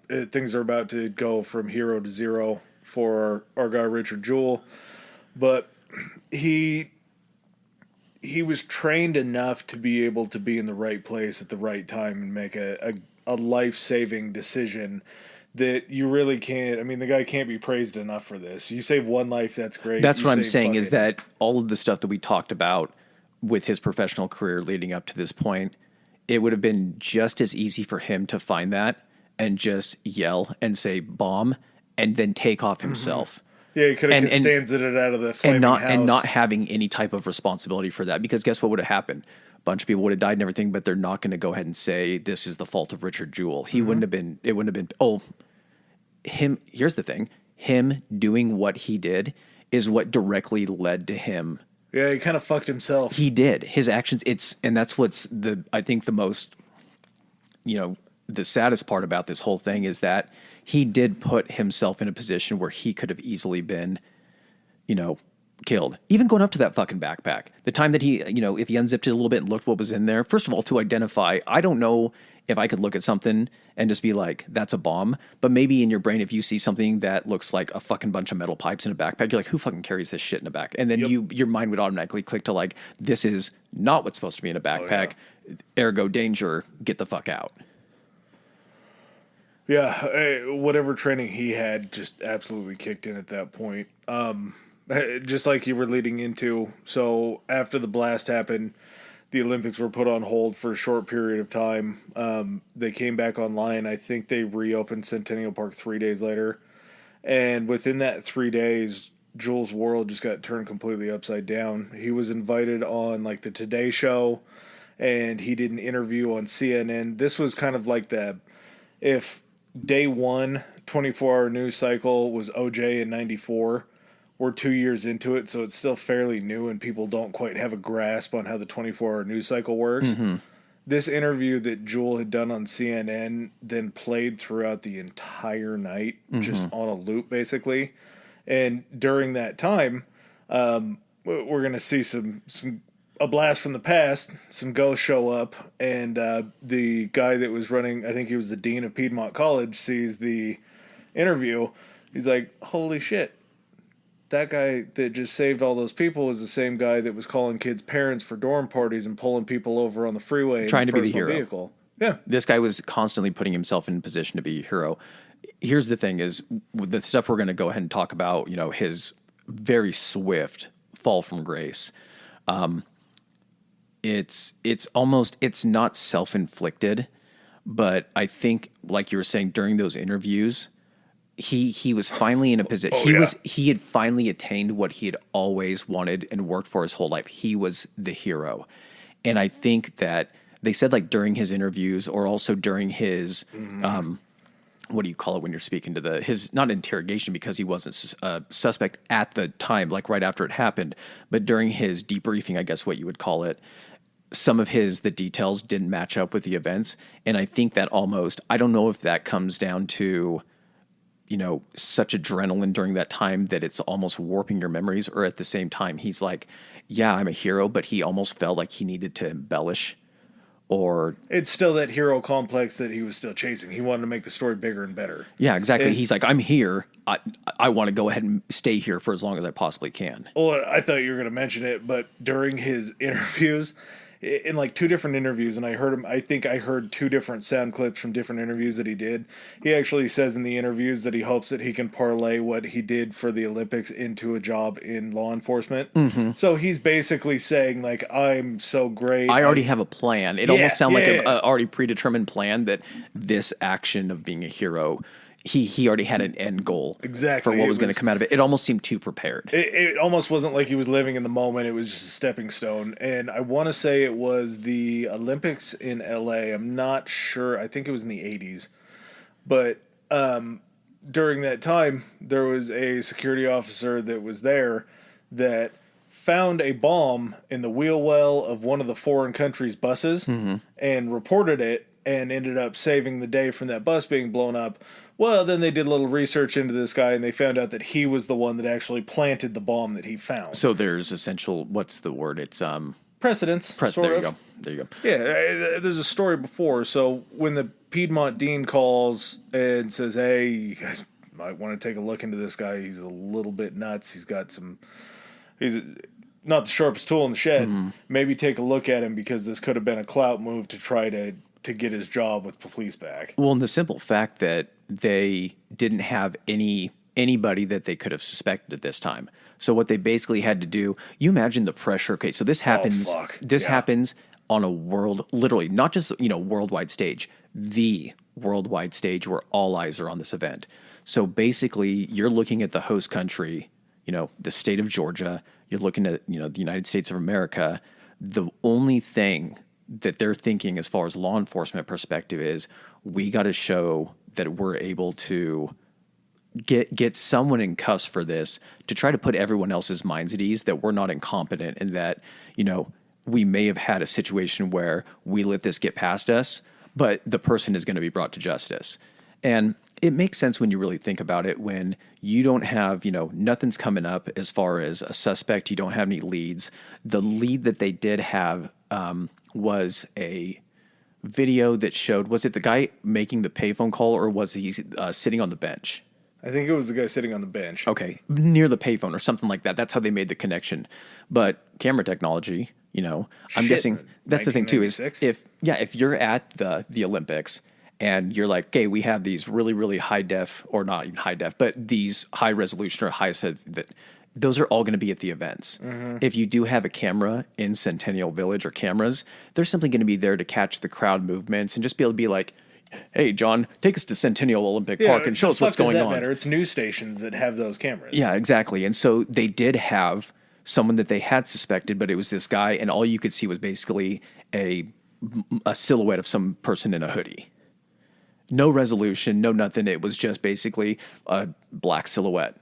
Things are about to go from hero to zero for our guy, Richard Jewell. But he was trained enough to be able to be in the right place at the right time and make a life-saving decision that you really can't. I mean, the guy can't be praised enough for this. You save one life, that's great. That's what I'm saying is that all of the stuff that we talked about with his professional career leading up to this point, it would have been just as easy for him to find that and just yell and say bomb and then take off himself. Yeah, he could have just stanzed it out of the flaming house. And not having any type of responsibility for that, because guess what would have happened? A bunch of people would have died and everything, but they're not going to go ahead and say this is the fault of Richard Jewell. He wouldn't have been. It wouldn't have been. Him. Here's the thing: him doing what he did is what directly led to him. Yeah, he kind of fucked himself. He did. His actions. And that's what's I think the most, the saddest part about this whole thing is that he did put himself in a position where he could have easily been, killed. Even going up to that fucking backpack. The time that he, if he unzipped it a little bit and looked what was in there, first of all, to identify, I don't know if I could look at something and just be like, that's a bomb. But maybe in your brain, if you see something that looks like a fucking bunch of metal pipes in a backpack, you're like, who fucking carries this shit in a back? And then your mind would automatically click to like, this is not what's supposed to be in a backpack. Oh, yeah. Ergo danger, get the fuck out. Yeah, whatever training he had just absolutely kicked in at that point. Just like you were leading into. So after the blast happened, the Olympics were put on hold for a short period of time. They came back online. I think they reopened Centennial Park 3 days later. And within that 3 days, Jewell's world just got turned completely upside down. He was invited on like the Today Show, and he did an interview on CNN. This was kind of like if day one 24-hour news cycle was OJ in 94. We're 2 years into it, so it's still fairly new, and people don't quite have a grasp on how the 24-hour news cycle works. Mm-hmm. This interview that Jewell had done on CNN then played throughout the entire night, just on a loop, basically. And during that time, we're going to see a blast from the past. Some ghosts show up, and the guy that was running, I think he was the dean of Piedmont College, sees the interview. He's like, holy shit. That guy that just saved all those people was the same guy that was calling kids' parents for dorm parties and pulling people over on the freeway. Trying to be the hero. Vehicle. Yeah. This guy was constantly putting himself in a position to be a hero. Here's the thing is, with the stuff we're going to go ahead and talk about, his very swift fall from grace. it's not self-inflicted, but I think, like you were saying, during those interviews, he was finally in a position. He had finally attained what he had always wanted and worked for his whole life. He was the hero. And I think that they said, like, during his interviews, or also during his what do you call it when you're speaking to his, not interrogation, because he wasn't a suspect at the time, like right after it happened, but during his debriefing, I guess what you would call it, some of the details didn't match up with the events. And I think that almost, I don't know if that comes down to, such adrenaline during that time that it's almost warping your memories, or at the same time, he's like, yeah, I'm a hero, but he almost felt like he needed to embellish. Or it's still that hero complex that he was still chasing. He wanted to make the story bigger and better. Yeah, exactly. He's like, I'm here. I want to go ahead and stay here for as long as I possibly can. Well, I thought you were going to mention it, but during his interviews, in like 2 different interviews, and I heard him, I think I heard 2 different sound clips from different interviews that he did. He actually says in the interviews that he hopes that he can parlay what he did for the Olympics into a job in law enforcement. Mm-hmm. So he's basically saying, like, I'm so great. I already have a plan. It almost sounds like an already predetermined plan that this action of being a hero, he already had an end goal for what was going to come out of it. It almost seemed too prepared. It almost wasn't like he was living in the moment. It was just a stepping stone. And I want to say it was the Olympics in LA. I'm not sure. I think it was in the 80s. But during that time, there was a security officer that was there that found a bomb in the wheel well of one of the foreign countries' buses and reported it, and ended up saving the day from that bus being blown up. Well, then they did a little research into this guy, and they found out that he was the one that actually planted the bomb that he found. So there's what's the word? It's precedence. There you go. There you go. Yeah, there's a story before. So when the Piedmont Dean calls and says, hey, you guys might want to take a look into this guy. He's a little bit nuts. He's not the sharpest tool in the shed. Maybe take a look at him, because this could have been a clout move to try to get his job with the police back. Well, and the simple fact that they didn't have anybody that they could have suspected at this time. So what they basically had to do, you imagine the pressure. Okay, so this happens. Happens on a literally, not just worldwide stage, the worldwide stage where all eyes are on this event. So basically, you're looking at the host country, the state of Georgia. You're looking at the United States of America. The only thing that they're thinking as far as law enforcement perspective is, we got to show that we're able to get someone in cuffs for this, to try to put everyone else's minds at ease that we're not incompetent, and that, we may have had a situation where we let this get past us, but the person is going to be brought to justice. And it makes sense when you really think about it, when you don't have, nothing's coming up as far as a suspect. You don't have any leads. The lead that they did have was a video that showed, was it the guy making the payphone call, or was he sitting on the bench? I think it was the guy sitting on the bench. Okay, near the payphone or something like that. That's how they made the connection. But camera technology, I'm guessing that's the thing too, is if you're at the Olympics and you're like, okay, we have these really, really high def, or not even high def, but these high resolution or high set, that those are all going to be at the events. If you do have a camera in Centennial Village, or cameras, they're simply going to be there to catch the crowd movements and just be able to be like, hey, John, take us to Centennial Olympic Park and show us what's going on. Matter? It's news stations that have those cameras. Yeah, exactly. And so they did have someone that they had suspected, but it was this guy, and all you could see was basically a silhouette of some person in a hoodie. No resolution, no nothing. It was just basically a black silhouette.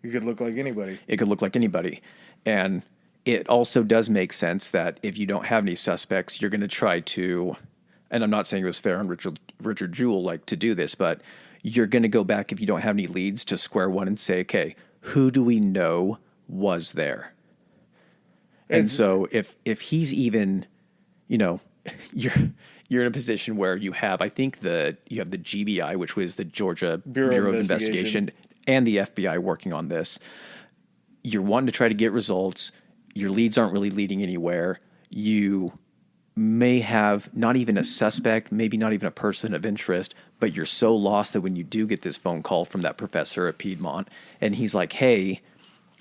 It could look like anybody. It could look like anybody. And it also does make sense that if you don't have any suspects, you're going to try to, and I'm not saying it was fair on Richard Jewell to do this, but you're going to go back, if you don't have any leads, to square one and say, okay, who do we know was there? And so if he's even, you're in a position where you have, I think you have the GBI, which was the Georgia Bureau of Investigation, and the FBI working on this. You're wanting to try to get results. Your leads aren't really leading anywhere. You may have not even a suspect, maybe not even a person of interest, but you're so lost that when you do get this phone call from that professor at Piedmont, and he's like, hey,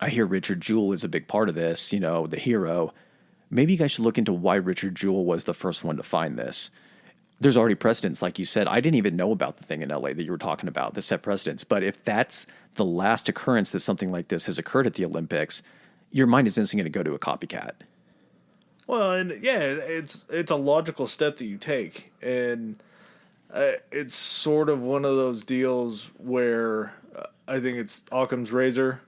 I hear Richard Jewell is a big part of this, the hero. maybe you guys should look into why Richard Jewell was the first one to find this. There's already precedents, like you said. I didn't even know about the thing in LA that you were talking about, the set precedents. But if that's the last occurrence that something like this has occurred at the Olympics, your mind is instantly going to go to a copycat. Well, and yeah, it's a logical step that you take, and it's sort of one of those deals where I think it's Occam's razor.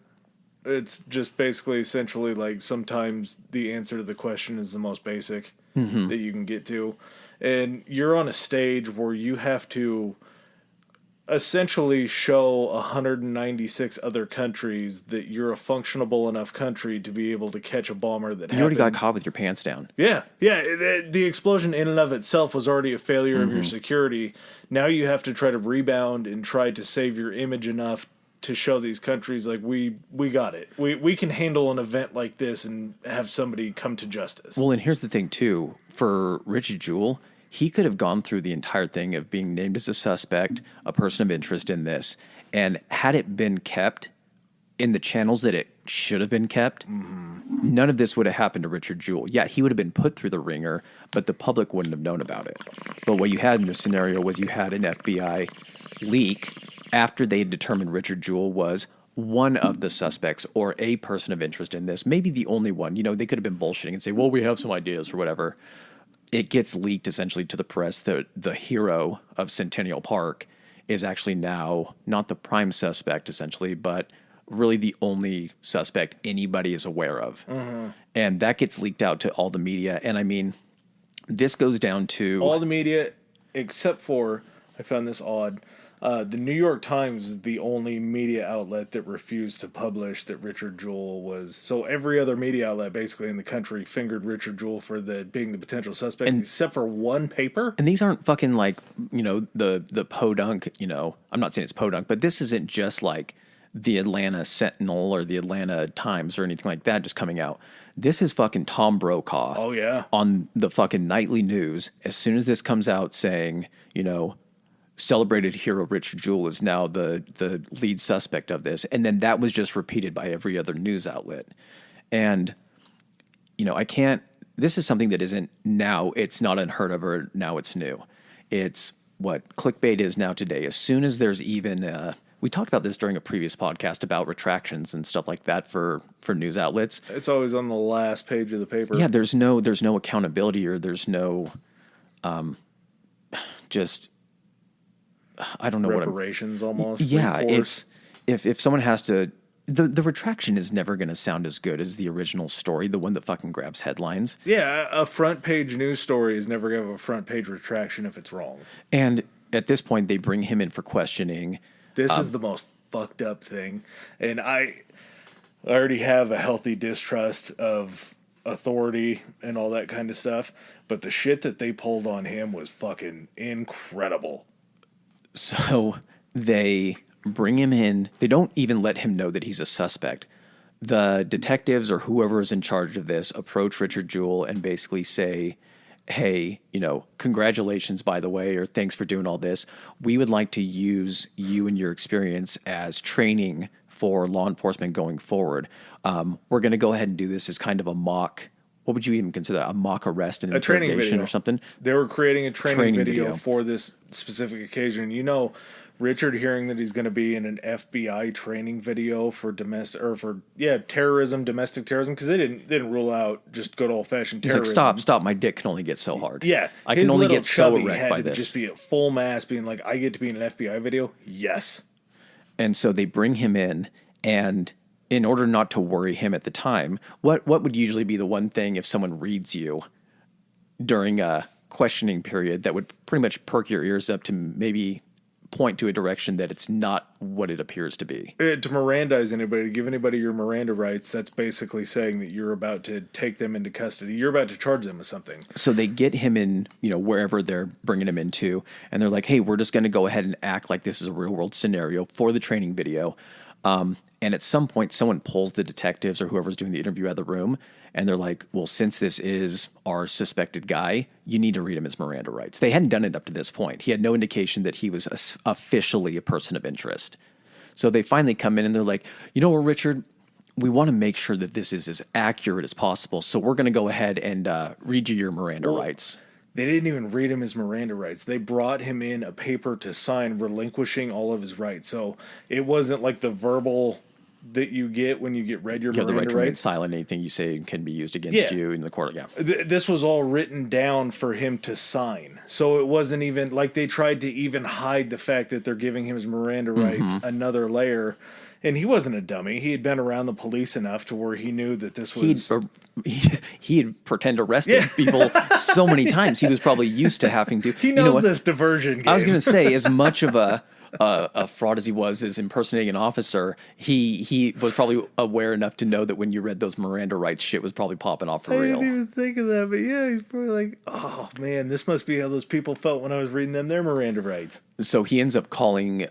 It's just basically essentially like sometimes the answer to the question is the most basic that you can get to. And you're on a stage where you have to essentially show 196 other countries that you're a functionable enough country to be able to catch a bomber that You already got caught with your pants down. Yeah. The explosion in and of itself was already a failure of your security. Now you have to try to rebound and try to save your image enough to show these countries like we got it. We can handle an event like this and have somebody come to justice. Well, and here's the thing too, for Richard Jewell, he could have gone through the entire thing of being named as a suspect, a person of interest in this, and had it been kept in the channels that it should have been kept, none of this would have happened to Richard Jewell. Yeah, he would have been put through the ringer, but the public wouldn't have known about it. But what you had in this scenario was you had an FBI leak after they had determined Richard Jewell was one of the suspects or a person of interest in this, maybe the only one. You know, they could have been bullshitting and say, well, we have some ideas or whatever. It gets leaked essentially to the press that the hero of Centennial Park is actually now not the prime suspect, essentially, but really the only suspect anybody is aware of. And that gets leaked out to all the media. And I mean, this goes down to all the media, except for, I found this odd, the New York Times is the only media outlet that refused to publish that Richard Jewell was. So every other media outlet basically in the country fingered Richard Jewell for being the potential suspect, except for one paper. And these aren't fucking like, you know, the podunk, you know, I'm not saying it's podunk, but this isn't just like the Atlanta Sentinel or the Atlanta Times or anything like that just coming out. This is fucking Tom Brokaw. Oh, yeah. On the fucking nightly news. As soon as this comes out saying, you know, celebrated hero Richard Jewell is now the lead suspect of this. And then that was just repeated by every other news outlet. And, you know, this is something that isn't now, it's not unheard of or now it's new. It's what clickbait is now today. As soon as there's even, we talked about this during a previous podcast about retractions and stuff like that for news outlets. It's always on the last page of the paper. Yeah, there's no accountability or there's no, just, I don't know reparations almost. Yeah, it's if someone has to, the retraction is never going to sound as good as the original story, the one that fucking grabs headlines. Yeah, a front page news story is never going to have a front page retraction if it's wrong. And at this point, they bring him in for questioning. This is the most fucked up thing, and I already have a healthy distrust of authority and all that kind of stuff. But the shit that they pulled on him was fucking incredible. So they bring him in. They don't even let him know that he's a suspect. The detectives or whoever is in charge of this approach Richard Jewell and basically say, hey, you know, congratulations, by the way, or thanks for doing all this. We would like to use you and your experience as training for law enforcement going forward. We're going to go ahead and do this as kind of a mock. What would you even consider a mock arrest and interrogation or something? They were creating a training video for this specific occasion. You know, Richard hearing that he's going to be in an FBI training video for terrorism, domestic terrorism, because they didn't rule out just good old fashioned terrorism. He's like, stop! My dick can only get so hard. Yeah, I can only get so erect by this. Just be at full mass, being like, I get to be in an FBI video. Yes. And so they bring him in, and in order not to worry him at the time, what would usually be the one thing if someone reads you during a questioning period that would pretty much perk your ears up to maybe point to a direction that it's not what it appears to be? To Mirandize anybody, to give anybody your Miranda rights, that's basically saying that you're about to take them into custody. You're about to charge them with something. So they get him in, you know, wherever they're bringing him into, and they're like, hey, we're just going to go ahead and act like this is a real world scenario for the training video. And at some point, someone pulls the detectives or whoever's doing the interview out of the room, and they're like, well, since this is our suspected guy, you need to read him his Miranda rights. They hadn't done it up to this point. He had no indication that he was officially a person of interest. So they finally come in and they're like, you know what, Richard, we want to make sure that this is as accurate as possible. So we're going to go ahead and read you your Miranda rights. They didn't even read him his Miranda rights. They brought him in a paper to sign relinquishing all of his rights. So it wasn't like the verbal that you get when you get read your Miranda the right to remain rights. silent. Anything you say can be used against you in the court. Yeah. This was all written down for him to sign. So it wasn't even like they tried to even hide the fact that they're giving him his Miranda rights another layer. And he wasn't a dummy. He had been around the police enough to where he knew that this was... He had pretend arrested people so many times. He was probably used to having to... He knows this diversion game. I was going to say, as much of a fraud as he was as impersonating an officer, he was probably aware enough to know that when you read those Miranda rights, shit was probably popping off for real. I didn't even think of that, but yeah, he's probably like, oh man, this must be how those people felt when I was reading them their Miranda rights. So he ends up calling...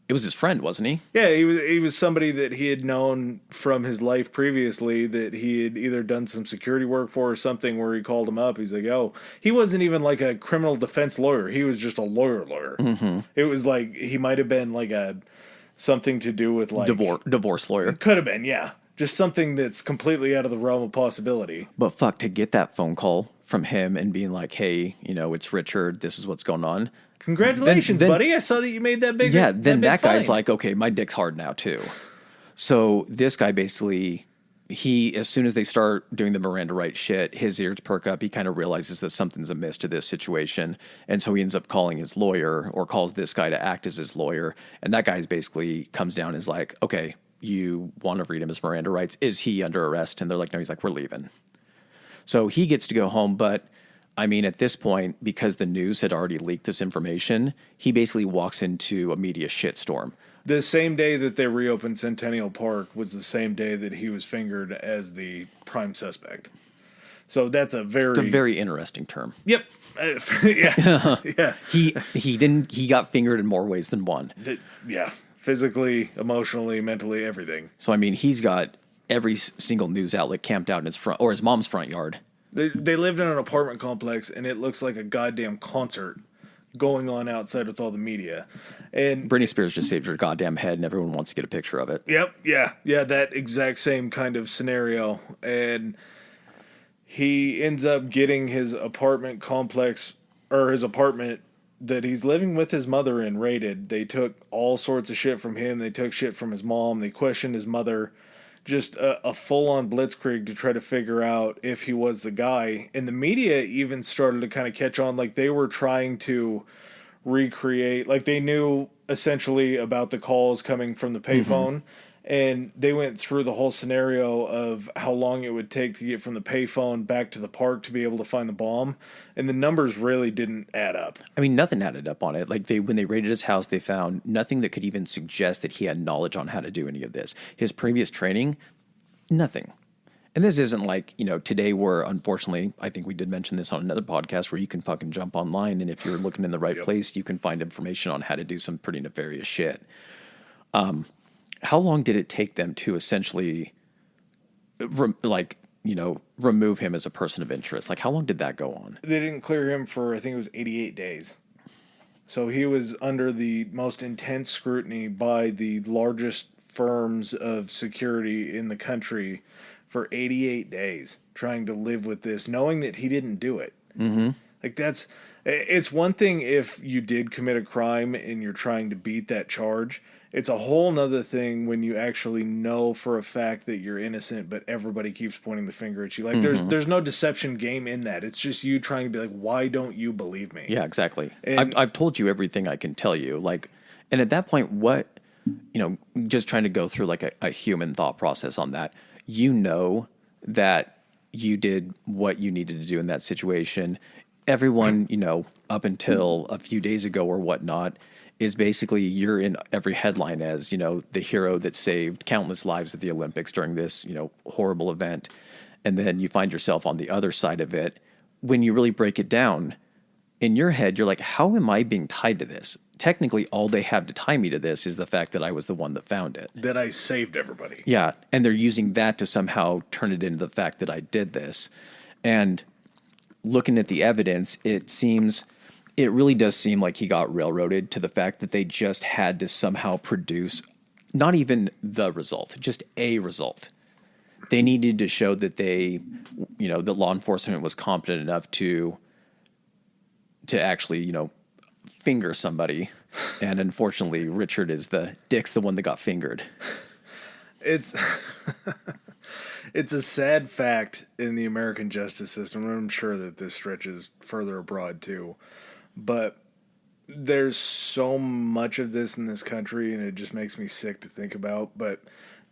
it was his friend, wasn't he? Yeah, he was somebody that he had known from his life previously that he had either done some security work for or something where he called him up. He's like, oh, he wasn't even like a criminal defense lawyer. He was just a lawyer. Mm-hmm. It was like, he might have been like something to do with like... Divorce lawyer. Could have been, yeah. Just something that's completely out of the realm of possibility. But fuck, to get that phone call from him and being like, hey, it's Richard, this is what's going on. Congratulations, buddy. I saw that you made that big. Yeah, then that guy's like, okay, my dick's hard now too. So this guy basically, as soon as they start doing the Miranda right shit, his ears perk up. He kind of realizes that something's amiss to this situation. And so he ends up calling his lawyer, or calls this guy to act as his lawyer. And that guy's basically comes down and is like, okay, you want to read him his Miranda rights? Is he under arrest? And they're like, no. He's like, we're leaving. So he gets to go home, but... I mean, at this point, because the news had already leaked this information, he basically walks into a media shitstorm. The same day that they reopened Centennial Park was the same day that he was fingered as the prime suspect. So it's a very interesting term. Yep. Yeah. He got fingered in more ways than one. Yeah. Physically, emotionally, mentally, everything. So, I mean, he's got every single news outlet camped out in his front, or his mom's front yard. They lived in an apartment complex, and it looks like a goddamn concert going on outside with all the media. And Britney Spears just saved her goddamn head, and everyone wants to get a picture of it. Yep, yeah, that exact same kind of scenario. And he ends up getting his apartment complex, or his apartment that he's living with his mother in, raided. They took all sorts of shit from him. They took shit from his mom. They questioned his mother. Just a full-on blitzkrieg to try to figure out if he was the guy. And the media even started to kind of catch on. Like, they were trying to recreate... Like, they knew, essentially, about the calls coming from the payphone. And they went through the whole scenario of how long it would take to get from the payphone back to the park to be able to find the bomb. And the numbers really didn't add up. I mean, nothing added up on it. Like, when they raided his house, they found nothing that could even suggest that he had knowledge on how to do any of this. His previous training, nothing. And this isn't like, today where, unfortunately, I think we did mention this on another podcast, where you can fucking jump online, and if you're looking in the right place, you can find information on how to do some pretty nefarious shit. How long did it take them to essentially, remove him as a person of interest? Like, how long did that go on? They didn't clear him for, I think it was 88 days. So he was under the most intense scrutiny by the largest firms of security in the country for 88 days, trying to live with this, knowing that he didn't do it. Mm-hmm. Like, it's one thing if you did commit a crime and you're trying to beat that charge. It's a whole nother thing when you actually know for a fact that you're innocent, but everybody keeps pointing the finger at you. Like, there's no deception game in that. It's just you trying to be like, why don't you believe me? Yeah, exactly. I've told you everything I can tell you. Like, and at that point, just trying to go through like a human thought process on that, that you did what you needed to do in that situation. Everyone, up until a few days ago or whatnot, is basically you're in every headline as, the hero that saved countless lives at the Olympics during this, horrible event. And then you find yourself on the other side of it. When you really break it down, in your head, you're like, how am I being tied to this? Technically, all they have to tie me to this is the fact that I was the one that found it. That I saved everybody. Yeah, and they're using that to somehow turn it into the fact that I did this. And looking at the evidence, it really does seem like he got railroaded to the fact that they just had to somehow produce not even the result, just a result. They needed to show that that law enforcement was competent enough to actually, finger somebody. And unfortunately, Dick's the one that got fingered. It's it's a sad fact in the American justice system, and I'm sure that this stretches further abroad too. But there's so much of this in this country, and it just makes me sick to think about. But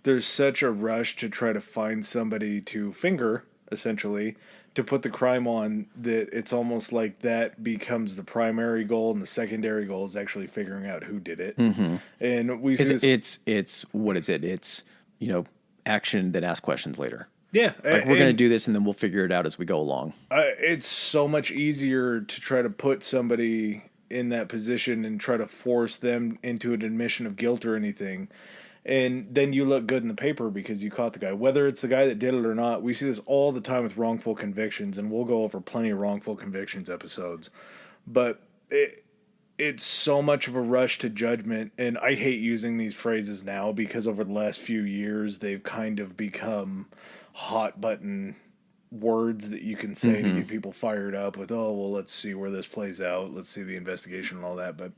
there's such a rush to try to find somebody to finger, essentially, to put the crime on, that it's almost like that becomes the primary goal, and the secondary goal is actually figuring out who did it. Mm-hmm. And we see it's what is it? It's action, then ask questions later. Yeah, like we're going to do this, and then we'll figure it out as we go along. It's so much easier to try to put somebody in that position and try to force them into an admission of guilt or anything. And then you look good in the paper because you caught the guy. Whether it's the guy that did it or not, we see this all the time with wrongful convictions, and we'll go over plenty of wrongful convictions episodes. But it's so much of a rush to judgment, and I hate using these phrases now because over the last few years, they've kind of become hot button words that you can say to get people fired up with, oh, well, let's see where this plays out. Let's see the investigation and all that. But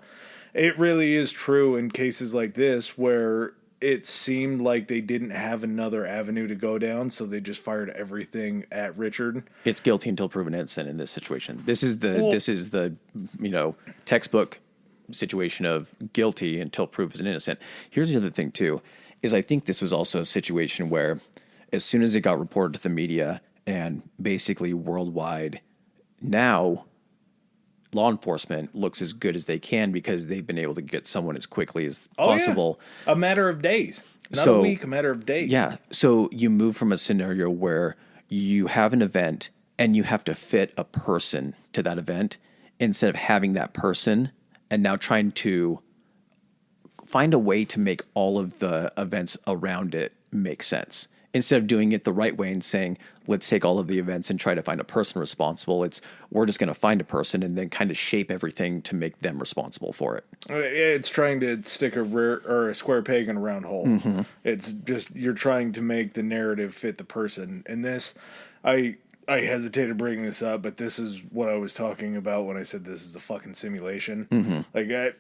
it really is true in cases like this where it seemed like they didn't have another avenue to go down, so they just fired everything at Richard. It's guilty until proven innocent in this situation. This is the textbook situation of guilty until proven innocent. Here's the other thing too, is I think this was also a situation where as soon as it got reported to the media and basically worldwide, now law enforcement looks as good as they can because they've been able to get someone as quickly as possible. Yeah. A matter of days. Not a week, a matter of days. Yeah. So you move from a scenario where you have an event and you have to fit a person to that event instead of having that person and now trying to find a way to make all of the events around it make sense. Instead of doing it the right way and saying, let's take all of the events and try to find a person responsible, we're just going to find a person and then kind of shape everything to make them responsible for it. It's trying to stick a square peg in a round hole. Mm-hmm. It's just, you're trying to make the narrative fit the person. And this, I hesitated bringing this up, but this is what I was talking about when I said this is a fucking simulation. Mm-hmm. Like,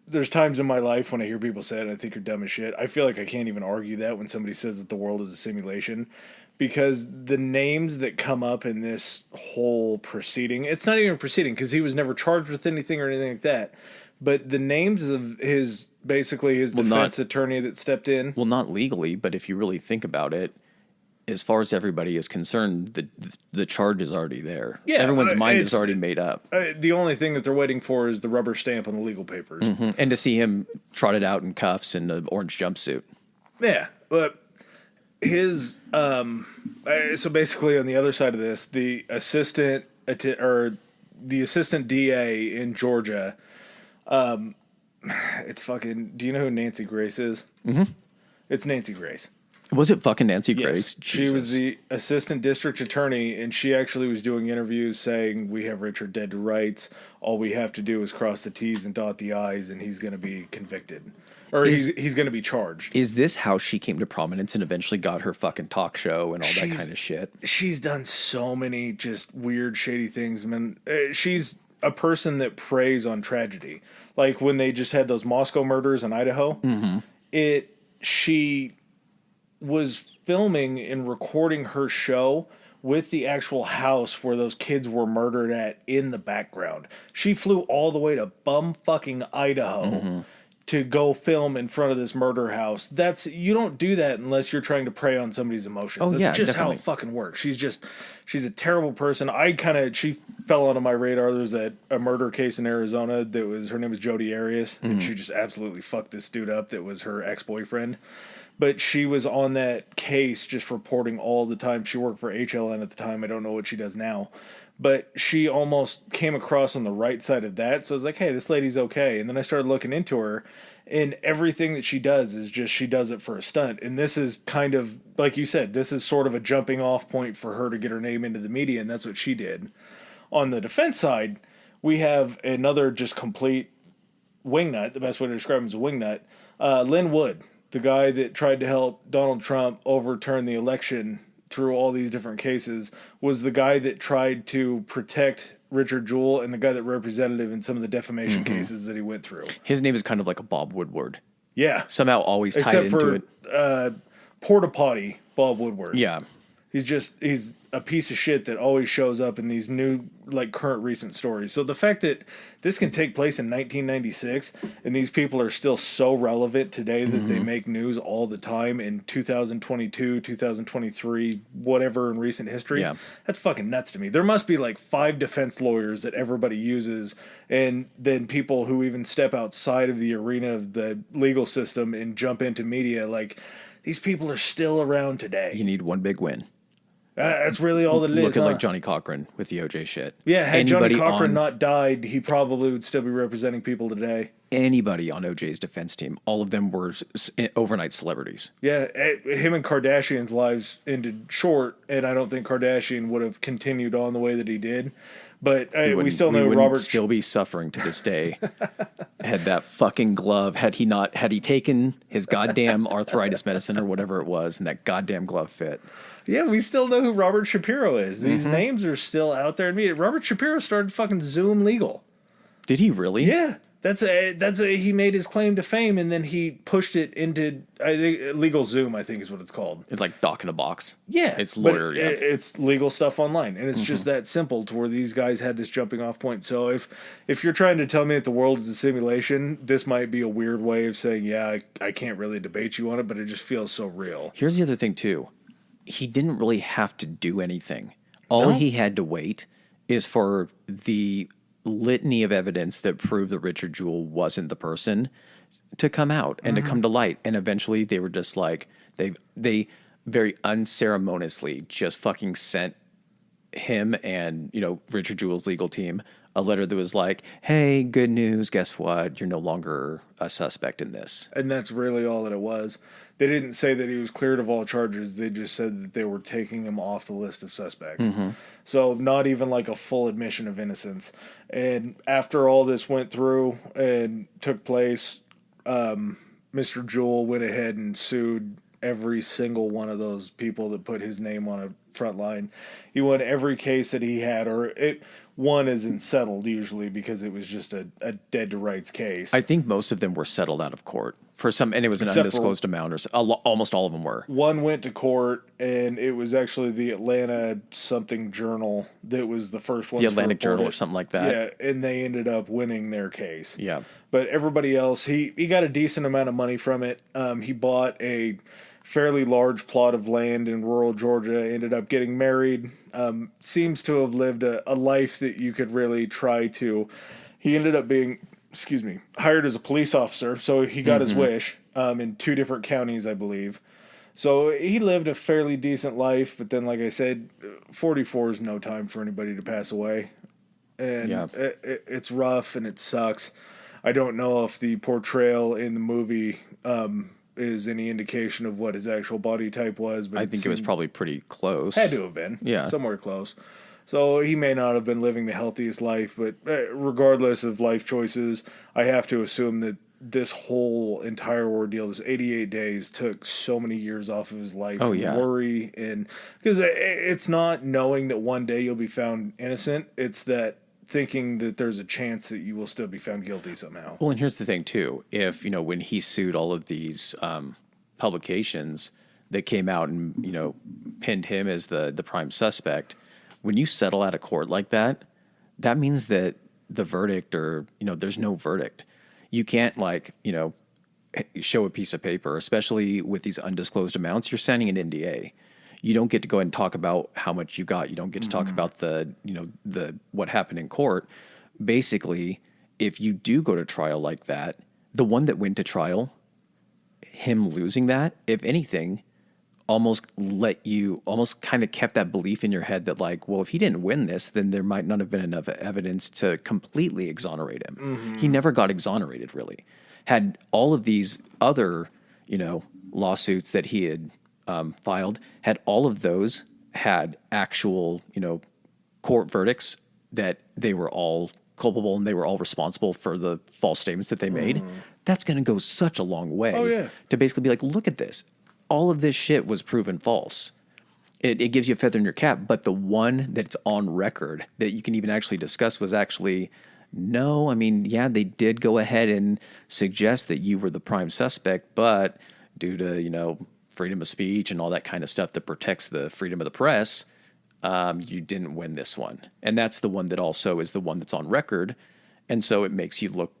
there's times in my life when I hear people say it and I think you're dumb as shit. I feel like I can't even argue that when somebody says that the world is a simulation, because the names that come up in this whole proceeding, it's not even a proceeding because he was never charged with anything or anything like that. But the names of his defense attorney that stepped in. Well, not legally, but if you really think about it, as far as everybody is concerned, the charge is already there. Yeah, everyone's mind is already made up. The only thing that they're waiting for is the rubber stamp on the legal papers. Mm-hmm. And to see him trotted out in cuffs in an orange jumpsuit. Yeah, but his so basically on the other side of this, the assistant DA in Georgia, it's fucking. Do you know who Nancy Grace is? Mm-hmm. It's Nancy Grace. Was it fucking Nancy Grace? Yes. She was the assistant district attorney, and she actually was doing interviews saying, we have Richard dead to rights. All we have to do is cross the T's and dot the I's, and he's going to be convicted. Or he's going to be charged. Is this how she came to prominence and eventually got her fucking talk show and all that kind of shit? She's done so many just weird, shady things. Man, she's a person that preys on tragedy. Like when they just had those Moscow murders in Idaho, mm-hmm. She was filming and recording her show with the actual house where those kids were murdered at in the background. She flew all the way to bumfucking Idaho mm-hmm. to go film in front of this murder house. You don't do that unless you're trying to prey on somebody's emotions. Oh, That's just definitely. how it fucking works. She's a terrible person. She fell onto my radar. There was a murder case in Arizona her name was Jodi Arias, mm-hmm. and she just absolutely fucked this dude up that was her ex-boyfriend. But she was on that case just reporting all the time. She worked for HLN at the time. I don't know what she does now. But she almost came across on the right side of that. So I was like, hey, this lady's okay. And then I started looking into her. And everything that she does is just she does it for a stunt. And this is kind of, like you said, this is sort of a jumping off point for her to get her name into the media. And that's what she did. On the defense side, we have another just complete wingnut. The best way to describe him is a wingnut. Lynn Wood, the guy that tried to help Donald Trump overturn the election through all these different cases, was the guy that tried to protect Richard Jewell and the guy that represented him in some of the defamation cases that he went through. His name is kind of like a Bob Woodward. Yeah. Somehow always tied Except into for, it. Porta Potty Bob Woodward. Yeah. He's a piece of shit that always shows up in these new, like, current recent stories. So the fact that this can take place in 1996 and these people are still so relevant today that they make news all the time in 2022, 2023, whatever in recent history, that's fucking nuts to me. There must be like 5 defense lawyers that everybody uses, and then people who even step outside of the arena of the legal system and jump into media. Like, these people are still around today. You need one big win. That's really all that it is. Looking like Johnny Cochran with the OJ shit. Yeah, had Johnny Cochran not died, he probably would still be representing people today. Anybody on OJ's defense team, all of them were overnight celebrities. Yeah, him and Kardashian's lives ended short, and I don't think Kardashian would have continued on the way that he did. But we still know Robert still be suffering to this day. Had that fucking glove, had he taken his goddamn arthritis medicine or whatever it was, and that goddamn glove fit. Yeah, we still know who Robert Shapiro is. These names are still out there in media. Robert Shapiro started fucking Zoom legal. Did he really? Yeah. He made his claim to fame, and then he pushed it into, I think, legal Zoom, I think is what it's called. It's like Doc in a Box. Yeah. It's lawyer, yeah. It's legal stuff online, and it's just that simple to where these guys had this jumping off point. So if you're trying to tell me that the world is a simulation, this might be a weird way of saying, yeah, I can't really debate you on it, but it just feels so real. Here's the other thing, too. He didn't really have to do anything. All he had to wait is for the litany of evidence that proved that Richard Jewell wasn't the person to come out and to come to light. And eventually they were just like, they very unceremoniously just fucking sent him and, Richard Jewell's legal team a letter that was like, hey, good news, guess what? You're no longer a suspect in this. And that's really all that it was. They didn't say that he was cleared of all charges. They just said that they were taking him off the list of suspects. So not even like a full admission of innocence. And after all this went through and took place, Mr. Jewell went ahead and sued every single one of those people that put his name on a front line. He won every case that he had, one isn't settled usually because it was just a dead to rights case. I think most of them were settled out of court for some, and it was an undisclosed amount, or almost all of them were. One went to court, and it was actually the Atlanta something Journal that was the first one. The Atlantic Journal or something like that. Yeah, and they ended up winning their case. Yeah. But everybody else, he got a decent amount of money from it. He bought a fairly large plot of land in rural Georgia, ended up getting married, seems to have lived a life that you could really try to. He ended up being, hired as a police officer, so he got his wish in 2 different counties, I believe. So he lived a fairly decent life, but then, like I said, 44 is no time for anybody to pass away. And it's rough and it sucks. I don't know if the portrayal in the movie is any indication of what his actual body type was, but I think it was probably pretty close. Had to have been. Yeah. Somewhere close. So he may not have been living the healthiest life, but regardless of life choices, I have to assume that this whole entire ordeal, this 88 days, took so many years off of his life. Worry, and because it's not knowing that one day you'll be found innocent, it's that thinking that there's a chance that you will still be found guilty somehow. Well, and here's the thing, too. If, when he sued all of these publications that came out and, pinned him as the prime suspect, when you settle out of court like that, that means that the verdict or, there's no verdict. You can't, show a piece of paper, especially with these undisclosed amounts. You're signing an NDA. You don't get to go ahead and talk about how much you got. You don't get to talk about the what happened in court. Basically, if you do go to trial like that, the one that went to trial, him losing that, if anything, almost kind of kept that belief in your head that if he didn't win this, then there might not have been enough evidence to completely exonerate him. He never got exonerated, really. Had all of these other, lawsuits that he had filed, had all of those had actual, court verdicts that they were all culpable and they were all responsible for the false statements that they made, that's going to go such a long way. Oh, yeah. To basically be like, look at this. All of this shit was proven false. It gives you a feather in your cap, but the one that's on record that you can even actually discuss was actually, no, I mean, yeah, they did go ahead and suggest that you were the prime suspect, but due to, freedom of speech and all that kind of stuff that protects the freedom of the press, you didn't win this one. And that's the one that also is the one that's on record. And so it makes you look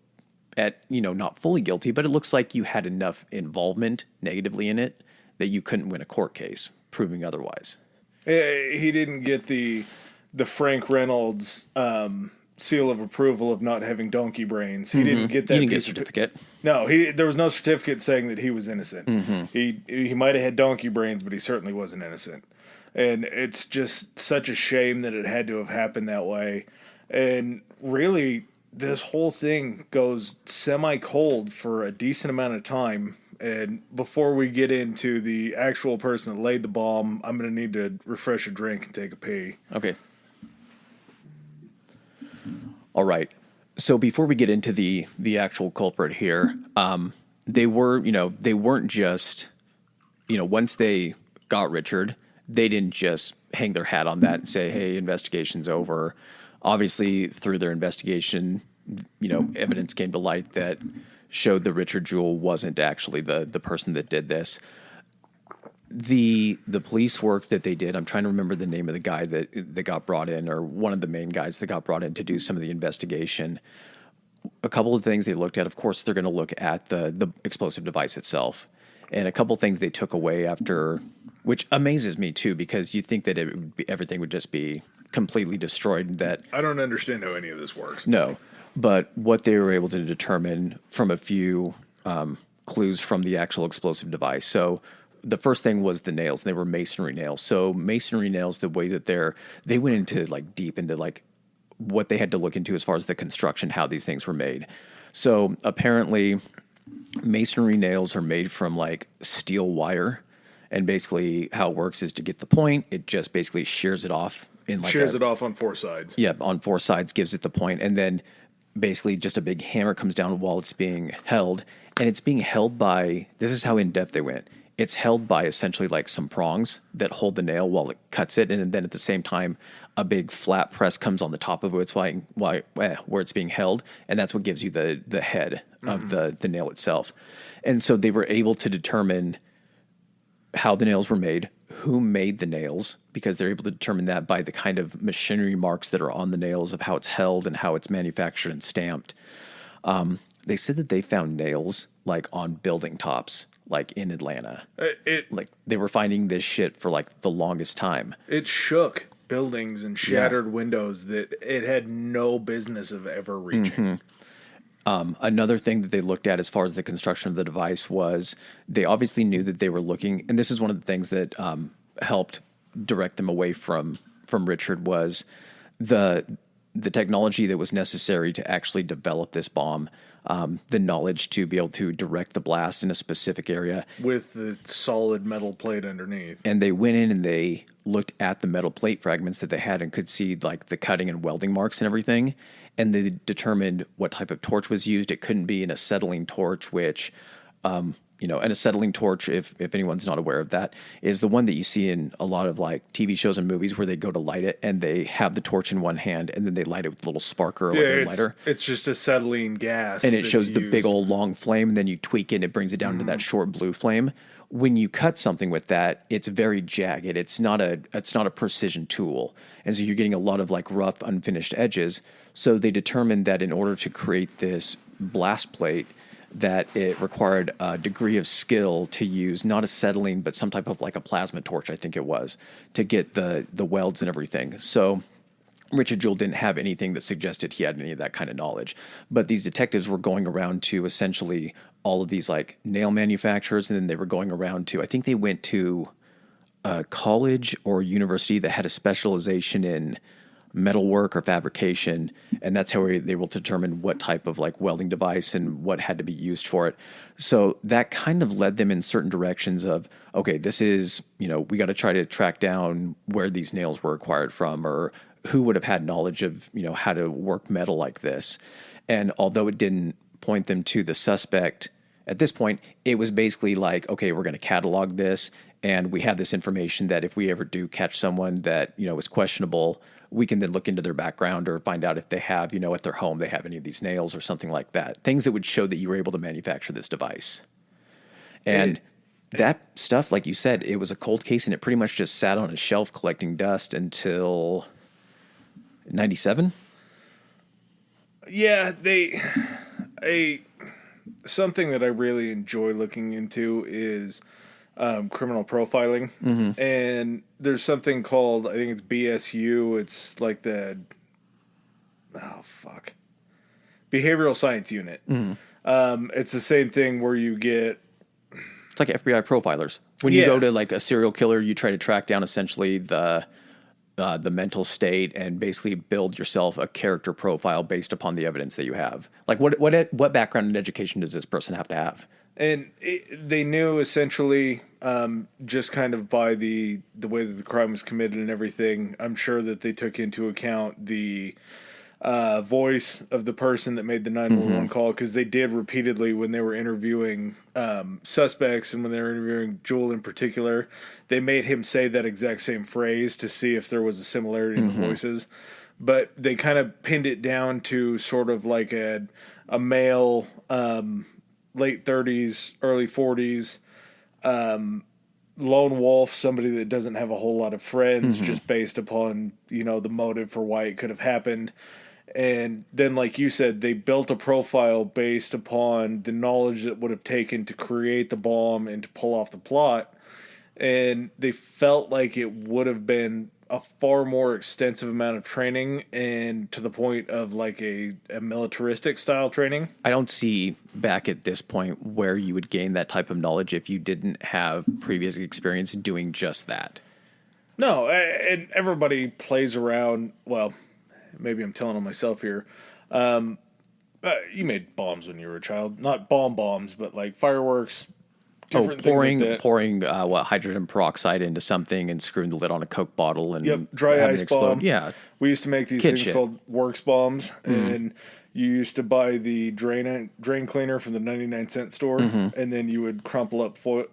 at, not fully guilty, but it looks like you had enough involvement negatively in it that you couldn't win a court case, proving otherwise. He didn't get the Frank Reynolds seal of approval of not having donkey brains. He didn't get that. He didn't get a certificate. No, there was no certificate saying that he was innocent. He might have had donkey brains, but he certainly wasn't innocent. And it's just such a shame that it had to have happened that way. And really, this whole thing goes semi-cold for a decent amount of time. And before we get into the actual person that laid the bomb, I'm going to need to refresh a drink and take a pee. Okay. All right. So before we get into the actual culprit here, they weren't just, once they got Richard, they didn't just hang their hat on that and say, hey, investigation's over. Obviously, through their investigation, evidence came to light that showed that Richard Jewell wasn't actually the person that did this. The police work that they did, I'm trying to remember the name of the guy that got brought in, or one of the main guys that got brought in to do some of the investigation. A couple of things they looked at, of course, they're going to look at the explosive device itself. And a couple of things they took away after, which amazes me too, because you think that everything would just be completely destroyed. That I don't understand how any of this works. No. But what they were able to determine from a few clues from the actual explosive device. So the first thing was the nails. They were masonry nails. So masonry nails, the way that they went into deep into what they had to look into as far as the construction, how these things were made. So apparently masonry nails are made from steel wire. And basically how it works is to get the point, it just basically shears it off. Shears it off on four sides. Yeah, on four sides, gives it the point, and then basically just a big hammer comes down while it's being held, and it's being held by, this is how in-depth they went, it's held by essentially some prongs that hold the nail while it cuts it, and then at the same time, a big flat press comes on the top of it, where it's being held, and that's what gives you the head of the nail itself. And so they were able to determine how the nails were made, who made the nails, because they're able to determine that by the kind of machinery marks that are on the nails of how it's held and how it's manufactured and stamped. They said that they found nails on building tops, in Atlanta. They were finding this shit for the longest time. It shook buildings and shattered windows that it had no business of ever reaching. Another thing that they looked at as far as the construction of the device was they obviously knew that they were looking, and this is one of the things that helped direct them away from Richard, was the technology that was necessary to actually develop this bomb, the knowledge to be able to direct the blast in a specific area. With the solid metal plate underneath. And they went in and they looked at the metal plate fragments that they had and could see the cutting and welding marks and everything. And they determined what type of torch was used. It couldn't be an acetylene torch, which, an acetylene torch, if anyone's not aware of that, is the one that you see in a lot of TV shows and movies where they go to light it and they have the torch in one hand and then they light it with a little sparker or a lighter. It's just acetylene gas. And it shows the big old long flame, and then you tweak it and it brings it down to that short blue flame. When you cut something with that, it's very jagged. It's not a precision tool. And so you're getting a lot of rough, unfinished edges. So they determined that in order to create this blast plate, that it required a degree of skill to use not acetylene, but some type of a plasma torch, I think it was, to get the welds and everything. So Richard Jewell didn't have anything that suggested he had any of that kind of knowledge. But these detectives were going around to essentially all of these nail manufacturers, and then they were going around to, I think they went to a college or university that had a specialization in metalwork or fabrication, and that's how they were able to determine what type of welding device and what had to be used for it. So that kind of led them in certain directions of, okay, this is, we got to try to track down where these nails were acquired from, or who would have had knowledge of, how to work metal like this. And although it didn't point them to the suspect. At this point, it was basically like, okay, we're going to catalog this, and we have this information that if we ever do catch someone that, is questionable, we can then look into their background or find out if they have, at their home, they have any of these nails or something like that. Things that would show that you were able to manufacture this device. And that stuff, like you said, it was a cold case, and it pretty much just sat on a shelf collecting dust until 97. Yeah, something that I really enjoy looking into is criminal profiling. And there's something called, I think it's BSU. It's like behavioral science unit. It's the same thing where you get... It's like FBI profilers. When you go to like a serial killer, you try to track down essentially the mental state and basically build yourself a character profile based upon the evidence that you have. Like what background and education does this person have to have? And they knew essentially just kind of by the way that the crime was committed and everything. I'm sure that they took into account the voice of the person that made the 911 call, because they did repeatedly when they were interviewing suspects, and when they were interviewing Jewell in particular, they made him say that exact same phrase to see if there was a similarity in the voices. But they kind of pinned it down to sort of like a male, late 30s, early 40s, lone wolf, somebody that doesn't have a whole lot of friends, just based upon, the motive for why it could have happened. And then, like you said, they built a profile based upon the knowledge that would have taken to create the bomb and to pull off the plot. And they felt like it would have been a far more extensive amount of training, and to the point of like a militaristic style training. I don't see back at this point where you would gain that type of knowledge if you didn't have previous experience doing just that. No, and everybody plays around. Well, maybe I'm telling on myself here. You made bombs when you were a child. Not bombs, but like fireworks. Pouring hydrogen peroxide into something and screwing the lid on a Coke bottle and dry ice bomb. Yeah, we used to make these things called works bombs, and you used to buy the drain cleaner from the 99-cent store, and then you would crumple up foil.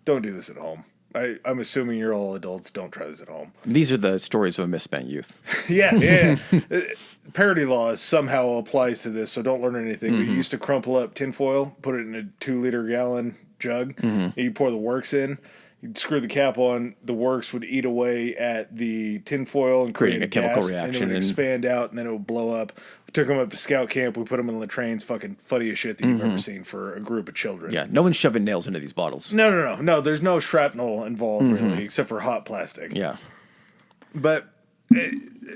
Don't do this at home. I'm assuming you're all adults. Don't try this at home. These are the stories of a misspent youth. Yeah. Parody law somehow applies to this, so don't learn anything. But you used to crumple up tinfoil, put it in a 2-liter gallon jug, and you pour the works in. You'd screw the cap on. The works would eat away at the tinfoil and creating a chemical gas, reaction, and it would expand out, and then it would blow up. We took them up to scout camp. We put them in the trains. Fucking funniest shit that you've ever seen for a group of children. Yeah, no one's shoving nails into these bottles. No. There's no shrapnel involved really, except for hot plastic. Yeah, but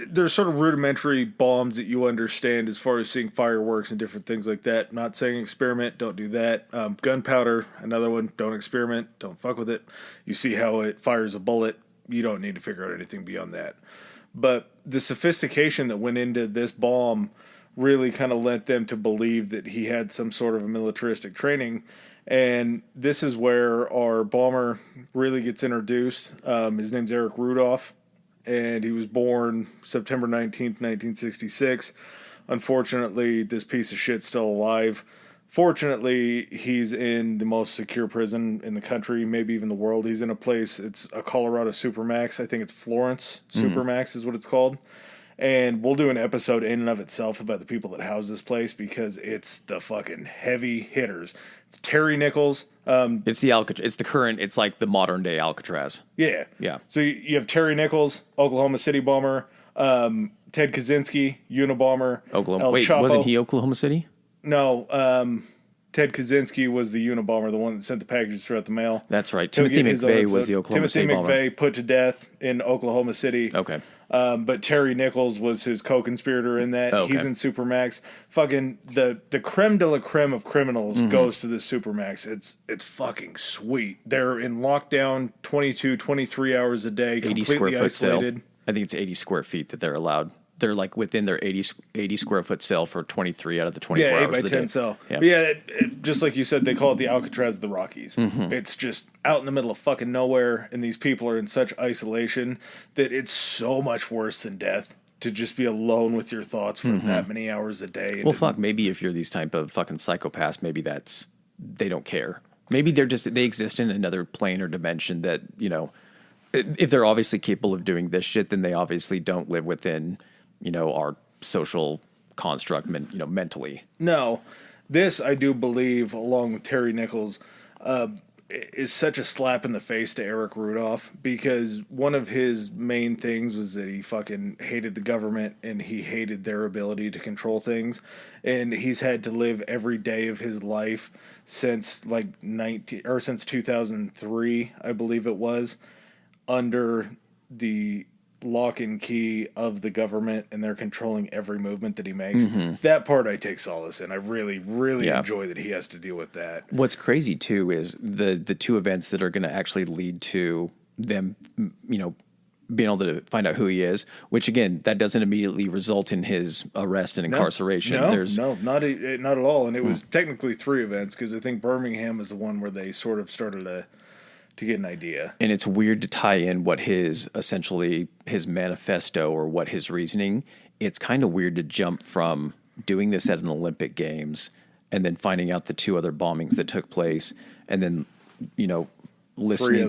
there's sort of rudimentary bombs that you understand as far as seeing fireworks and different things like that. Not saying experiment, don't do that. Gunpowder, another one, don't experiment, don't fuck with it. You see how it fires a bullet, you don't need to figure out anything beyond that. But the sophistication that went into this bomb really kind of lent them to believe that he had some sort of a militaristic training. And this is where our bomber really gets introduced. His name's Eric Rudolph, and he was born September 19th, 1966. Unfortunately, this piece of shit's still alive. Fortunately, he's in the most secure prison in the country, maybe even the world. He's in a place, it's a Colorado Supermax. I think it's Florence Supermax is what it's called. And we'll do an episode in and of itself about the people that house this place, because it's the fucking heavy hitters. It's Terry Nichols. it's the Alcatraz. It's the current. It's like the modern day Alcatraz. Yeah. Yeah. So you have Terry Nichols, Oklahoma City bomber. Ted Kaczynski, Unabomber. Oklahoma. Wait, Chapo. Wasn't he Oklahoma City? No. Ted Kaczynski was the Unabomber, the one that sent the packages throughout the mail. That's right. Timothy McVeigh was the Oklahoma City bomber. Timothy McVeigh put to death in Oklahoma City. Okay. But Terry Nichols was his co-conspirator in that. Okay. He's in Supermax. Fucking the creme de la creme of criminals goes to this Supermax. It's fucking sweet. They're in lockdown 22, 23 hours a day, 80 completely square foot isolated. cell. I think it's 80 square feet that they're allowed. They're like within their 80 square foot cell for 23 out of the 24 hours 8 by of the 10 day. cell. Yeah. But yeah, just like you said, they call it the Alcatraz of the Rockies. It's just out in the middle of fucking nowhere, and these people are in such isolation that it's so much worse than death to just be alone with your thoughts for that many hours a day. Well, fuck, maybe if you're these type of fucking psychopaths, maybe they don't care. Maybe they exist in another plane or dimension that, you know, if they're obviously capable of doing this shit, then they obviously don't live within, you know, our social construct, you know, mentally. No, this I do believe, along with Terry Nichols, is such a slap in the face to Eric Rudolph, because one of his main things was that he fucking hated the government and he hated their ability to control things, and he's had to live every day of his life since since 2003, I believe it was, under the lock and key of the government, and they're controlling every movement that he makes. That part I take solace in. I really, really enjoy that he has to deal with that. What's crazy too is the two events that are going to actually lead to them, you know, being able to find out who he is, which again, that doesn't immediately result in his arrest and incarceration. No, not at all. And it was technically 3 events, because I think Birmingham is the one where they sort of started to get an idea. And it's weird to tie in what essentially his manifesto or what his reasoning. It's kind of weird to jump from doing this at an Olympic Games and then finding out the 2 other bombings that took place, and then, you know, listening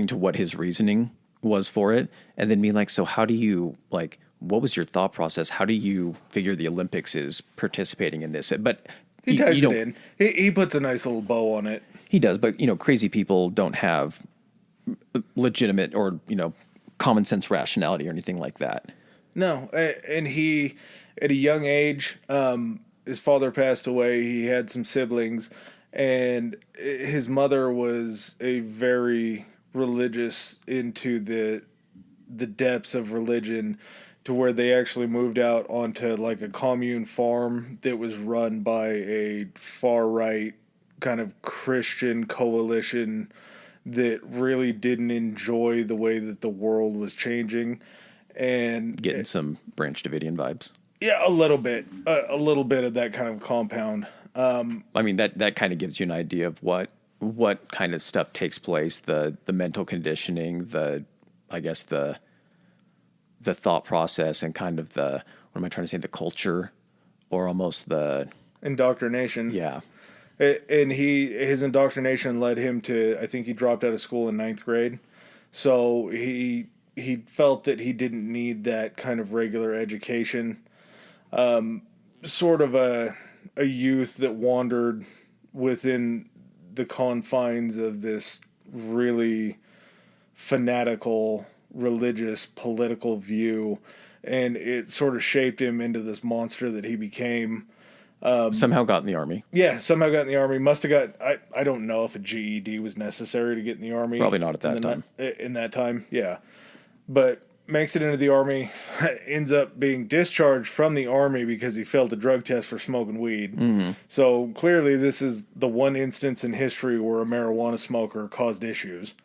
to what his reasoning was for it, and then being like, so how do you, like, what was your thought process? How do you figure the Olympics is participating in this? But he ties it in. He puts a nice little bow on it. He does, but, you know, crazy people don't have legitimate or, you know, common sense rationality or anything like that. No, and he, at a young age, his father passed away. He had some siblings, and his mother was a very religious, into the depths of religion, to where they actually moved out onto like a commune farm that was run by a far-right kind of Christian coalition that really didn't enjoy the way that the world was changing, and getting some Branch Davidian vibes. Yeah, a little bit of that kind of compound. I mean, that kind of gives you an idea of what kind of stuff takes place, the mental conditioning, I guess the thought process, and kind of what am I trying to say, the culture, or almost the indoctrination. Yeah. And his indoctrination led him to, I think he dropped out of school in 9th grade. So he felt that he didn't need that kind of regular education. Sort of a youth that wandered within the confines of this really fanatical, religious, political view. And it sort of shaped him into this monster that he became. Somehow got in the Army. Yeah, somehow got in the Army. Must have got... I don't know if a GED was necessary to get in the Army. Probably not at that time. In that time, yeah. But makes it into the Army, ends up being discharged from the Army because he failed a drug test for smoking weed. Mm-hmm. So clearly this is the one instance in history where a marijuana smoker caused issues.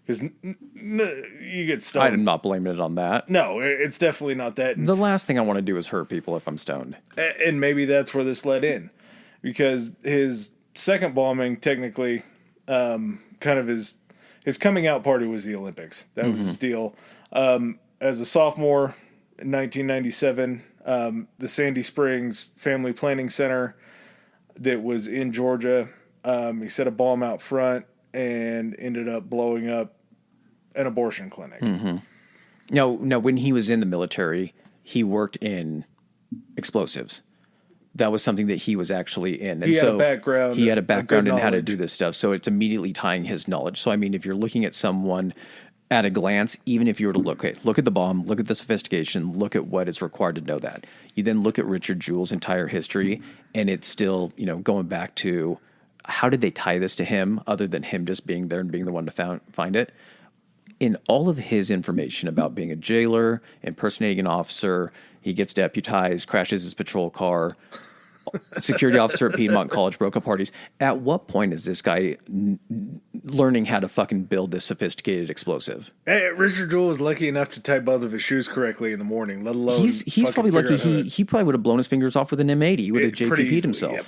Because you get stoned. I'm not blaming it on that. No, it's definitely not that. The last thing I want to do is hurt people if I'm stoned. And maybe that's where this led in. Because his second bombing, technically, kind of his coming out party was the Olympics. That was his deal. As a sophomore in 1997, the Sandy Springs Family Planning Center that was in Georgia, he set a bomb out front and ended up blowing up an abortion clinic. Mm-hmm. Now, when he was in the military, he worked in explosives. That was something that he was actually in. And he had a background. He had a background in how to do this stuff. So it's immediately tying his knowledge. So, I mean, if you're looking at someone at a glance, even if you were to look at the bomb, look at the sophistication, look at what is required to know that. You then look at Richard Jewell's entire history, and it's still, going back to how did they tie this to him other than him just being there and being the one to find it? In all of his information about being a jailer, impersonating an officer, he gets deputized, crashes his patrol car, security officer at Piedmont College, broke up parties. At what point is this guy learning how to fucking build this sophisticated explosive? Hey, Richard Jewell was lucky enough to tie both of his shoes correctly in the morning, let alone... He's probably lucky. He probably would have blown his fingers off with an M80. He would have JPP'd himself. Yep.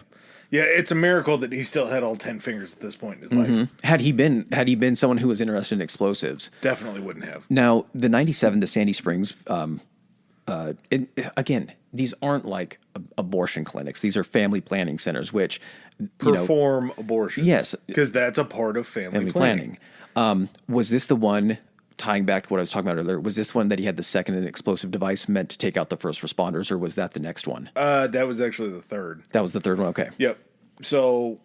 Yeah, it's a miracle that he still had all 10 fingers at this point in his life. Had he been someone who was interested in explosives, definitely wouldn't have. Now, the 97, the Sandy Springs again, these aren't like abortion clinics. These are family planning centers, which perform abortions. Yes, because that's a part of family planning. Was this the one? Tying back to what I was talking about earlier, was this one that he had the second explosive device meant to take out the first responders, or was that the next one? That was actually the third. That was the third one. Okay. Yep. So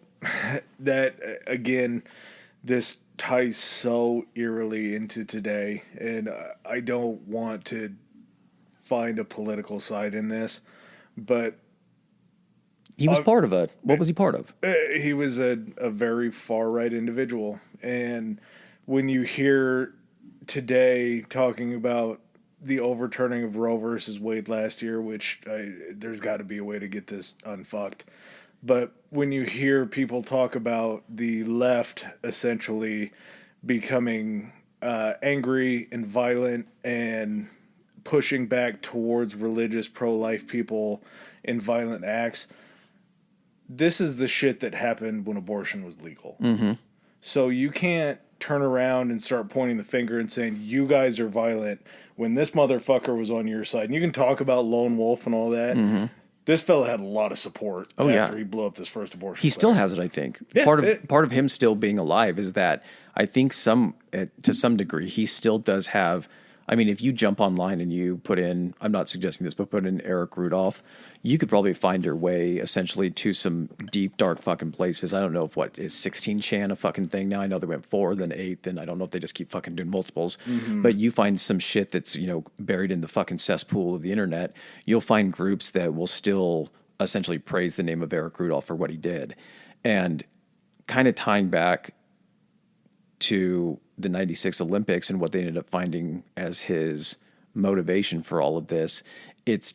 that again, this ties so eerily into today, and I don't want to find a political side in this, but he was part of it. What was he part of? He was a very far right individual, and when you hear today talking about the overturning of Roe versus Wade last year, which there's got to be a way to get this unfucked. But when you hear people talk about the left essentially becoming angry and violent and pushing back towards religious pro-life people in violent acts, this is the shit that happened when abortion was legal. Mm-hmm. So you can't turn around and start pointing the finger and saying, you guys are violent, when this motherfucker was on your side. And you can talk about lone wolf and all that. Mm-hmm. This fella had a lot of support after he blew up this first abortion. He still has it, I think. Yeah, part of him still being alive is that I think to some degree he still does have. I mean, if you jump online and you put in, I'm not suggesting this, but put in Eric Rudolph, you could probably find your way essentially to some deep, dark fucking places. I don't know if what is 16chan a fucking thing now. I know they went 4, then 8, then I don't know if they just keep fucking doing multiples. Mm-hmm. But you find some shit that's, buried in the fucking cesspool of the internet. You'll find groups that will still essentially praise the name of Eric Rudolph for what he did. And kind of tying back to the 96 Olympics and what they ended up finding as his motivation for all of this, it's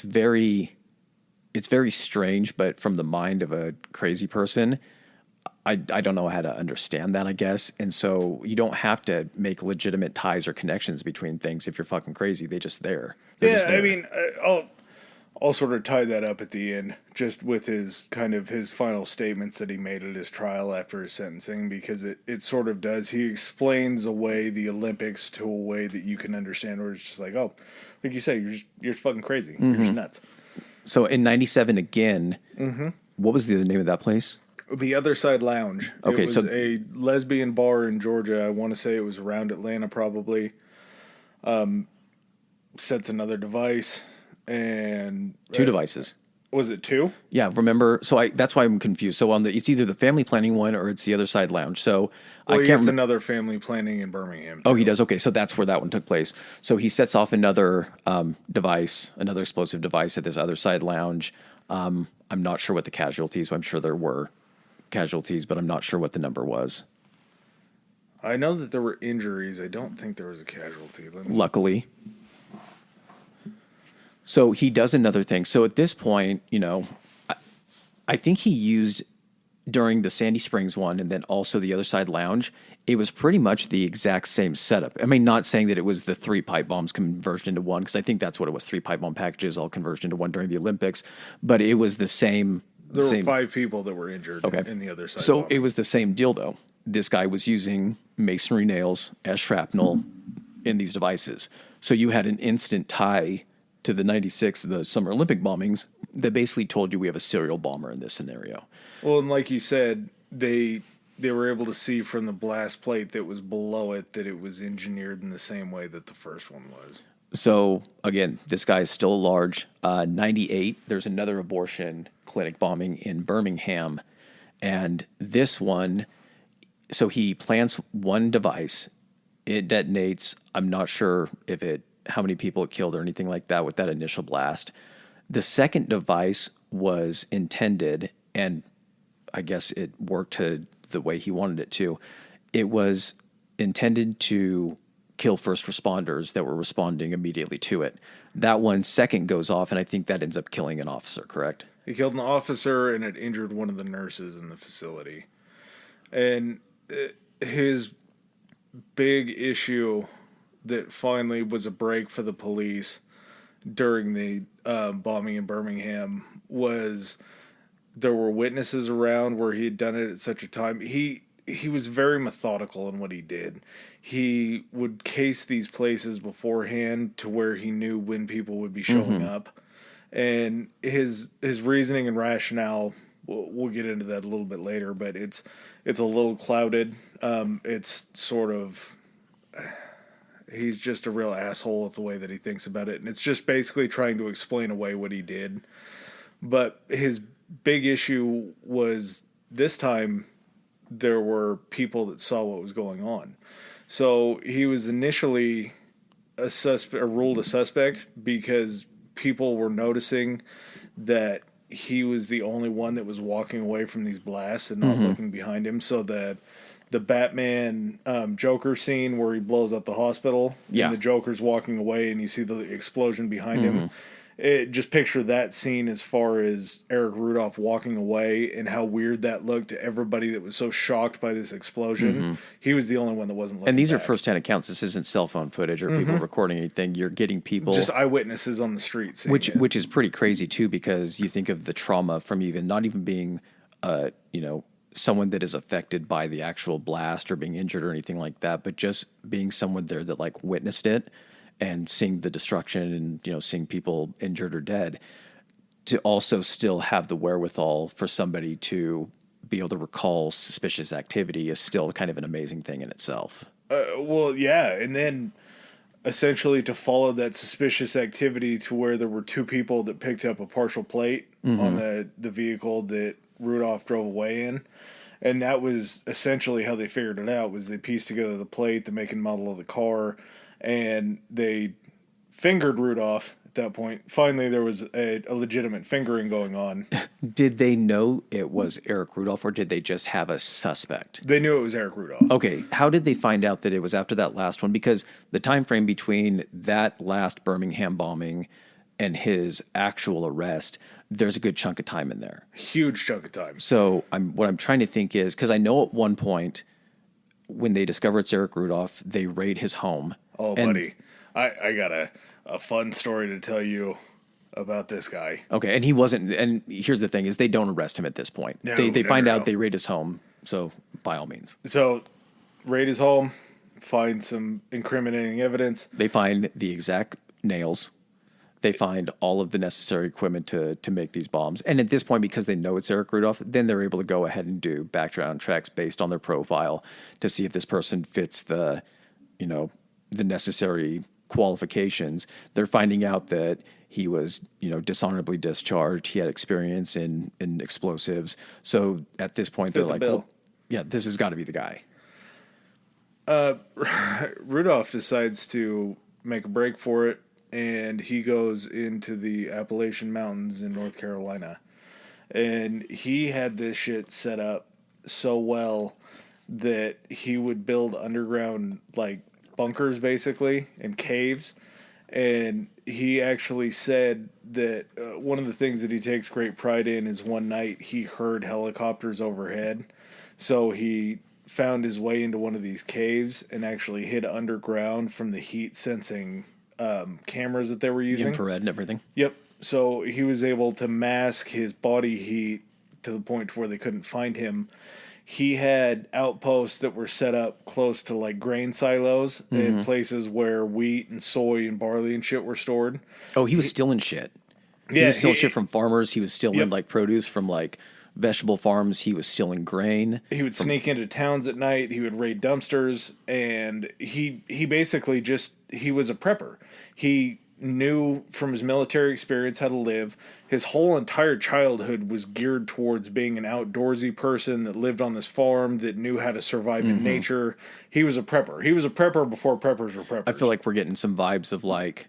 very strange, but from the mind of a crazy person, I don't know how to understand that, I guess. And so you don't have to make legitimate ties or connections between things if you're fucking crazy. They're just there. I mean, I'll sort of tie that up at the end, just with his final statements that he made at his trial after his sentencing, because it sort of does. He explains away the Olympics to a way that you can understand, where it's just like, oh, like you say, you're just fucking crazy. Mm-hmm. You're just nuts. So in 97 again, mm-hmm. What was the name of that place? The Other Side Lounge. Okay, it was a lesbian bar in Georgia. I want to say it was around Atlanta, probably. Sets another device. And 2 devices. Was it 2? Yeah, remember? So that's why I'm confused. So it's either the family planning one or it's the Other Side Lounge. So I can't. It's another family planning in Birmingham. Oh, he does. Okay, so that's where that one took place. So he sets off another device, another explosive device at this Other Side Lounge. I'm not sure what the casualties. I'm sure there were casualties, but I'm not sure what the number was. I know that there were injuries. I don't think there was a casualty. Luckily. So he does another thing. So at this point, I think he used during the Sandy Springs one and then also the Other Side Lounge, it was pretty much the exact same setup. I mean, not saying that it was the 3 pipe bombs converged into one, because I think that's what it was, 3 pipe bomb packages all converged into one during the Olympics, but it was the same. There were 5 people that were injured in the Other Side. So bomb. It was the same deal, though. This guy was using masonry nails as shrapnel in these devices. So you had an instant tie to the 96, the Summer Olympic bombings, that basically told you we have a serial bomber in this scenario. Well, and like you said, they were able to see from the blast plate that was below it that it was engineered in the same way that the first one was. So, again, this guy is still large. 98, there's another abortion clinic bombing in Birmingham. And this one, so he plants one device. It detonates. I'm not sure how many people it killed or anything like that with that initial blast. The second device was intended, and I guess it worked to the way he wanted it to. It was intended to kill first responders that were responding immediately to it. That one second goes off, and I think that ends up killing an officer, correct? It killed an officer, and it injured one of the nurses in the facility. And his big issue that finally was a break for the police during the bombing in Birmingham was there were witnesses around where he had done it at such a time. he was very methodical in what he did. He would case these places beforehand to where he knew when people would be showing up. And his reasoning and rationale, we'll get into that a little bit later, but it's a little clouded. It's sort of, he's just a real asshole with the way that he thinks about it. And it's just basically trying to explain away what he did. But his big issue was this time there were people that saw what was going on. So he was initially ruled a suspect because people were noticing that he was the only one that was walking away from these blasts and not looking behind him. So that the Batman Joker scene where he blows up the hospital and the Joker's walking away and you see the explosion behind him. Just picture that scene as far as Eric Rudolph walking away and how weird that looked to everybody that was so shocked by this explosion. He was the only one that wasn't looking And these back. are first-hand accounts. This isn't cell phone footage or people recording anything. You're getting people... Just eyewitnesses on the street seeing it. Which is pretty crazy, too, because you think of the trauma from not even being, someone that is affected by the actual blast or being injured or anything like that, but just being someone there that, like, witnessed it and seeing the destruction and, seeing people injured or dead, to also still have the wherewithal for somebody to be able to recall suspicious activity is still kind of an amazing thing in itself. Well, yeah, and then essentially to follow that suspicious activity to where there were two people that picked up a partial plate on the vehicle that Rudolph drove away in. And that was essentially how they figured it out, was they pieced together the plate, the make and model of the car, and they fingered Rudolph at that point. Finally, there was a legitimate fingering going on. Did they know it was Eric Rudolph, or did they just have a suspect? They knew it was Eric Rudolph. Okay, how did they find out that it was after that last one? Because the time frame between that last Birmingham bombing and his actual arrest, there's a good chunk of time in there. Huge chunk of time. So what I'm trying to think is, because I know at one point when they discover it's Eric Rudolph, they raid his home. Oh, buddy, I got a fun story to tell you about this guy. Okay, and he wasn't. And here's the thing: is they don't arrest him at this point. No, they find out, they raid his home. So by all means, so raid his home, find some incriminating evidence. they find the exact nails. They find all of the necessary equipment to make these bombs. And at this point, because they know it's Eric Rudolph, then they're able to go ahead and do background checks based on their profile to see if this person fits the necessary qualifications. They're finding out that he was, dishonorably discharged. He had experience in explosives. So at this point, they're like, well, yeah, this has got to be the guy. Rudolph decides to make a break for it, and he goes into the Appalachian Mountains in North Carolina. And he had this shit set up so well that he would build underground, like, bunkers, basically, and caves. And he actually said that one of the things that he takes great pride in is one night he heard helicopters overhead. So he found his way into one of these caves and actually hid underground from the heat sensing cameras that they were using. Infrared and everything. Yep. So he was able to mask his body heat to the point where they couldn't find him. He had outposts that were set up close to like grain silos in places where wheat and soy and barley and shit were stored. Oh, he was stealing shit. He was stealing shit from farmers. He was stealing like produce from like vegetable farms. He was stealing grain. He would sneak into towns at night. He would raid dumpsters, and he basically he was a prepper. He knew from his military experience how to live. His whole entire childhood was geared towards being an outdoorsy person that lived on this farm, that knew how to survive in nature. He was a prepper. He was a prepper before preppers were preppers. I feel like we're getting some vibes of like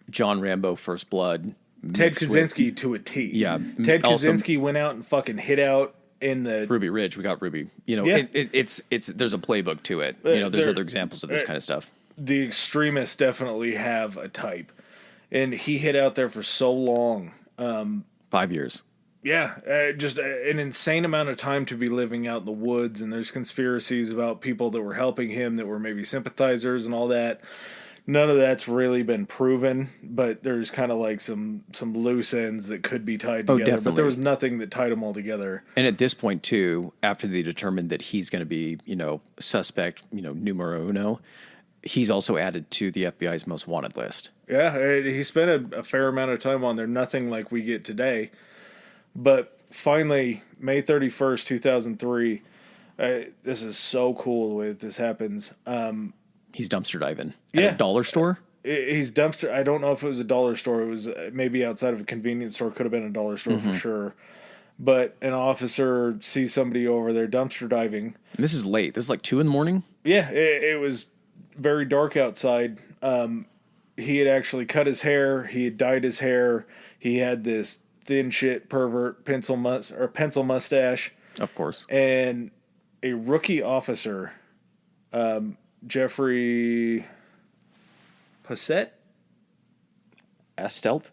John Rambo First Blood. Ted Kaczynski to a T. Yeah. Ted Kaczynski went out and fucking hid out in the Ruby Ridge. We got Ruby. Yeah. It's there's a playbook to it. There's other examples of this kind of stuff. The extremists definitely have a type. And he hid out there for so long. 5 years. Yeah, just an insane amount of time to be living out in the woods. And there's conspiracies about people that were helping him that were maybe sympathizers and all that. none of that's really been proven, but there's kind of like some loose ends that could be tied together. Definitely. But there was nothing that tied them all together. And at this point, too, after they determined that he's going to be, suspect, numero uno, he's also added to the FBI's most wanted list. Yeah, he spent a fair amount of time on there. Nothing like we get today. But finally, May 31st, 2003, this is so cool the way that this happens. He's dumpster diving at a dollar store? He's dumpster. I don't know if it was a dollar store. It was maybe outside of a convenience store. Could have been a dollar store for sure. But an officer sees somebody over there dumpster diving. And this is late. This is like 2 a.m? Yeah, it was very dark outside. He had actually cut his hair. He had dyed his hair. He had this thin shit pervert pencil mustache. Of course. And a rookie officer, Jeffrey Passett? Estelt?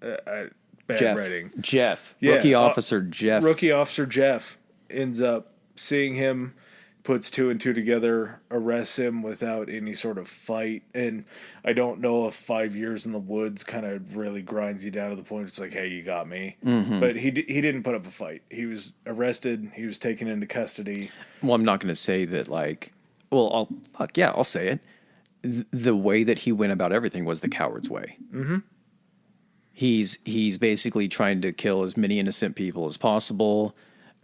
Bad Jeff. writing. Jeff. Yeah, Rookie officer Jeff. Rookie officer Jeff ends up seeing him, puts two and two together, arrests him without any sort of fight. And I don't know if 5 years in the woods kind of really grinds you down to the point it's like, hey, you got me. But he didn't put up a fight. He was arrested. He was taken into custody. Well, I'm not going to say that, I'll say it. The way that he went about everything was the coward's way. Mm-hmm. He's basically trying to kill as many innocent people as possible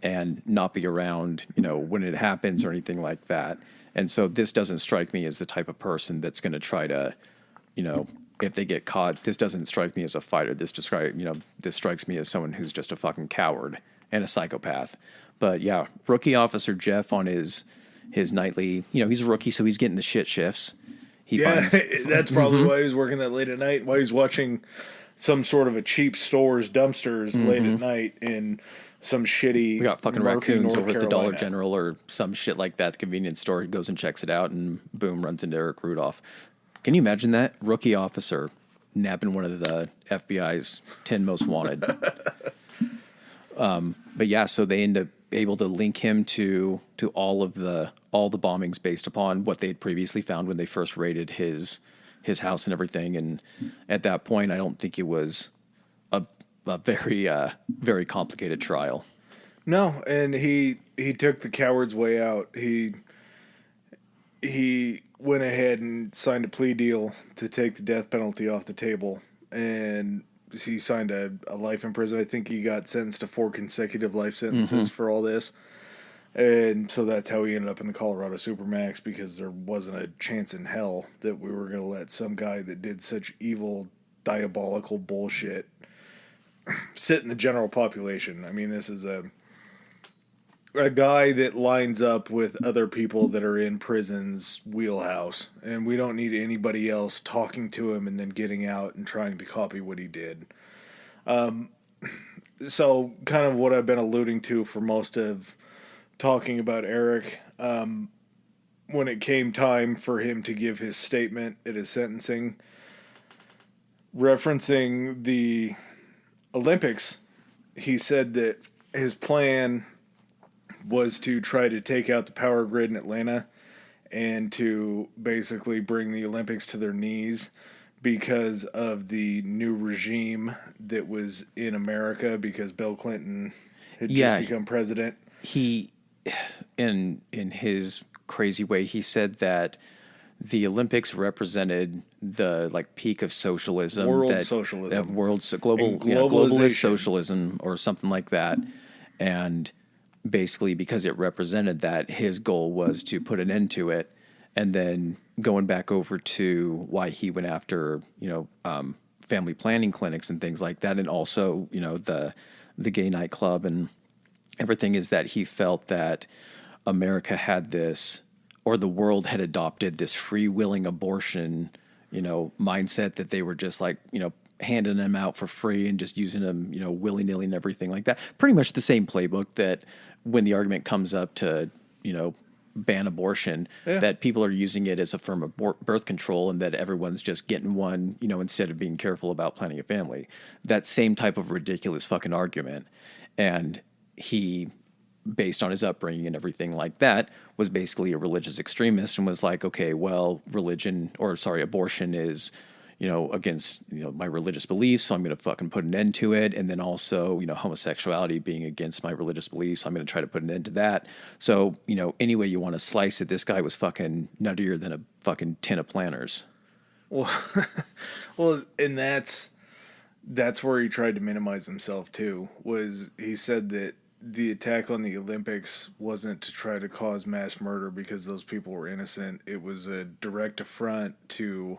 and not be around, when it happens or anything like that. And so this doesn't strike me as the type of person that's going to try to, if they get caught, this doesn't strike me as a fighter. This strikes me as someone who's just a fucking coward and a psychopath. But yeah, rookie officer Jeff on his nightly, he's a rookie, so he's getting the shit shifts. That's probably why he was working that late at night, why he's watching some sort of a cheap store's dumpsters late at night in some shitty. We got fucking Murphy, raccoons North over at the Carolina. Dollar General or some shit like that. The convenience store, he goes and checks it out, and boom, runs into Eric Rudolph. Can you imagine that? Rookie officer nabbing one of the FBI's 10 most wanted. But yeah, so they end up able to link him to all the bombings based upon what they had previously found when they first raided his house and everything. And at that point, I don't think it was a very very complicated trial. No, and he took the coward's way out. He went ahead and signed a plea deal to take the death penalty off the table, and he signed a life in prison. I think he got sentenced to 4 consecutive life sentences for all this. And so that's how he ended up in the Colorado Supermax, because there wasn't a chance in hell that we were going to let some guy that did such evil, diabolical bullshit sit in the general population. I mean, this is a guy that lines up with other people that are in prison's wheelhouse, and we don't need anybody else talking to him and then getting out and trying to copy what he did. So kind of what I've been alluding to for most of talking about Eric, when it came time for him to give his statement at his sentencing, referencing the Olympics, he said that his plan was to try to take out the power grid in Atlanta and to basically bring the Olympics to their knees because of the new regime that was in America, because Bill Clinton had just become president. He, in his crazy way, he said that the Olympics represented the peak of socialism, global globalist socialism or something like that. And basically, because it represented that, his goal was to put an end to it. And then going back over to why he went after, family planning clinics and things like that. And also, the gay nightclub and everything, is that he felt that America had this, or the world had adopted this free-willing abortion, mindset, that they were just handing them out for free and just using them, willy-nilly and everything like that. Pretty much the same playbook that when the argument comes up to, ban abortion, that people are using it as a form of birth control, and that everyone's just getting one, instead of being careful about planning a family. That same type of ridiculous fucking argument. And he based on his upbringing and everything like that, was basically a religious extremist and was like, okay, well, abortion is, against, my religious beliefs, so I'm going to fucking put an end to it. And then also, homosexuality being against my religious beliefs, I'm going to try to put an end to that. So, any way you want to slice it, this guy was fucking nuttier than a fucking tin of planters. Well, well, and that's where he tried to minimize himself too. Was he said that the attack on the Olympics wasn't to try to cause mass murder because those people were innocent. It was a direct affront to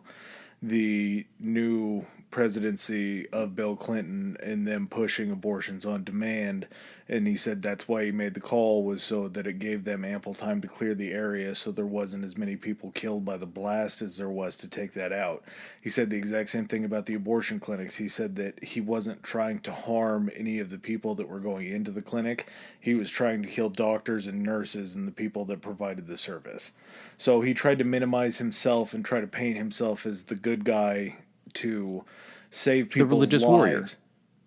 the new presidency of Bill Clinton and them pushing abortions on demand. And he said that's why he made the call, was so that it gave them ample time to clear the area so there wasn't as many people killed by the blast as there was to take that out. He said the exact same thing about the abortion clinics. He said that he wasn't trying to harm any of the people that were going into the clinic. He was trying to kill doctors and nurses and the people that provided the service. So he tried to minimize himself and try to paint himself as the good guy to save people's The religious lives. warrior.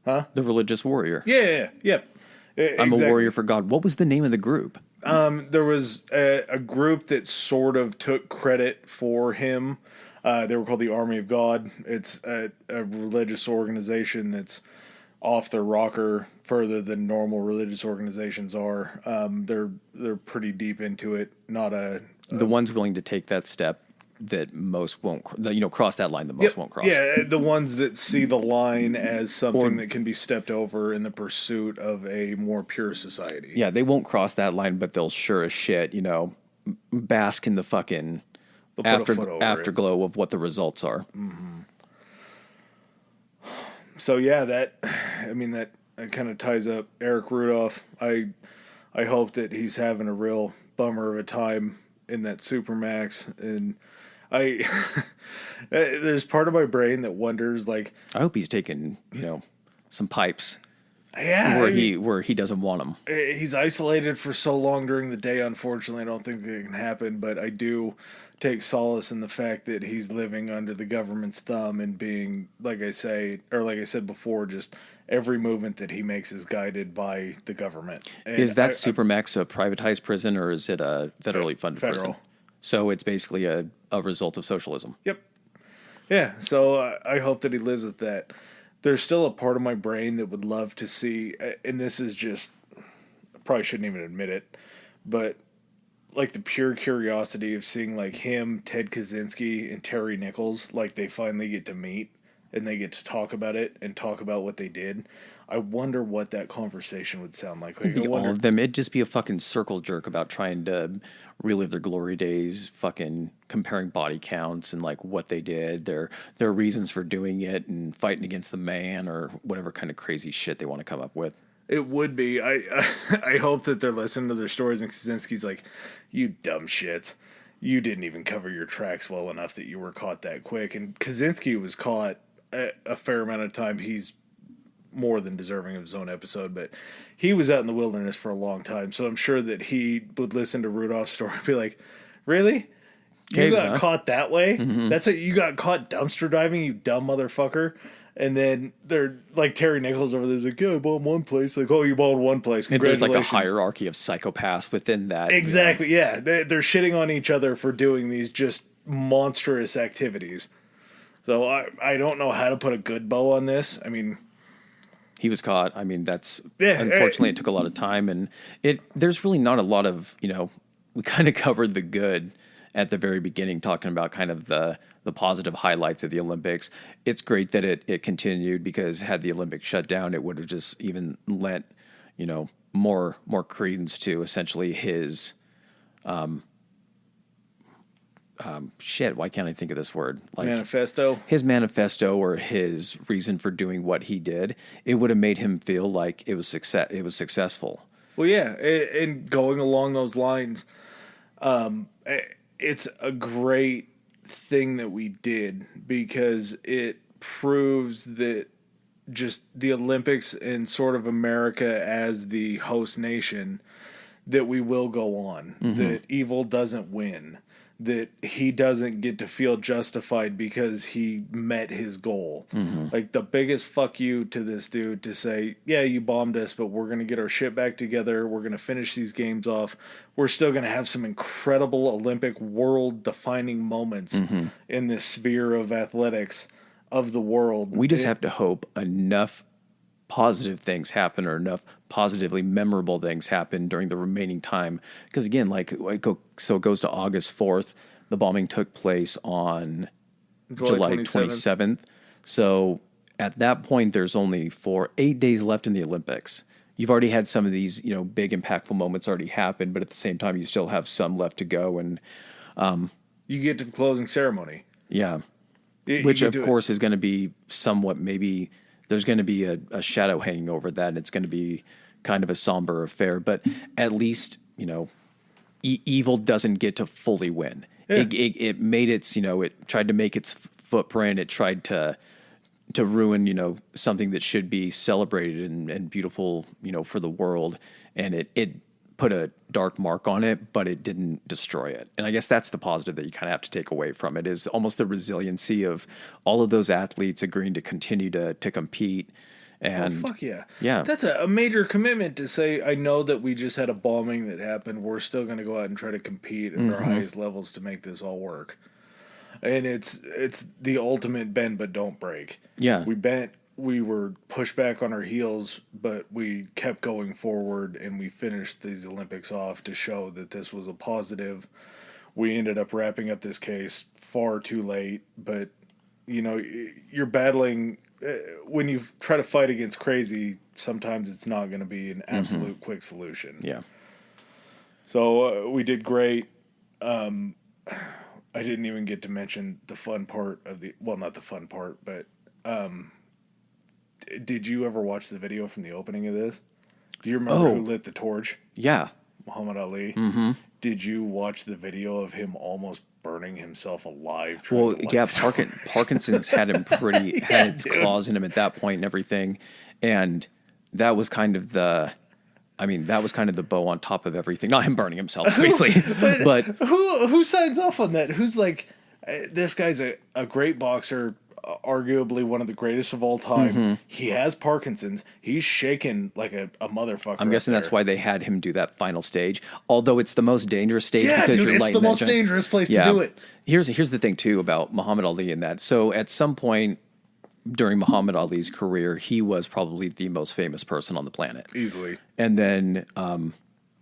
Huh? The religious warrior. Yeah. I'm a warrior for God. What was the name of the group? There was a group that sort of took credit for him. They were called the Army of God. It's a religious organization that's off their rocker further than normal religious organizations are. They're pretty deep into it. The ones willing to take that step that most won't, cross that line that most won't cross. Yeah, the ones that see the line as something that can be stepped over in the pursuit of a more pure society. Yeah, they won't cross that line, but they'll sure as shit, bask in the fucking afterglow of what the results are. Mm-hmm. So yeah, that kind of ties up Eric Rudolph. I hope that he's having a real bummer of a time in that Supermax, and there's part of my brain that wonders, like, I hope he's taking, some pipes. Yeah, where he doesn't want them. He's isolated for so long during the day. Unfortunately, I don't think it can happen. But I do take solace in the fact that he's living under the government's thumb and being, like I said before, just every movement that he makes is guided by the government. And is that Supermax a privatized prison, or is it a federally funded prison? So it's basically a result of socialism. Yep. Yeah. So I hope that he lives with that. There's still a part of my brain that would love to see, and this is just, I probably shouldn't even admit it, but like the pure curiosity of seeing like him, Ted Kaczynski, and Terry Nichols, like they finally get to meet and they get to talk about it and talk about what they did. I wonder what that conversation would sound like. All of them. It'd just be a fucking circle jerk about trying to relive their glory days, fucking comparing body counts and like what they did, their reasons for doing it, and fighting against the man or whatever kind of crazy shit they want to come up with. It would be. I hope that they're listening to their stories and Kaczynski's like, you dumb shits. You didn't even cover your tracks well enough that you were caught that quick. And Kaczynski was caught a fair amount of time. He's more than deserving of his own episode, but he was out in the wilderness for a long time, so I'm sure that he would listen to Rudolph's story and be like, really? You got caught that way? Mm-hmm. That's it. You got caught dumpster diving, you dumb motherfucker. And then they're like Terry Nichols over there's like, yeah, I bombed one place. Like, oh, you bombed one place. Congratulations. There's like a hierarchy of psychopaths within that. Exactly. Yeah. They're shitting on each other for doing these just monstrous activities. So I don't know how to put a good bow on this. I mean, he was caught. I mean, unfortunately it took a lot of time, and there's really not a lot of, we kind of covered the good at the very beginning, talking about kind of the positive highlights of the Olympics. It's great that it continued, because had the Olympics shut down, it would have just even lent, more credence to essentially his, why can't I think of this word? Like manifesto? His manifesto, or his reason for doing what he did. It would have made him feel like it was successful. Well, yeah, and going along those lines, it's a great thing that we did, because it proves that just the Olympics and sort of America as the host nation, that we will go on, that evil doesn't win, that he doesn't get to feel justified because he met his goal. Like, the biggest fuck you to this dude to say, yeah, you bombed us, but we're going to get our shit back together. We're going to finish these games off. We're still going to have some incredible Olympic world-defining moments in this sphere of athletics of the world. We just have to hope enough positive things happen or enough positively memorable things happen during the remaining time. Because again, so it goes to August 4th. The bombing took place on July 27th. So at that point, there's only 8 days left in the Olympics. You've already had some of these, big impactful moments already happen, but at the same time, you still have some left to go. And you get to the closing ceremony. Yeah. Which, of course, is going to be somewhat maybe there's going to be a shadow hanging over that, and it's going to be kind of a somber affair. But at least, evil doesn't get to fully win. Yeah. It made its, it tried to make its footprint. It tried to ruin, something that should be celebrated and beautiful, for the world. And it put a dark mark on it, but it didn't destroy it. And I guess that's the positive that you kind of have to take away from it, is almost the resiliency of all of those athletes agreeing to continue to compete. And fuck yeah. Yeah. That's a major commitment to say, I know that we just had a bombing that happened. We're still going to go out and try to compete at our highest levels to make this all work. And it's the ultimate bend but don't break. Yeah. We were pushed back on our heels, but we kept going forward, and we finished these Olympics off to show that this was a positive. We ended up wrapping up this case far too late, but, you're battling. When you try to fight against crazy, sometimes it's not going to be an absolute quick solution. Yeah. So we did great. I didn't even get to mention the fun part of not the fun part, but did you ever watch the video from the opening of this? Do you remember who lit the torch? Yeah. Muhammad Ali. Mm-hmm. Did you watch the video of him almost burning himself alive? Parkinson's had him had its claws in him at that point and everything. And that was kind of the bow on top of everything. Not him burning himself, obviously. but who signs off on that? Who's like, this guy's a great boxer, arguably one of the greatest of all time. He has Parkinson's. He's shaking like a motherfucker. I'm guessing that's why they had him do that final stage. Although it's the most dangerous stage because you're it's the most dangerous place to do it. Here's the thing too about Muhammad Ali and that. So at some point during Muhammad Ali's career, he was probably the most famous person on the planet. Easily. And then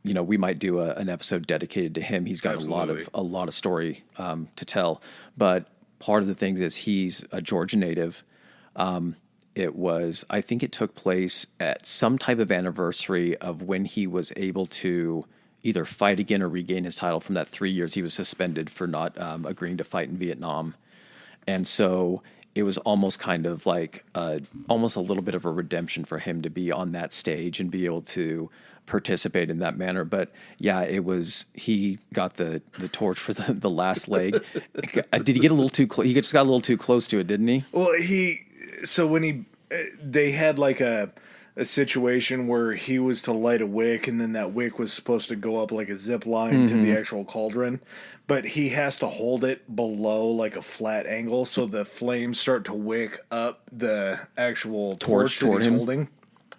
we might do an episode dedicated to him. He's got a lot of story to tell. But part of the things is he's a Georgia native. I think it took place at some type of anniversary of when he was able to either fight again or regain his title from that 3 years he was suspended for not agreeing to fight in Vietnam. And so it was almost kind of like almost a little bit of a redemption for him to be on that stage and be able to participate in that manner. But yeah, he got the torch for the last leg. Did he get a little too close? He just got a little too close to it, didn't he? Well, they had like a situation where he was to light a wick, and then that wick was supposed to go up like a zip line to the actual cauldron, but he has to hold it below like a flat angle so the flames start to wick up the actual torch that he's holding.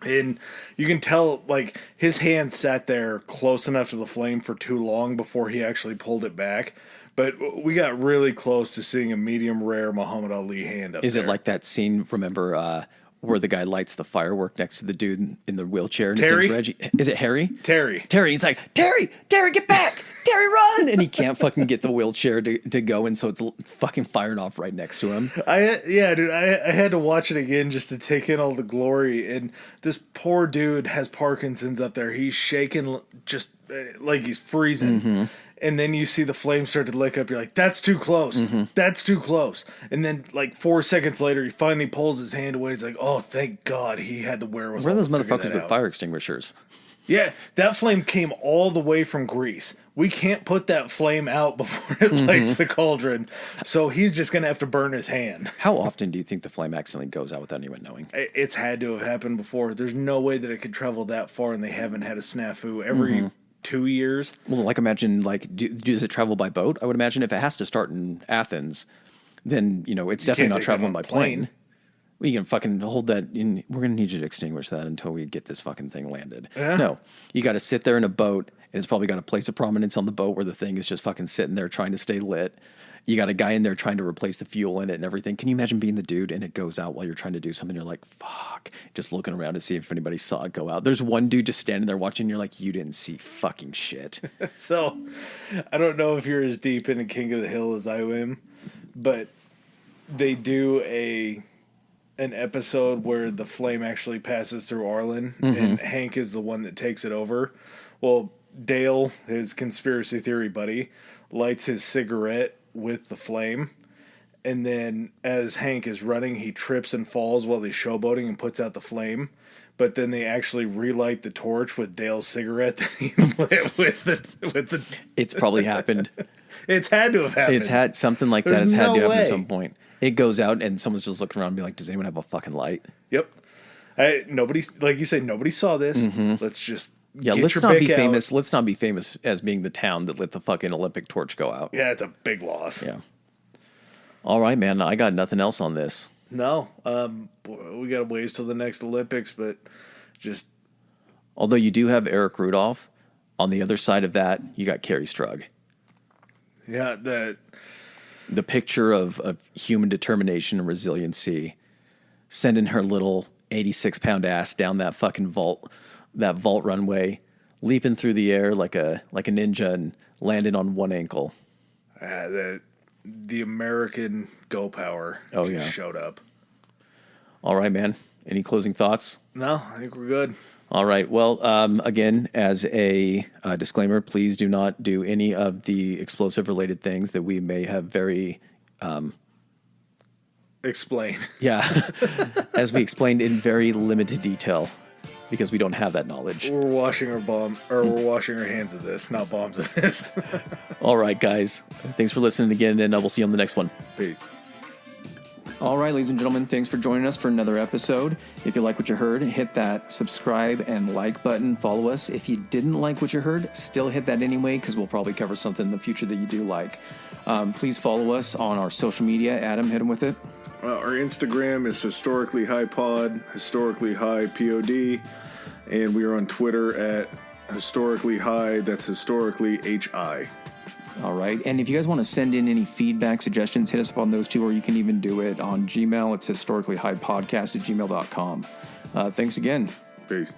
And you can tell, like, his hand sat there close enough to the flame for too long before he actually pulled it back. But we got really close to seeing a medium rare Muhammad Ali hand up there. Is it like that scene, remember, where the guy lights the firework next to the dude in the wheelchair? And Terry? His name's Reggie. Is it Harry? Terry. He's like, Terry, get back! Terry, run! And he can't fucking get the wheelchair to go, and so it's fucking firing off right next to him. I had to watch it again just to take in all the glory. And this poor dude has Parkinson's up there. He's shaking just like he's freezing. And then you see the flames start to lick up. You're like, that's too close. That's too close. And then, like, 4 seconds later, he finally pulls his hand away. He's like, oh, thank God he had the wherewithal. Where are those motherfuckers with fire extinguishers? Yeah, that flame came all the way from Greece. We can't put that flame out before it lights the cauldron. So he's just going to have to burn his hand. How often do you think the flame accidentally goes out without anyone knowing? It's had to have happened before. There's no way that it could travel that far and they haven't had a snafu. Every 2 years. Well, like imagine, like, does it travel by boat? I would imagine if it has to start in Athens, then, it's definitely not traveling by plane. We can fucking hold that in. We're going to need you to extinguish that until we get this fucking thing landed. Yeah. No, you got to sit there in a boat, and it's probably got a place of prominence on the boat where the thing is just fucking sitting there trying to stay lit. You got a guy in there trying to replace the fuel in it and everything. Can you imagine being the dude and it goes out while you're trying to do something? You're like, fuck, just looking around to see if anybody saw it go out. There's one dude just standing there watching. And you're like, you didn't see fucking shit. So I don't know if you're as deep into King of the Hill as I am, but they do an episode where the flame actually passes through Arlen, and Hank is the one that takes it over. Well, Dale, his conspiracy theory buddy, lights his cigarette with the flame, and then as Hank is running, he trips and falls while he's showboating and puts out the flame. But then they actually relight the torch with Dale's cigarette that he lit with the. It's probably happened. It's had to have happened. It's had something like that. It's had to happen at some point. It goes out and someone's just looking around and be like, does anyone have a fucking light? Yep. Nobody, like you say, nobody saw this. Let's just let's not be famous. Let's not be famous as being the town that let the fucking Olympic torch go out. Yeah, it's a big loss. Yeah. All right, man. I got nothing else on this. No. We got a ways till the next Olympics, but just. Although you do have Eric Rudolph, on the other side of that, you got Carrie Strug. Yeah, the picture of human determination and resiliency, sending her little 86-pound ass down that fucking vault runway, leaping through the air like a ninja and landing on one ankle. The American go power showed up. All right, man. Any closing thoughts? No, I think we're good. All right. Well, again, as a disclaimer, please do not do any of the explosive-related things that we may have very... Explain. Yeah. As we explained in very limited detail, because we don't have that knowledge. We're washing we're washing our hands of this, not bombs of this. All right, guys. Thanks for listening again, and we'll see you on the next one. Peace. All right, ladies and gentlemen, thanks for joining us for another episode. If you like what you heard, hit that subscribe and like button. Follow us. If you didn't like what you heard, still hit that anyway, because we'll probably cover something in the future that you do like. Please follow us on our social media. Adam, hit them with it. Our Instagram is Historically High Pod, Historically High POD, and we are on Twitter at Historically High. That's Historically HI. All right. And if you guys want to send in any feedback, suggestions, hit us up on those two, or you can even do it on Gmail. It's historicallyhighpodcast@gmail.com. Thanks again. Peace.